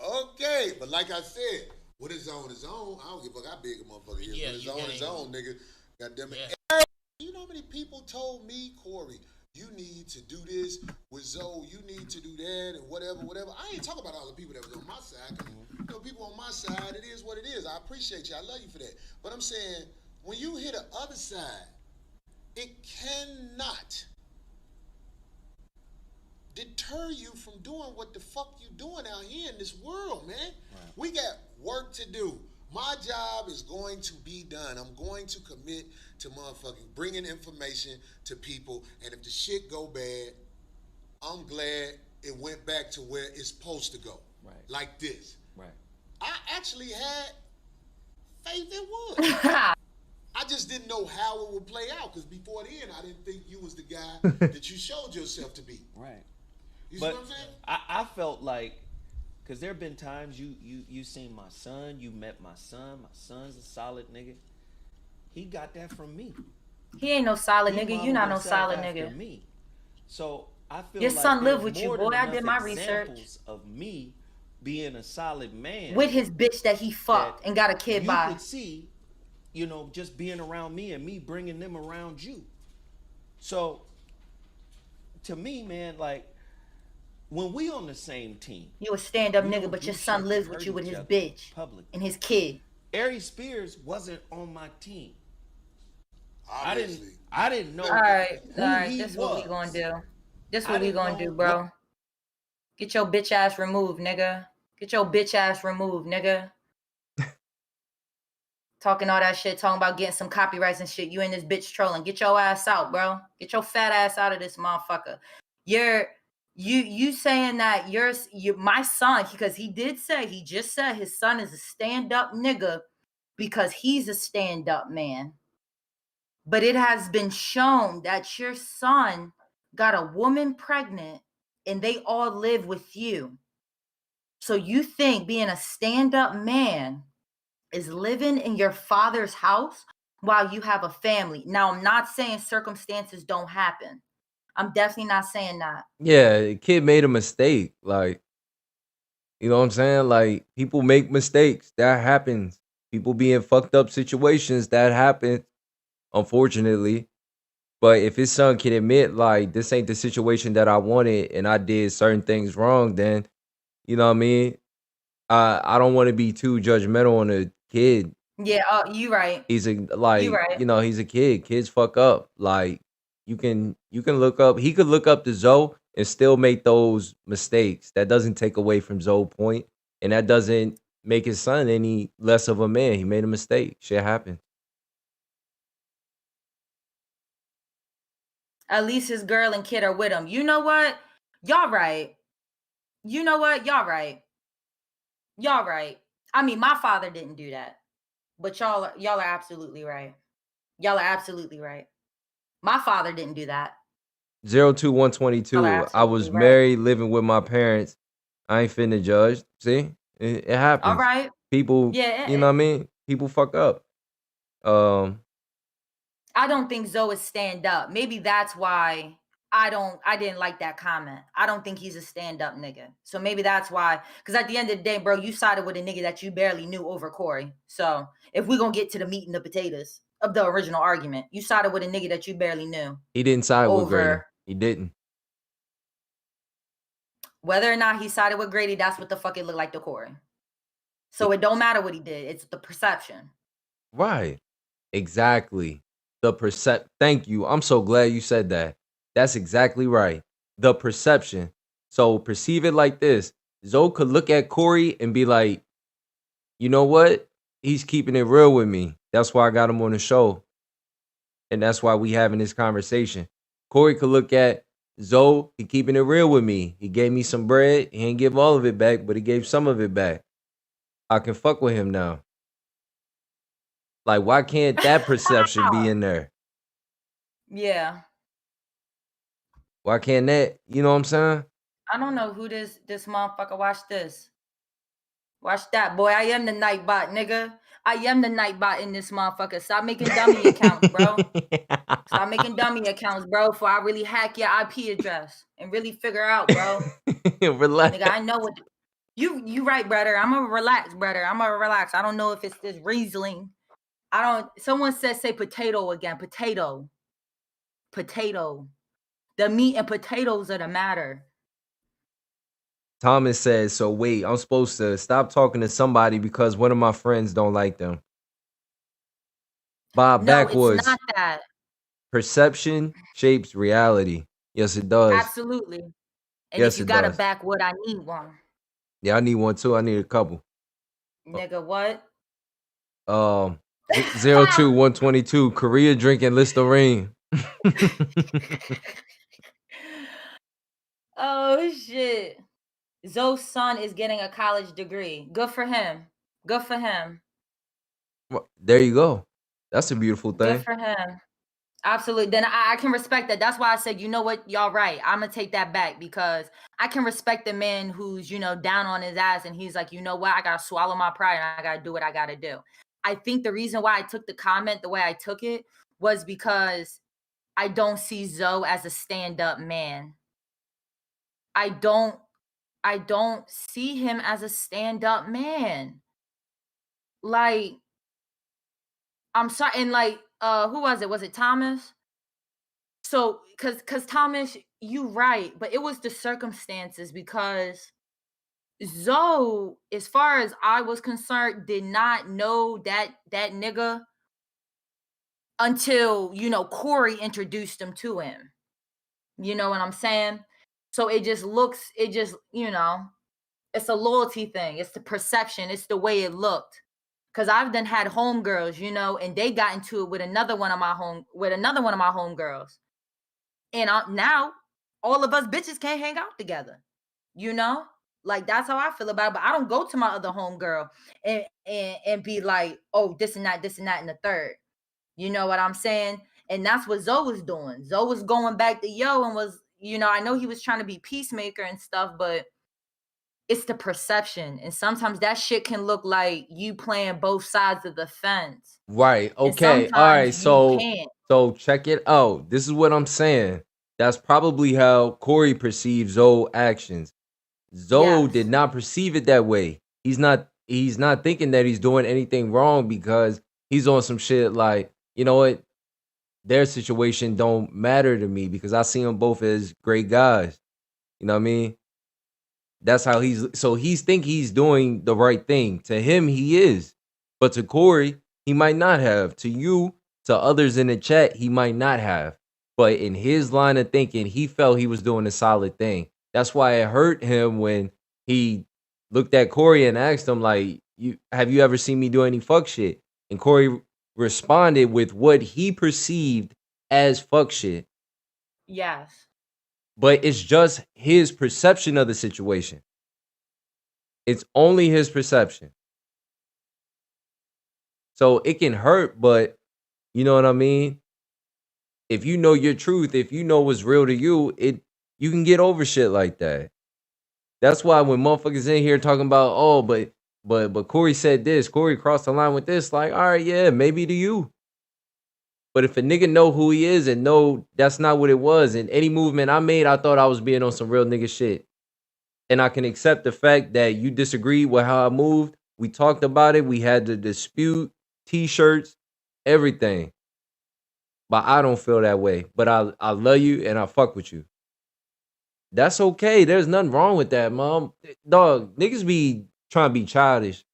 okay, but like I said, when it's on his own, I don't give a fuck how big a motherfucker is. Yeah, When it's you on his gang. own, nigga, goddamn it. Yeah. You know how many people told me, Corey, you need to do this with Zoe, you need to do that, and whatever. I ain't talking about all the people that was on my side. 'Cause, you know, people on my side, it is what it is. I appreciate you. I love you for that. But I'm saying, when you hit the other side, it cannot deter you from doing what the fuck you doing out here in this world, man. Right. We got work to do. My job is going to be done. I'm going to commit to motherfucking bringing information to people. And if the shit go bad, I'm glad it went back to where it's supposed to go. Right. Like this. Right. I actually had faith it would. I just didn't know how it would play out, because before then I didn't think you was the guy that you showed yourself to be. Right. You see But what I'm saying? I felt like, because there have been times you seen my son, you met my son. My son's a solid nigga. He got that from me. He ain't no solid He nigga. You not no modeled solid himself after nigga. me. So I feel Your like son live there's with you, more boy. than I did enough my research. examples of me being a solid man With his bitch that he fucked and got a kid you by. could see, you know, just being around me and me bringing them around you. So to me, man, like, when we on the same team, You a stand-up we nigga, don't but do your shit son to lives hurt with you with each his other bitch publicly. and his kid. Aries Spears wasn't on my team. Obviously. I didn't know All right. he This what we gonna was. do. This I what we didn't gonna know do, bro. Get your bitch ass removed, nigga. Get your bitch ass removed, nigga. Talking all that shit, talking about getting some copyrights and shit. You and this bitch trolling. Get your ass out, bro. Get your fat ass out of this motherfucker. You saying that you're my son, because he just said his son is a stand-up nigga because he's a stand-up man. But it has been shown that your son got a woman pregnant and they all live with you. So you think being a stand-up man is living in your father's house while you have a family. Now, I'm not saying circumstances don't happen. I'm definitely not saying that. Yeah, the kid made a mistake. Like, you know what I'm saying? Like, people make mistakes. That happens. People be in fucked up situations. That happens, unfortunately. But if his son can admit, like, this ain't the situation that I wanted and I did certain things wrong, then, you know what I mean? I don't want to be too judgmental on a kid. Yeah, you right. He's a You right. you know, he's a kid. Kids fuck up. Like, you can look up. He could look up to Zoe and still make those mistakes. That doesn't take away from Zoe's point, and that doesn't make his son any less of a man. He made a mistake. Shit happened. At least his girl and kid are with him. You know what? Y'all right. You know what? Y'all right. Y'all right. I mean, my father didn't do that. But y'all are absolutely right. Y'all are absolutely right. My father didn't do that. 02122. I absolutely was right. married, living with my parents. I ain't finna judge. See, it happens. All right. People, Yeah, you know what I mean? People fuck up. I don't think Zoe is stand up. Maybe that's why I didn't like that comment. I don't think he's a stand-up nigga. So maybe that's why. Because at the end of the day, bro, you sided with a nigga that you barely knew over Corey. So if we're gonna get to the meat and the potatoes of the original argument, you sided with a nigga that you barely knew. He didn't side with Grady. Over He didn't. whether or not he sided with Grady, that's what the fuck it looked like to Corey. So it don't matter what he did. It's the perception. Right. Exactly. Thank you. I'm so glad you said that. That's exactly right. The perception. So perceive it like this. Zoe could look at Corey and be like, you know what? He's keeping it real with me. That's why I got him on the show. And that's why we having this conversation. Corey could look at Zoe, he keeping it real with me. He gave me some bread. He ain't give all of it back, but he gave some of it back. I can fuck with him now. Like, why can't that perception be in there? Yeah. Why can't that? You know what I'm saying? I don't know who this motherfucker. Watch this. Watch that, boy. I am the Nightbot, nigga. I am the Nightbot in this motherfucker. Stop making dummy accounts, bro. Stop making dummy accounts, bro, before I really hack your IP address and really figure out, bro. Relax. Nigga, I know what you right, brother. I'm gonna relax, brother. I'm gonna relax. I don't know if it's this Riesling. Someone said say potato again. Potato. The meat and potatoes are the matter. Thomas says, so wait, I'm supposed to stop talking to somebody because one of my friends don't like them. Bob No, Backwoods. it's not that. Perception shapes reality. Yes, it does. Absolutely. And Yes, if you it got a does. backwood, I need one. Yeah, I need one too. I need a couple. Nigga, what? 02122, Korea drinking Listerine. Oh shit. Zoe's son is getting a college degree. Good for him. Good for him. Well, there you go. That's a beautiful thing. Good for him. Absolutely. Then I can respect that. That's why I said, you know what, y'all right. I'm gonna take that back because I can respect the man who's, down on his ass and he's like, you know what, I gotta swallow my pride and I gotta do what I gotta do. I think the reason why I took the comment the way I took it was because I don't see Zoe as a stand-up man. I don't see him as a stand-up man. Like, I'm sorry, and like, who was it? Was it Thomas? So, cause Thomas, you right, but it was the circumstances because Zoe, as far as I was concerned, did not know that nigga until Corey introduced him to him. You know what I'm saying? So it just it's a loyalty thing. It's the perception. It's the way it looked. Cause I've then had homegirls, and they got into it with another one of my homegirls. And now all of us bitches can't hang out together. Like that's how I feel about it. But I don't go to my other homegirl and be like, oh, this and that, and the third. You know what I'm saying? And that's what Zoe was doing. Zoe was going back to Yo and was, I know he was trying to be peacemaker and stuff, but it's the perception. And sometimes that shit can look like you playing both sides of the fence. Right. Okay. All right. So check it out. This is what I'm saying. That's probably how Corey perceives Zoe actions. Zoe did not perceive it that way. He's not thinking that he's doing anything wrong because he's on some shit like, you know what? Their situation don't matter to me because I see them both as great guys. You know what I mean? That's how he's think he's doing the right thing. To him, he is. But to Corey, he might not have. To you, to others in the chat, he might not have. But in his line of thinking, he felt he was doing a solid thing. That's why it hurt him when he looked at Corey and asked him, like, have you ever seen me do any fuck shit? And Corey responded with what he perceived as fuck shit. Yes. But it's just his perception of the situation. It's only his perception. So it can hurt, but you know what I mean? If you know your truth, if you know what's real to you, you can get over shit like that. That's why when motherfuckers in here talking about, oh, but Corey said this, Corey crossed the line with this, like, all right, yeah, maybe to you. But if a nigga know who he is and know that's not what it was, and any movement I made, I thought I was being on some real nigga shit. And I can accept the fact that you disagreed with how I moved. We talked about it. We had the dispute, t-shirts, everything. But I don't feel that way. But I love you and I fuck with you. That's okay. There's nothing wrong with that, mom. Dog, niggas be trying to be childish.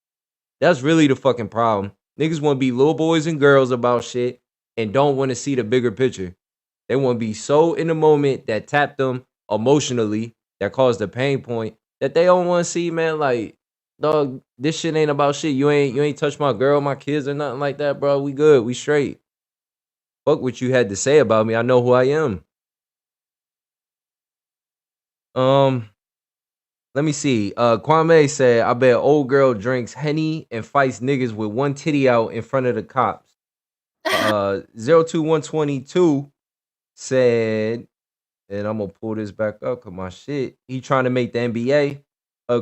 That's really the fucking problem. Niggas want to be little boys and girls about shit and don't want to see the bigger picture. They want to be so in the moment that tap them emotionally, that caused the pain point, that they don't want to see, man, like, dog, this shit ain't about shit. You ain't touched my girl, my kids, or nothing like that, bro. We good. We straight. Fuck what you had to say about me. I know who I am. Let me see. Kwame said, I bet old girl drinks Henny and fights niggas with one titty out in front of the cops. 02122 said, and I'm gonna pull this back up because my shit, he trying to make the NBA.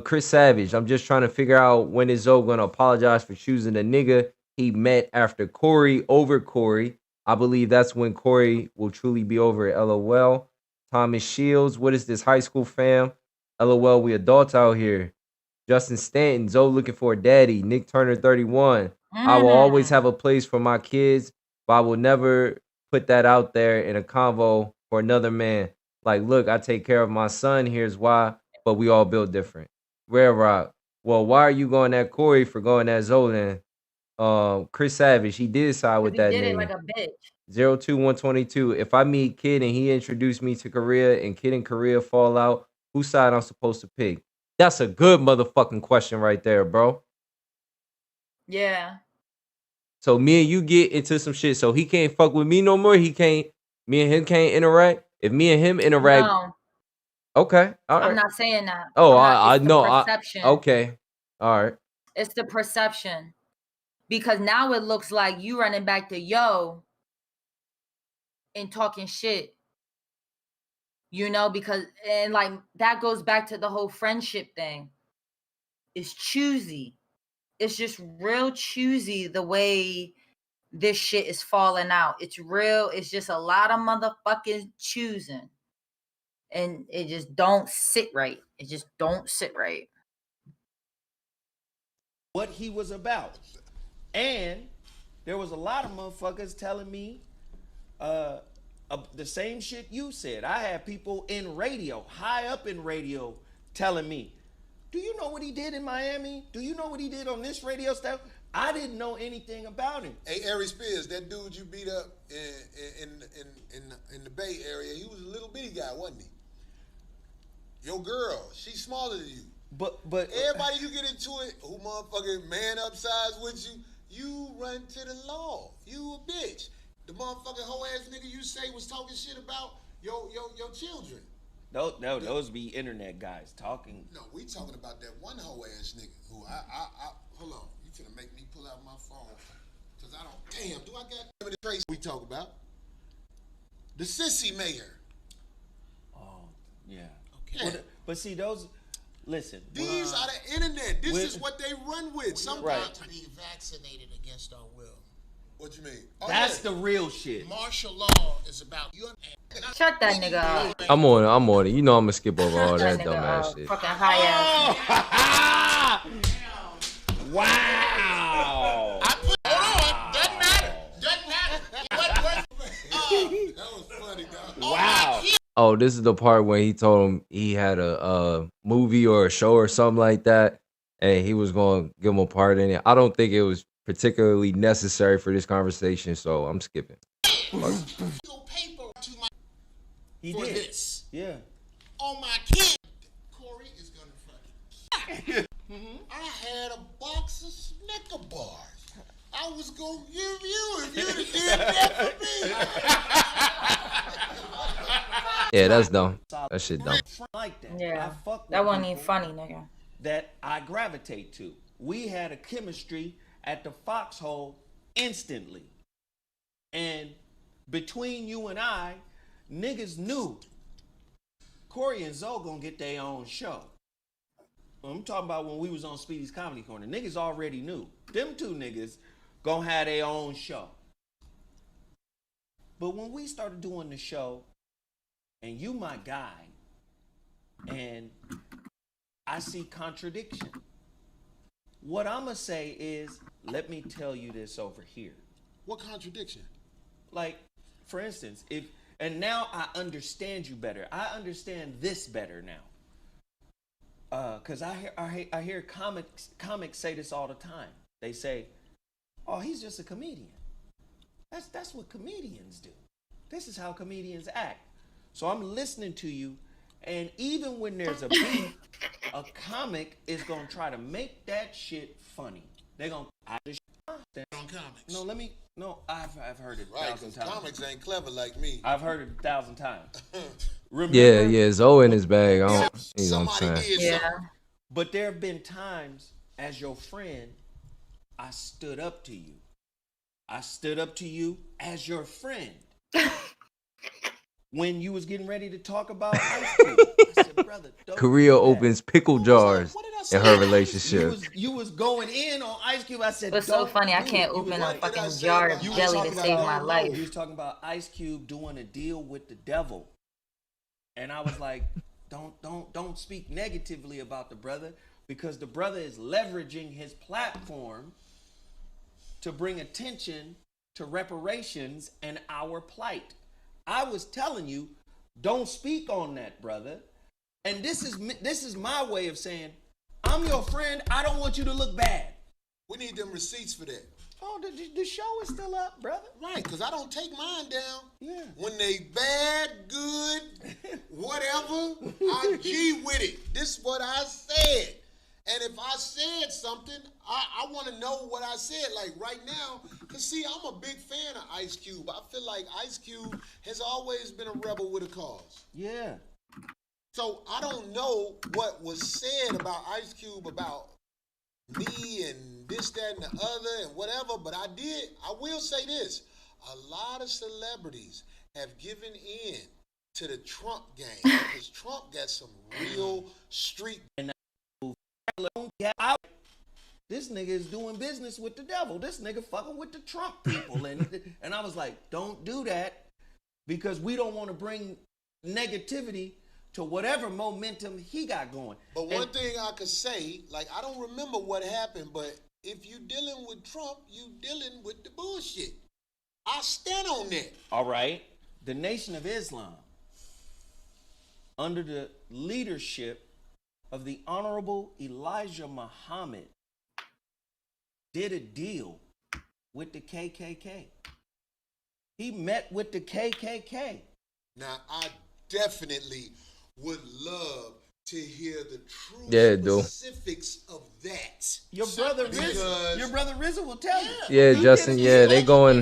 Chris Savage. I'm just trying to figure out when is Zoe gonna apologize for choosing the nigga he met after Corey over Corey. I believe that's when Corey will truly be over it. LOL. Thomas Shields. What is this high school fam? LOL. We adults out here. Justin Stanton. Zoe looking for a daddy. Nick Turner 31. I will always have a place for my kids, but I will never put that out there in a convo for another man. Like, look, I take care of my son. Here's why. But we all built different. Rare Rock. Well, why are you going at Corey for going at Zolan? Chris Savage, he did side with He that did it like nigga. a bitch. 02122. If I meet Kid and he introduced me to Korea and Kid and Korea fall out, whose side I'm supposed to pick? That's a good motherfucking question right there, bro. Yeah. So me and you get into some shit. So he can't fuck with me no more. He can't. Me and him can't interact. If me and him interact, No, okay, all I'm right. not saying that. Oh, I'm not. I It's the know. perception. Okay, all right. It's the perception. Because now it looks like you running back to yo and talking shit. You know, because and like that goes back to the whole friendship thing. It's choosy. It's just real choosy the way this shit is falling out. It's real. It's just a lot of motherfucking choosing. And it just don't sit right. It just don't sit right. What he was about. And there was a lot of motherfuckers telling me the same shit you said. I had people in radio, high up in radio, telling me, do you know what he did in Miami? Do you know what he did on this radio stuff? I didn't know anything about him. Hey, Aries Spears, that dude you beat up in the Bay Area, he was a little bitty guy, wasn't he? Your girl, she's smaller than you. But Everybody you get into it, who motherfucking man upsize with you run to the law. You a bitch. The motherfucking hoe ass nigga you say was talking shit about your children. Those be internet guys talking. No, we talking about that one hoe ass nigga who I hold on. You finna make me pull out my phone. Cause I don't, damn, do I got the trace we talk about? The sissy mayor. Oh, yeah. Okay. But see, those, listen. These are the internet. This is what they run with. Sometimes Right. To be vaccinated against our will. What you mean? Oh, That's yeah. the real shit. Martial law is about you. Shut that nigga up. I'm on it. You know I'm gonna skip over all Shut that that nigga dumbass up. shit. Fucking high ass. Wow. I put on. Doesn't matter. Doesn't matter. That was funny, dog. Wow. Oh, this is the part when he told him he had a movie or a show or something like that, and he was going to give him a part in it. I don't think it was particularly necessary for this conversation, so I'm skipping. Paper to my He for did. this. Yeah. On my kid. Corey is gonna fucking. I had a box of Snicker bars. I was gonna give you if you'd have did that for me. Yeah, that's dumb. That shit dumb. Like that. Yeah. I fuck with That wasn't even people funny, nigga. that I gravitate to. We had a chemistry at the foxhole instantly. And between you and I, niggas knew Corey and Zoe gonna get their own show. I'm talking about when we was on Speedy's Comedy Corner. Niggas already knew. Them two niggas gonna have their own show. But when we started doing the show, and you my guy, and I see contradiction, what I'ma say is, let me tell you this over here. What contradiction? Like, for instance, and now I understand you better. I understand this better now. Cause I hear comics say this all the time. They say, "Oh, he's just a comedian." That's what comedians do. This is how comedians act. So I'm listening to you, and even when there's a beef, a comic is gonna try to make that shit funny. They're gonna On comics. I've heard it Right, 1,000 because times. comics ain't clever like me. I've heard it 1,000 times. Remember, Yeah, Zoe in his bag. You know what I'm Somebody saying? did Yeah. something. But there have been times, as your friend, I stood up to you. I stood up to you as your friend. when you was getting ready to talk about Ice Cube. I said, brother, don't Korea do that. opens pickle jars What did I in say? her relationship. You was going in on Ice Cube. I said, It's don't so funny. I do can't it. You was open a like, What did I fucking say jar about of you was jelly to talking save my about life. you was talking about Ice Cube doing a deal with the devil, and I was like, don't speak negatively about the brother, because the brother is leveraging his platform to bring attention to reparations and our plight. I was telling you, don't speak on that, brother. And this is my way of saying, I'm your friend. I don't want you to look bad. We need them receipts for that. Oh, the show is still up, brother. Right, because I don't take mine down. Yeah. When they bad, good, whatever, I G with it. This is what I said. And if I said something, I want to know what I said. Like right now, because see, I'm a big fan of Ice Cube. I feel like Ice Cube has always been a rebel with a cause. Yeah. So I don't know what was said about Ice Cube about me and this, that, and the other and whatever, but I will say this. A lot of celebrities have given in to the Trump game because Trump got some real street. This nigga is doing business with the devil. This nigga fucking with the Trump people. And I was like, don't do that, because we don't want to bring negativity to whatever momentum he got going. But one thing I could say, like, I don't remember what happened, but if you dealing with Trump, you dealing with the bullshit. I stand on that. All right. The Nation of Islam, under the leadership of the Honorable Elijah Muhammad, did a deal with the KKK. He met with the KKK. Now, I definitely would love to hear the true specifics of that. Your brother Rizzo will tell you. Yeah, Justin. Yeah, they going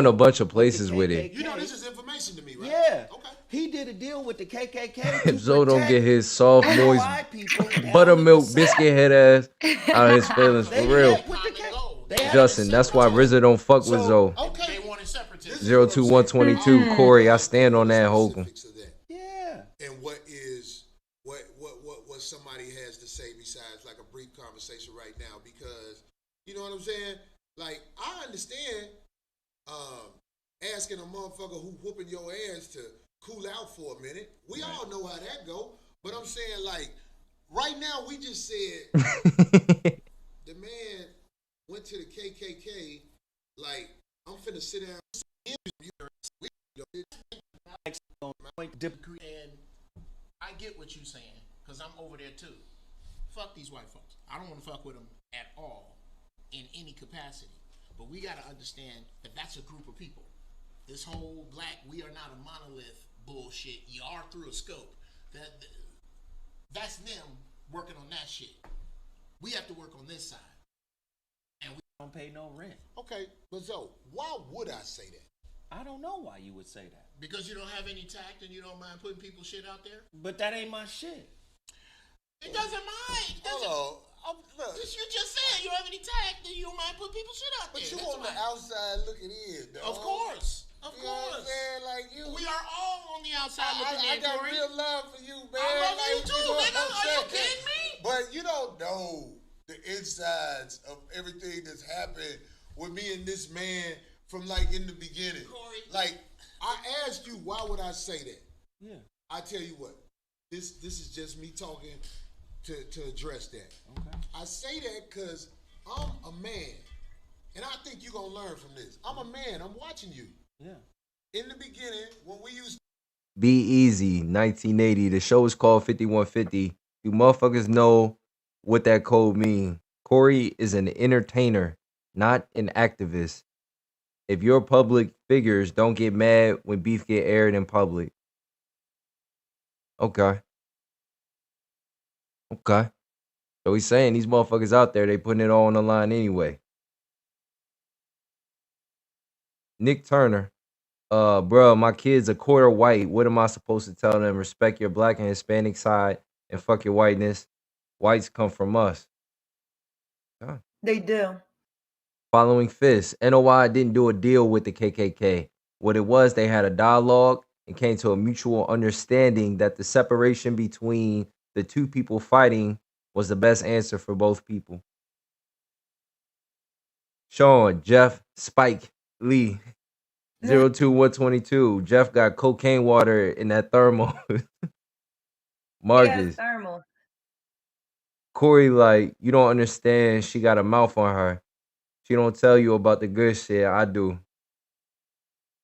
a bunch of places with it. You know, this is information to me, right? Yeah. Okay. He did a deal with the KKK. If Zoe don't get his soft, moist, white people buttermilk biscuit head ass out of his feelings for real. Justin, that's why RZA don't fuck with Zoe. Okay. They wanted separatism. 02122 Corey, I stand on that, Holcomb. Yeah. And what somebody has to say besides like a brief conversation right now, because you know what I'm saying? Like, I understand asking a motherfucker who whooping your ass to cool out for a minute. We all know how that go. But I'm saying, like, right now we just said the man went to the KKK. Like, I'm finna sit down. And I get what you're saying, because I'm over there too. Fuck these white folks. I don't want to fuck with them at all in any capacity. But we got to understand that that's a group of people. This whole black, we are not a monolith bullshit. You are through a scope. That's them working on that shit. We have to work on this side. And we Don't pay no rent. Okay, but Zoe, why would I say that? I don't know why you would say that. because you don't have any tact and you don't mind putting people's shit out there. But that ain't my shit. It doesn't mind. Hello. Look. You just said you don't have any tact and you don't mind putting people's shit out there. But you That's on the why. outside looking in, dog. Of course. Of You know what I'm course. saying? Like you. We are all on the outside looking I in, got Corey. real love for you, man. I love you Like, too, know what nigga. I'm Are you saying? kidding me? But you don't know the insides of everything that's happened with me and this man from like in the beginning. Corey. Like I asked you, why would I say that? Yeah. I tell you what, this is just me talking to address that. Okay. I say that because I'm a man, and I think you're gonna learn from this. I'm a man. I'm watching you. Yeah. In the beginning, when we used Be Easy, 1980. The show is called 5150. You motherfuckers know what that code mean. Corey is an entertainer, not an activist. If your public figures, don't get mad when beef get aired in public. Okay. Okay. So he's saying these motherfuckers out there, they putting it all on the line anyway. Nick Turner. Bro, my kid's a quarter white. What am I supposed to tell them? Respect your black and Hispanic side and fuck your whiteness. Whites come from us. God. They do. Following Fist. NOI didn't do a deal with the KKK. What it was, they had a dialogue and came to a mutual understanding that the separation between the two people fighting was the best answer for both people. Sean, Jeff, Spike, Lee, 02122. Jeff got cocaine water in that thermal. Marcus, thermal. Corey, like, you don't understand. She got a mouth on her. She don't tell you about the good shit. I do.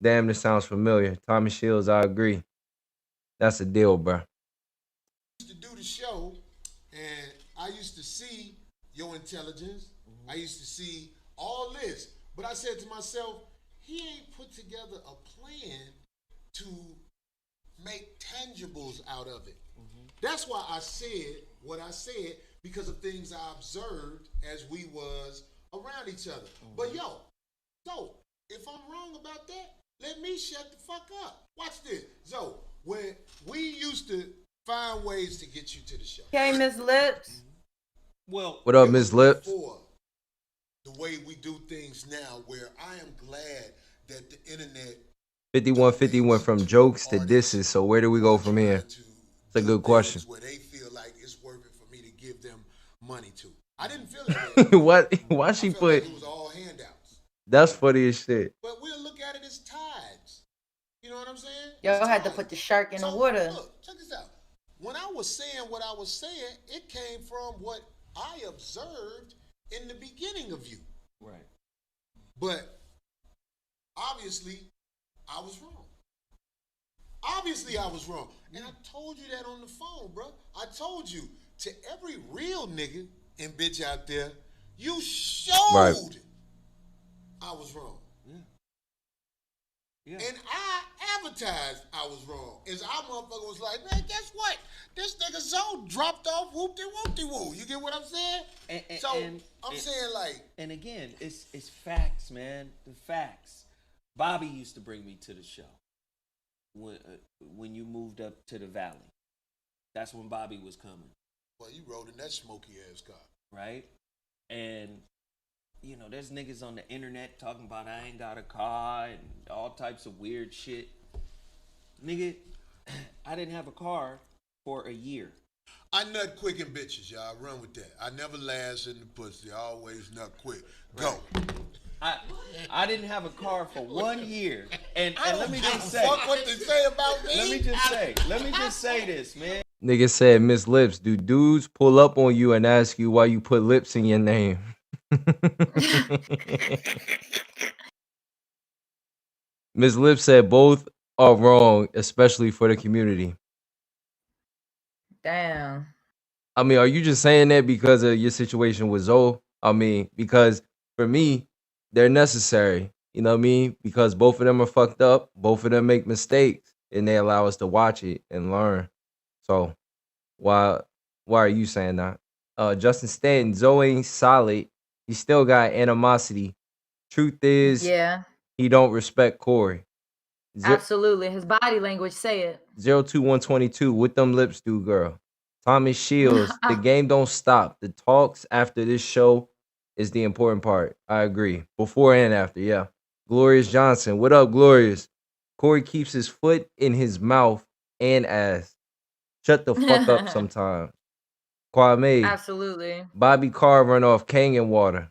Damn, this sounds familiar. Tommy Shields, I agree. That's a deal, bro. Used to do the show, and I used to see your intelligence. I used to see all this, but I said to myself, he ain't put together a plan to make tangibles out of it. That's why I said what I said, because of things I observed as we was around each other. But so if I'm wrong about that, let me shut the fuck up. Watch this. So when we used to find ways to get you to the show. Okay, Miss Lips. Well, What up, It Miss was Lips? before the way we do things now, where I am glad that the internet 5150 went from jokes to disses, so where do we go from here? It's a good question. Where they feel like it's worth it for me to give them money to. I didn't feel that way. What? Why I she felt put? like it was all handouts. That's funny as shit. But we'll look at it as tides. You know what I'm saying? Yo It's had to tides. put the shark in the So, water. Look, check this out. When I was saying what I was saying, it came from what I observed in the beginning of you. right. But obviously, I was wrong. Obviously, I was wrong. And I told you that on the phone, bro. I told you, to every real nigga and bitch out there, you showed Right. I was wrong. Yeah. And I advertised I was wrong. As our motherfucker was like, man, guess what? This nigga Zoe dropped off whoop-de-whoop-de-woo. You get what I'm saying? I'm saying, like, And again, it's facts, man. The facts. Bobby used to bring me to the show when you moved up to the valley. That's when Bobby was coming, well, you rode in that smoky ass car. right? And you know, there's niggas on the internet talking about I ain't got a car and all types of weird shit. Nigga, I didn't have a car for a year. I nut quick in bitches, y'all. I run with that. I never last in the pussy. I always nut quick. Go. I didn't have a car for 1 year. And let me just say, Fuck what they say about me. let me just say this, man. Nigga said, Miss Lips, do dudes pull up on you and ask you why you put lips in your name? Miss Lips said both are wrong, especially for the community. Damn. I mean, are you just saying that because of your situation with Zoe? I mean, because for me, they're necessary. You know what I mean? Because both of them are fucked up. Both of them make mistakes, and they allow us to watch it and learn. So, why are you saying that? Justin Stanton, Zoe ain't solid. He still got animosity. Truth is, Yeah, he don't respect Corey. absolutely. His body language say it. 02122, what them lips do, girl? Thomas Shields, the game don't stop. The talks after this show is the important part. I agree. Before and after, yeah. Glorious Johnson, what up, Glorious? Corey keeps his foot in his mouth and ass. Shut the fuck up sometimes. Kwame, Absolutely. Bobby Carr run off Kangen water.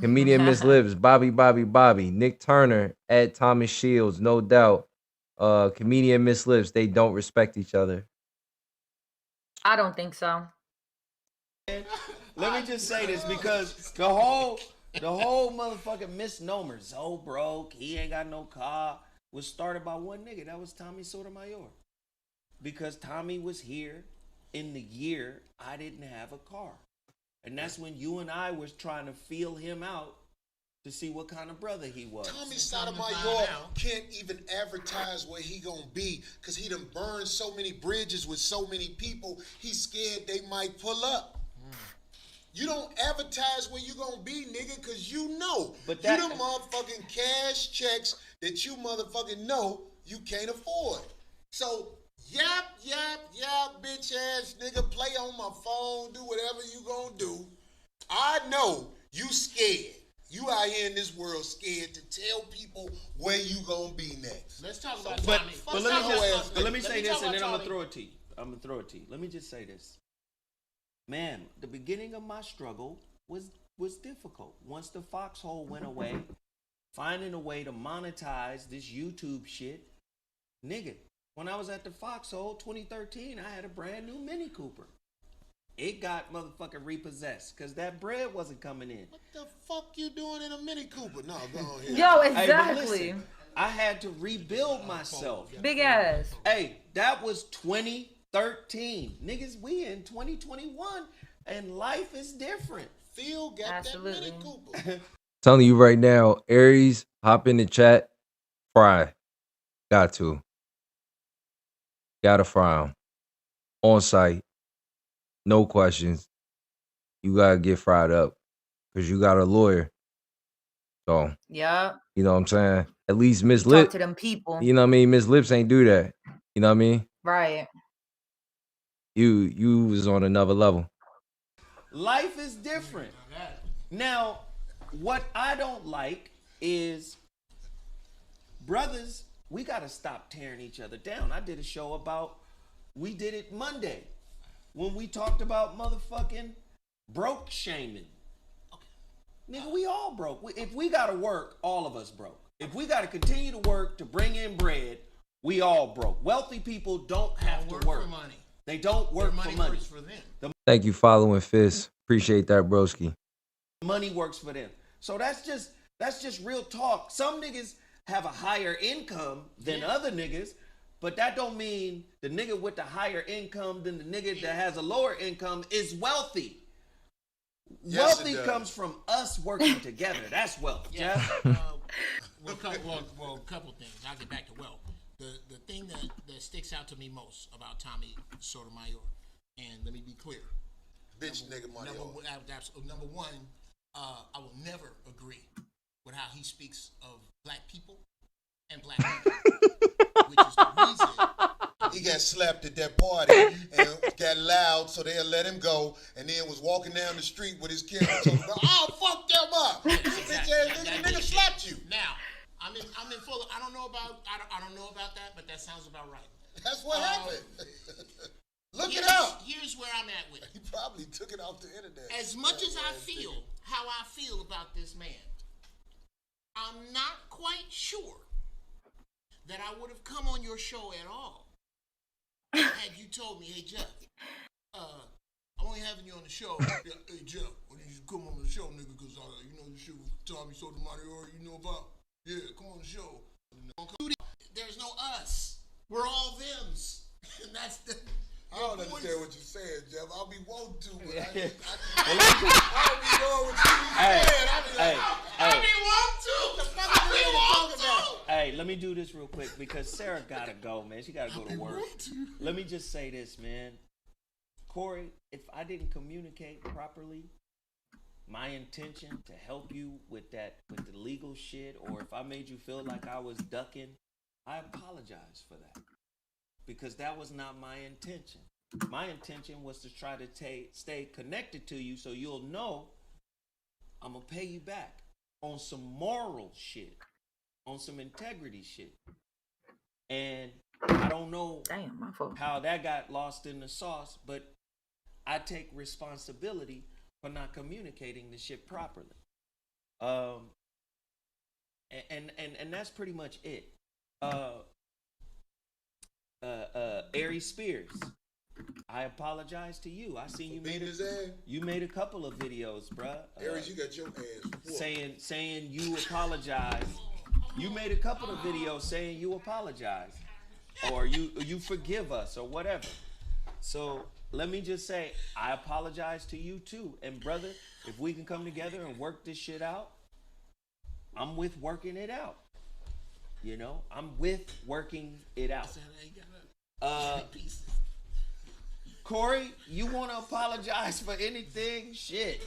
Comedian Miss Lips, Bobby. Nick Turner at Thomas Shields, no doubt. Comedian Miss Lips, they don't respect each other. I don't think so. Let me just say this, because the whole motherfucking misnomer, Zoe broke, he ain't got no car, was started by one nigga. That was Tommy Sotomayor. Because Tommy was here in the year I didn't have a car. And that's when you and I was trying to feel him out to see what kind of brother he was. Tommy Sotomayor can't even advertise where he gonna be, because he done burned so many bridges with so many people, he's scared they might pull up. You don't advertise where you gonna be, nigga, because you know. But you the motherfucking cash checks that you motherfucking know you can't afford. So, yap, bitch ass nigga, play on my phone, do whatever you gonna do. I know you scared. You out here in this world scared to tell people where you gonna be next. Let's talk about But, Tommy. let me say this, and then I'm gonna throw it to you. Let me just say this. Man, the beginning of my struggle was difficult. Once the foxhole went away, finding a way to monetize this YouTube shit, nigga. When I was at the foxhole 2013, I had a brand new Mini Cooper. It got motherfucking repossessed because that bread wasn't coming in. What the fuck you doing in a Mini Cooper? No, go on here. Yo, Hey, but exactly. listen, I had to rebuild myself. Big ass. Hey, that was 2013. Niggas, we in 2021 and life is different. Phil got Absolutely. that Mini Cooper. Telling you right now, Aries, hop in the chat, fry. Got to. Gotta fry 'em. On site. No questions. You gotta get fried up. Because you got a lawyer. So, Yup. you know what I'm saying? At least Miss Talk Lip, to them people. you know what I mean? Miss Lips ain't do that. You know what I mean? Right. You was on another level. Life is different. Now, what I don't like is, brothers, we gotta stop tearing each other down. I did a show about, we did it Monday, when we talked about motherfucking broke shaming. Nigga, we all broke. If we gotta work, all of us broke. If we gotta continue to work to bring in bread, we all broke. Wealthy people don't have to work. For money. They don't work Their for money. works for them. Thank you, following Fist. Appreciate that, broski. Money works for them. So that's just real talk. Some niggas have a higher income than other niggas, but that don't mean the nigga with the higher income than the nigga that has a lower income is wealthy. Yes, Wealthy it does. comes from us working together. That's wealth, Yeah. Jeff. A couple things. I'll get back to wealth. The thing that sticks out to me most about Tommy Sotomayor, and let me be clear. Bitch nigga money. Number one, I will never agree with how he speaks of black people and black people, which is the reason. He got slapped at that party and got loud, so they'll let him go. And then was walking down the street with his camera talking about, "I'll fuck them up." Bitch ass nigga slapped you. Now, I'm in full. I don't know about that, but that sounds about right. That's what happened. Look it up. Here's where I'm at with it. He probably took it off the internet. As much as I feel how I feel about this man, I'm not quite sure that I would have come on your show at all had you told me, "Hey Jeff, I'm only having you on the show. Yeah, hey Jeff, why don't you come on the show, nigga? Because you know the shit with Tommy Sotomayor, you know about. Yeah, come on the show. There's no us. We're all thems, and that's the." I don't understand what you're saying, Jeff. I'll be wanting to, but I don't be knowing what you be saying. I be wanting to. Hey, let me do this real quick because Sarah gotta go, man. She gotta go to work. Let me just say this, man. Corey, if I didn't communicate properly, my intention to help you with the legal shit, or if I made you feel like I was ducking, I apologize for that. Because that was not my intention. My intention was to try to stay connected to you so you'll know I'm going to pay you back on some moral shit, on some integrity shit. And I don't know how that got lost in the sauce, but I take responsibility for not communicating the shit properly. And that's pretty much it. Aries Spears, I apologize to you. I seen you you made a couple of videos, bruh. Aries, you got your ass. Saying you apologize. You made a couple of videos saying you apologize, or you forgive us, or whatever. So let me just say, I apologize to you too. And brother, if we can come together and work this shit out, I'm with working it out. You know, I'm with working it out. Corey, you want to apologize for anything? Shit.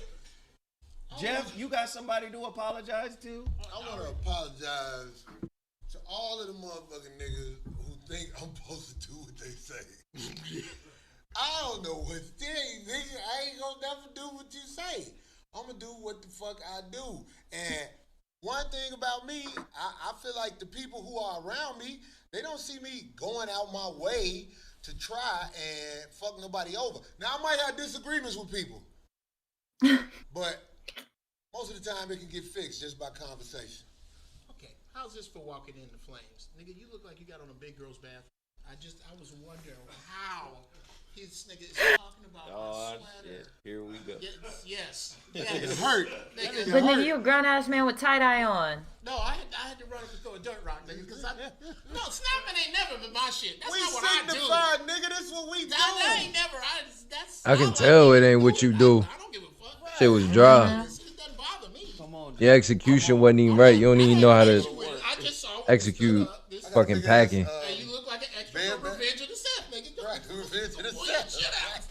Jeff, you got somebody to apologize to? I want to apologize to all of the motherfucking niggas who think I'm supposed to do what they say. I don't know what to tell you, nigga. I ain't gonna never do what you say. I'm gonna do what the fuck I do. And one thing about me, I feel like the people who are around me, they don't see me going out my way to try and fuck nobody over. Now I might have disagreements with people, but most of the time it can get fixed just by conversation. Okay, how's this for walking in the flames? Nigga, you look like you got on a big girl's bath. I was wondering how his nigga is talking about Oh, my sweater. shit. Here we go. Yes. It Yes. hurt. Nigga, But nigga, you a grown ass man with tie dye on. No, I had to run up and throw a dirt rock, nigga, because no, snapping ain't never been my shit. That's We not what I do. signified, nigga. This what we do. That ain't never. I can tell it ain't what you do. I don't give a fuck. Shit was dry. It doesn't bother me. Come on. Your execution wasn't even right. You don't even know how to I just saw execute this fucking packing. Hey, you look like an extra Man, from Revenge of the Sith, nigga. Right, Revenge of the Pull Sith. that shit out.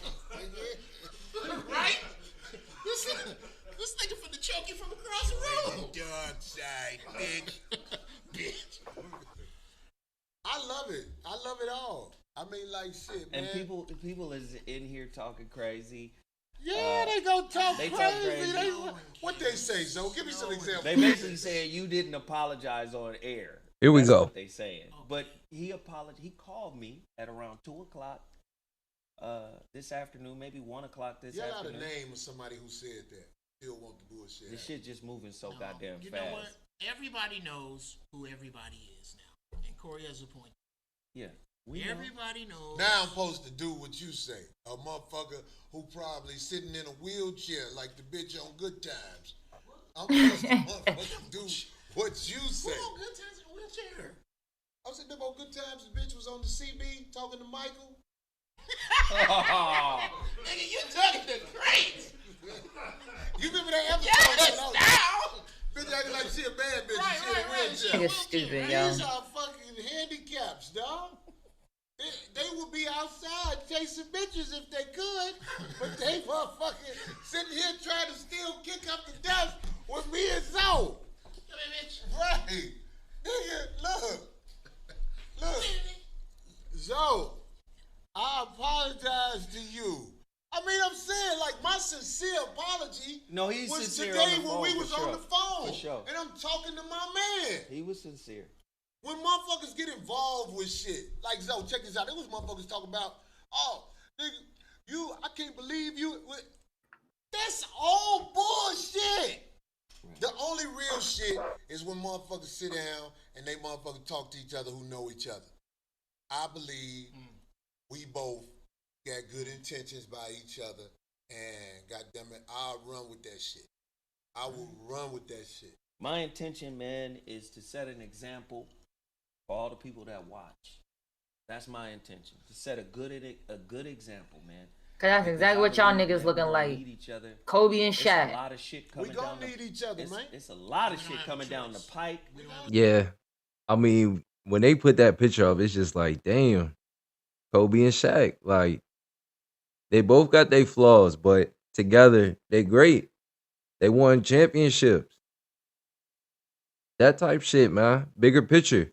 Right? This nigga finna choke you from across the room. Dark side, bitch. Bitch. I love it. I love it all. I mean, like shit, man. And people is in here talking crazy. Yeah, they gonna talk they crazy. talk crazy. What they say, Zoe? Give me some examples. They basically saying you didn't apologize on air. Here we That's go. What they saying, but he apologized. He called me at around 2:00 this afternoon, maybe 1:00 this Yell out a afternoon. name of somebody who said that. Still want the bullshit. This shit just moving so goddamn You fast. know what? Everybody knows who everybody is now. And Corey has a point. Yeah, we know. Everybody knows. Now I'm supposed to do what you say. A motherfucker who probably sitting in a wheelchair like the bitch on Good Times. I'm supposed to motherfucker do what you say. Who on Good Times in a wheelchair? I said, them on Good Times, the bitch was on the CB talking to Michael. Nigga, you talking to great. You remember that episode? Yes, now. Bitch acting like she a bad bitch. Right, She in a right. wheelchair. Nigga stupid, yo. These are fucking handicaps, dog. They would be outside chasing bitches if they could, but they motherfucking sitting here trying to still kick up the dust with me and Zoe. Come here, bitch. Right. Nigga, look. Zoe, I apologize to you. I mean, I'm saying, like, my sincere apology No, he's was sincere today on the when phone, we for was sure. on the phone. For sure. And I'm talking to my man. He was sincere. When motherfuckers get involved with shit, like Zoe, check this out. There was motherfuckers talking about, oh, nigga, I can't believe you. That's all bullshit. The only real shit is when motherfuckers sit down and they motherfuckers talk to each other who know each other. I believe we both got good intentions by each other, and goddamn it, I'll run with that shit. I will run with that shit. My intention, man, is to set an example for all the people that watch. That's my intention, to set a good example, man. Cause that's exactly what y'all niggas looking like. Each other. Kobe and It's Shaq. a lot of shit coming We down. gonna need each other, man. It's a lot of shit coming down the pike. Yeah. I mean, when they put that picture up, it's just like, damn, Kobe and Shaq. Like, they both got their flaws, but together, they great. They won championships. That type shit, man. Bigger picture.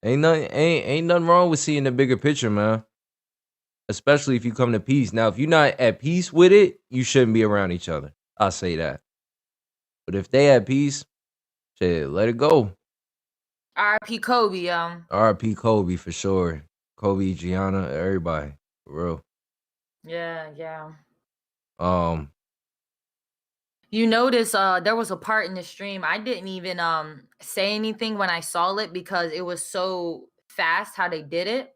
Ain't nothing wrong with seeing the bigger picture, man. Especially if you come to peace. Now, if you're not at peace with it, you shouldn't be around each other. I'll say that. But if they at peace, shit, let it go. R.I.P. Kobe, R.I.P. Kobe for sure. Kobe, Gianna, everybody. For real. Yeah. Um, You notice there was a part in the stream I didn't even say anything when I saw it because it was so fast how they did it.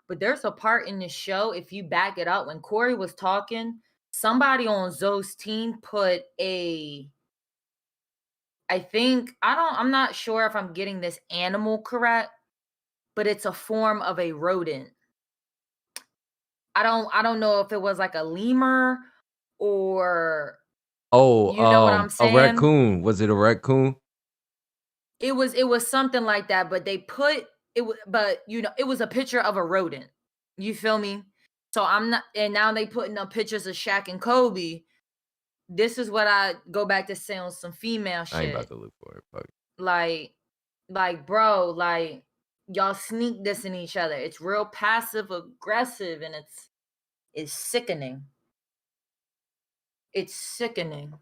But there's a part in the show, if you back it up, when Corey was talking, somebody on Zoe's team put I'm not sure if I'm getting this animal correct, but it's a form of a rodent. I don't know if it was like a lemur or you know what I'm saying? A raccoon. Was it a raccoon? It was something like that, but they put it was a picture of a rodent. You feel me? So I'm not, and now they putting up pictures of Shaq and Kobe. This is what I go back to saying on some female shit. I ain't about to look for it. Fuck. Like, bro, like y'all sneak this in each other. It's real passive aggressive and it's sickening. It's sickening.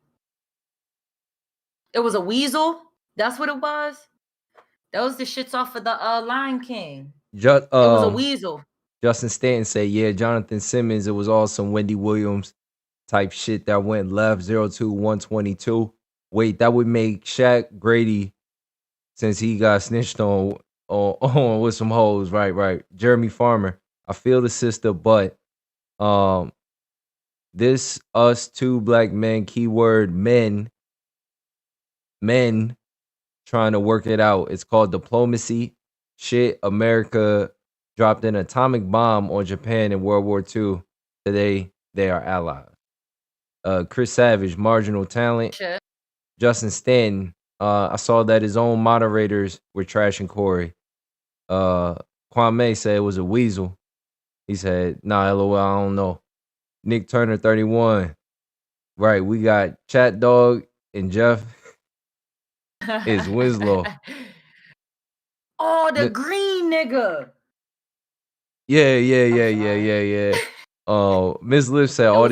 It was a weasel. That's what it was. Those the shits off of the Lion King. Just, It was a weasel. Justin Stanton said, yeah, Jonathan Simmons, it was all some Wendy Williams type shit that went left, 0-122. Wait, that would make Shaq Grady, since he got snitched on with some hoes. Right. Jeremy Farmer, I feel the sister, but this us two black men, keyword men trying to work it out. It's called diplomacy. Shit, America dropped an atomic bomb on Japan in World War II. Today, they are allies. Chris Savage, marginal talent. Shit. Justin Stanton, I saw that his own moderators were trashing Corey. Kwame said it was a weasel. He said, nah, LOL, I don't know. Nick Turner, 31. Right, we got Chat Dog and Jeff is Winslow. Oh, the green nigga. Yeah. Ms. Liv said all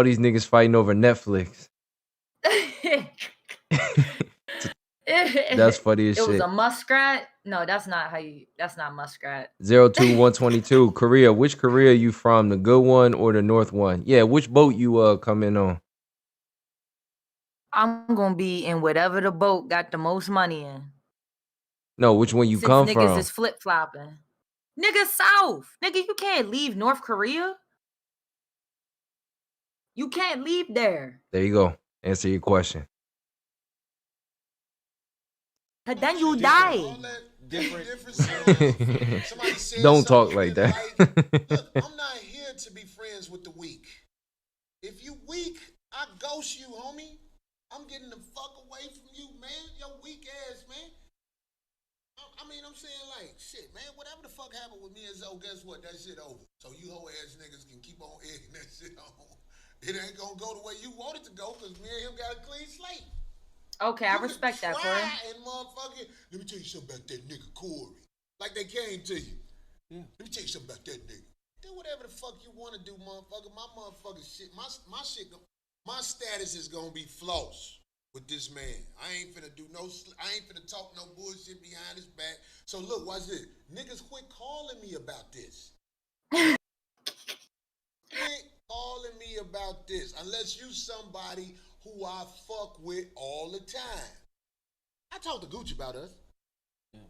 these niggas fighting over Netflix. That's funny as shit. It was a muskrat. No, that's not muskrat. 0-122. Korea. Which Korea you from? The good one or the north one? Yeah, which boat you come in on? I'm gonna be in whatever the boat got the most money in. No, which one you Since come niggas from? is flip flopping. Nigga, South. Nigga, you can't leave North Korea. You can't leave there. There you go. Answer your question. But then you die. Don't talk like that. Look, I'm not here to be friends with the weak. If you weak, I ghost you, homie. I'm getting the fuck away from you, man. Your weak ass, man. I mean, I'm saying like, shit, man, whatever the fuck happened with me and Zoe, guess what? That shit over. So you hoe ass niggas can keep on egging that shit on. It ain't gonna go the way you want it to go, because me and him got a clean slate. Okay, I respect that, Corey. And motherfucker, let me tell you something about that nigga Corey. Like they came to you. Yeah. Let me tell you something about that nigga. Do whatever the fuck you want to do, motherfucker. My motherfucking shit, my shit, my status is gonna be floss with this man. I ain't finna talk no bullshit behind his back. So look, watch this. Niggas quit calling me about this. Quit calling me about this. Unless you somebody who I fuck with all the time. I talk to Gucci about us. Yeah.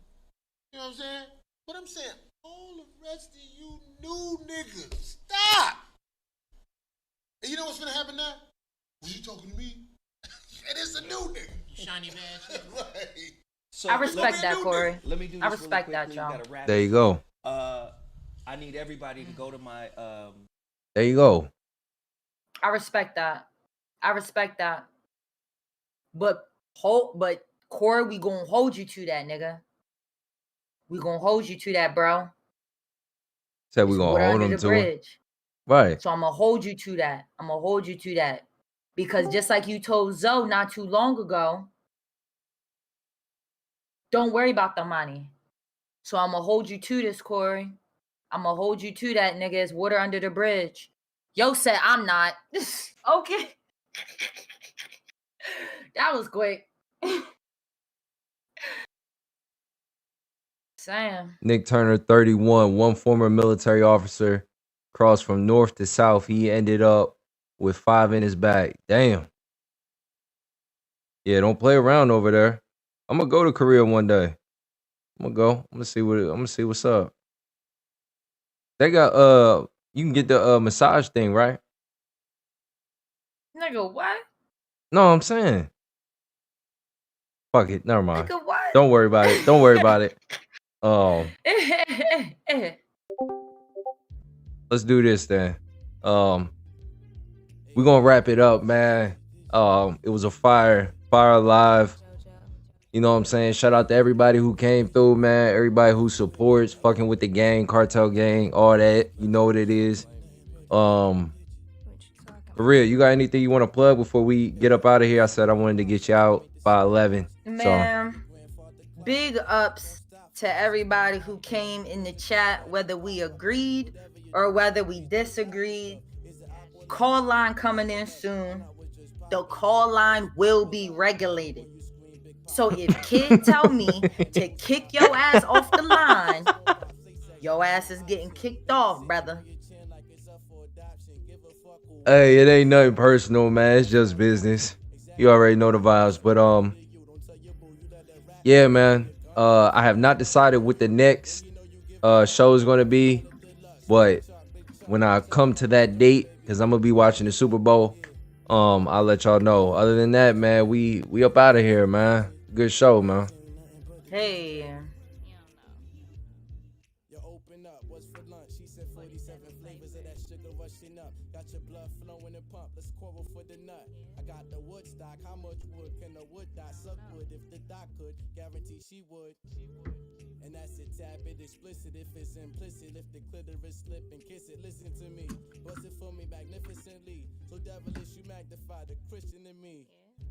You know what I'm saying? But I'm saying, all the rest of you new niggas, stop! And you know what's gonna happen now? Was you talking to me? And it's a new nigga. Shiny badge. Right. So I respect that, Corey. Let me do this I respect really that, John. There you go. I need everybody to go to my There you go. I respect that. But Corey, we gonna hold you to that, nigga. We gonna hold you to that, bro. Said we gonna hold him to it. Right. So I'm gonna hold you to that. Because just like you told Zoe not too long ago, don't worry about the money. So I'm gonna hold you to this, Corey. I'm gonna hold you to that, nigga. It's water under the bridge. Yo said I'm not. Okay. That was quick. Sam. Nick Turner, 31, one former military officer, crossed from north to south. He ended up with 5 in his bag. Damn. Yeah, don't play around over there. I'm gonna go to Korea one day. I'm gonna see what's up. They got you can get the massage thing, right? Nigga, what? No, I'm saying. Fuck it, never mind. Nigga, what? Don't worry about it. Let's do this then. We're gonna wrap it up, man. It was a fire live. You know what I'm saying? Shout out to everybody who came through, man. Everybody who supports, fucking with the gang, cartel gang, all that. You know what it is. For real, you got anything you want to plug before we get up out of here? I said I wanted to get you out by 11. Man, big ups to everybody who came in the chat, whether we agreed or whether we disagreed. Call line coming in soon. the call line will be regulated. So if kid tell me to kick your ass off the line, your ass is getting kicked off, brother. Hey, it ain't nothing personal, man. It's just business. You already know the vibes. But yeah, man. I have not decided what the next show is gonna be, but when I come to that date, because I'm gonna be watching the Super Bowl, I'll let y'all know. Other than that, man, we up out of here, man. Good show, man. Hey. And that's a tad bit explicit if it's implicit. If the clitoris slip and kiss it, listen to me. Bust it for me magnificently. So devilish, you magnify the Christian in me.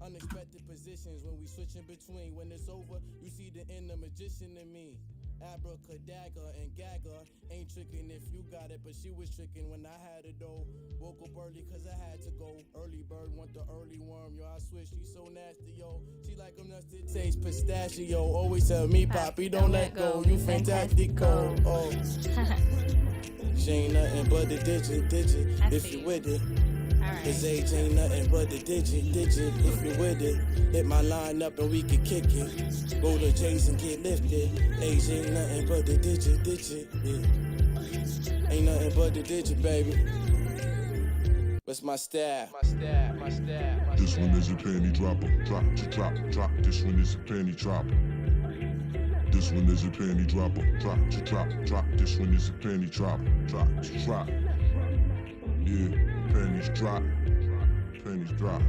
Unexpected positions when we switch in between. When it's over, you see the inner magician in me. Abracadabra and gagger ain't tricking if you got it, but she was tricking when I had it though. Woke up early cause I had to go. Early bird want the early worm, yo. I swear she's so nasty, yo. She like them nuts that taste pistachio. Always tell me, Poppy, don't let go. You fantastico. Oh, she ain't nothing but the digit. If you with it. His age ain't nothing but the digit, if you with it. Hit my line up and we can kick it. Go to J's and get lifted. Age ain't nothing but the digit, yeah. Ain't nothing but the digit, baby. What's my style? This one is a penny dropper. Drop. This one is a penny dropper. This one is a penny dropper. Drop. This one is a penny dropper. Drop. Yeah. Pennies drop. Pennies drop.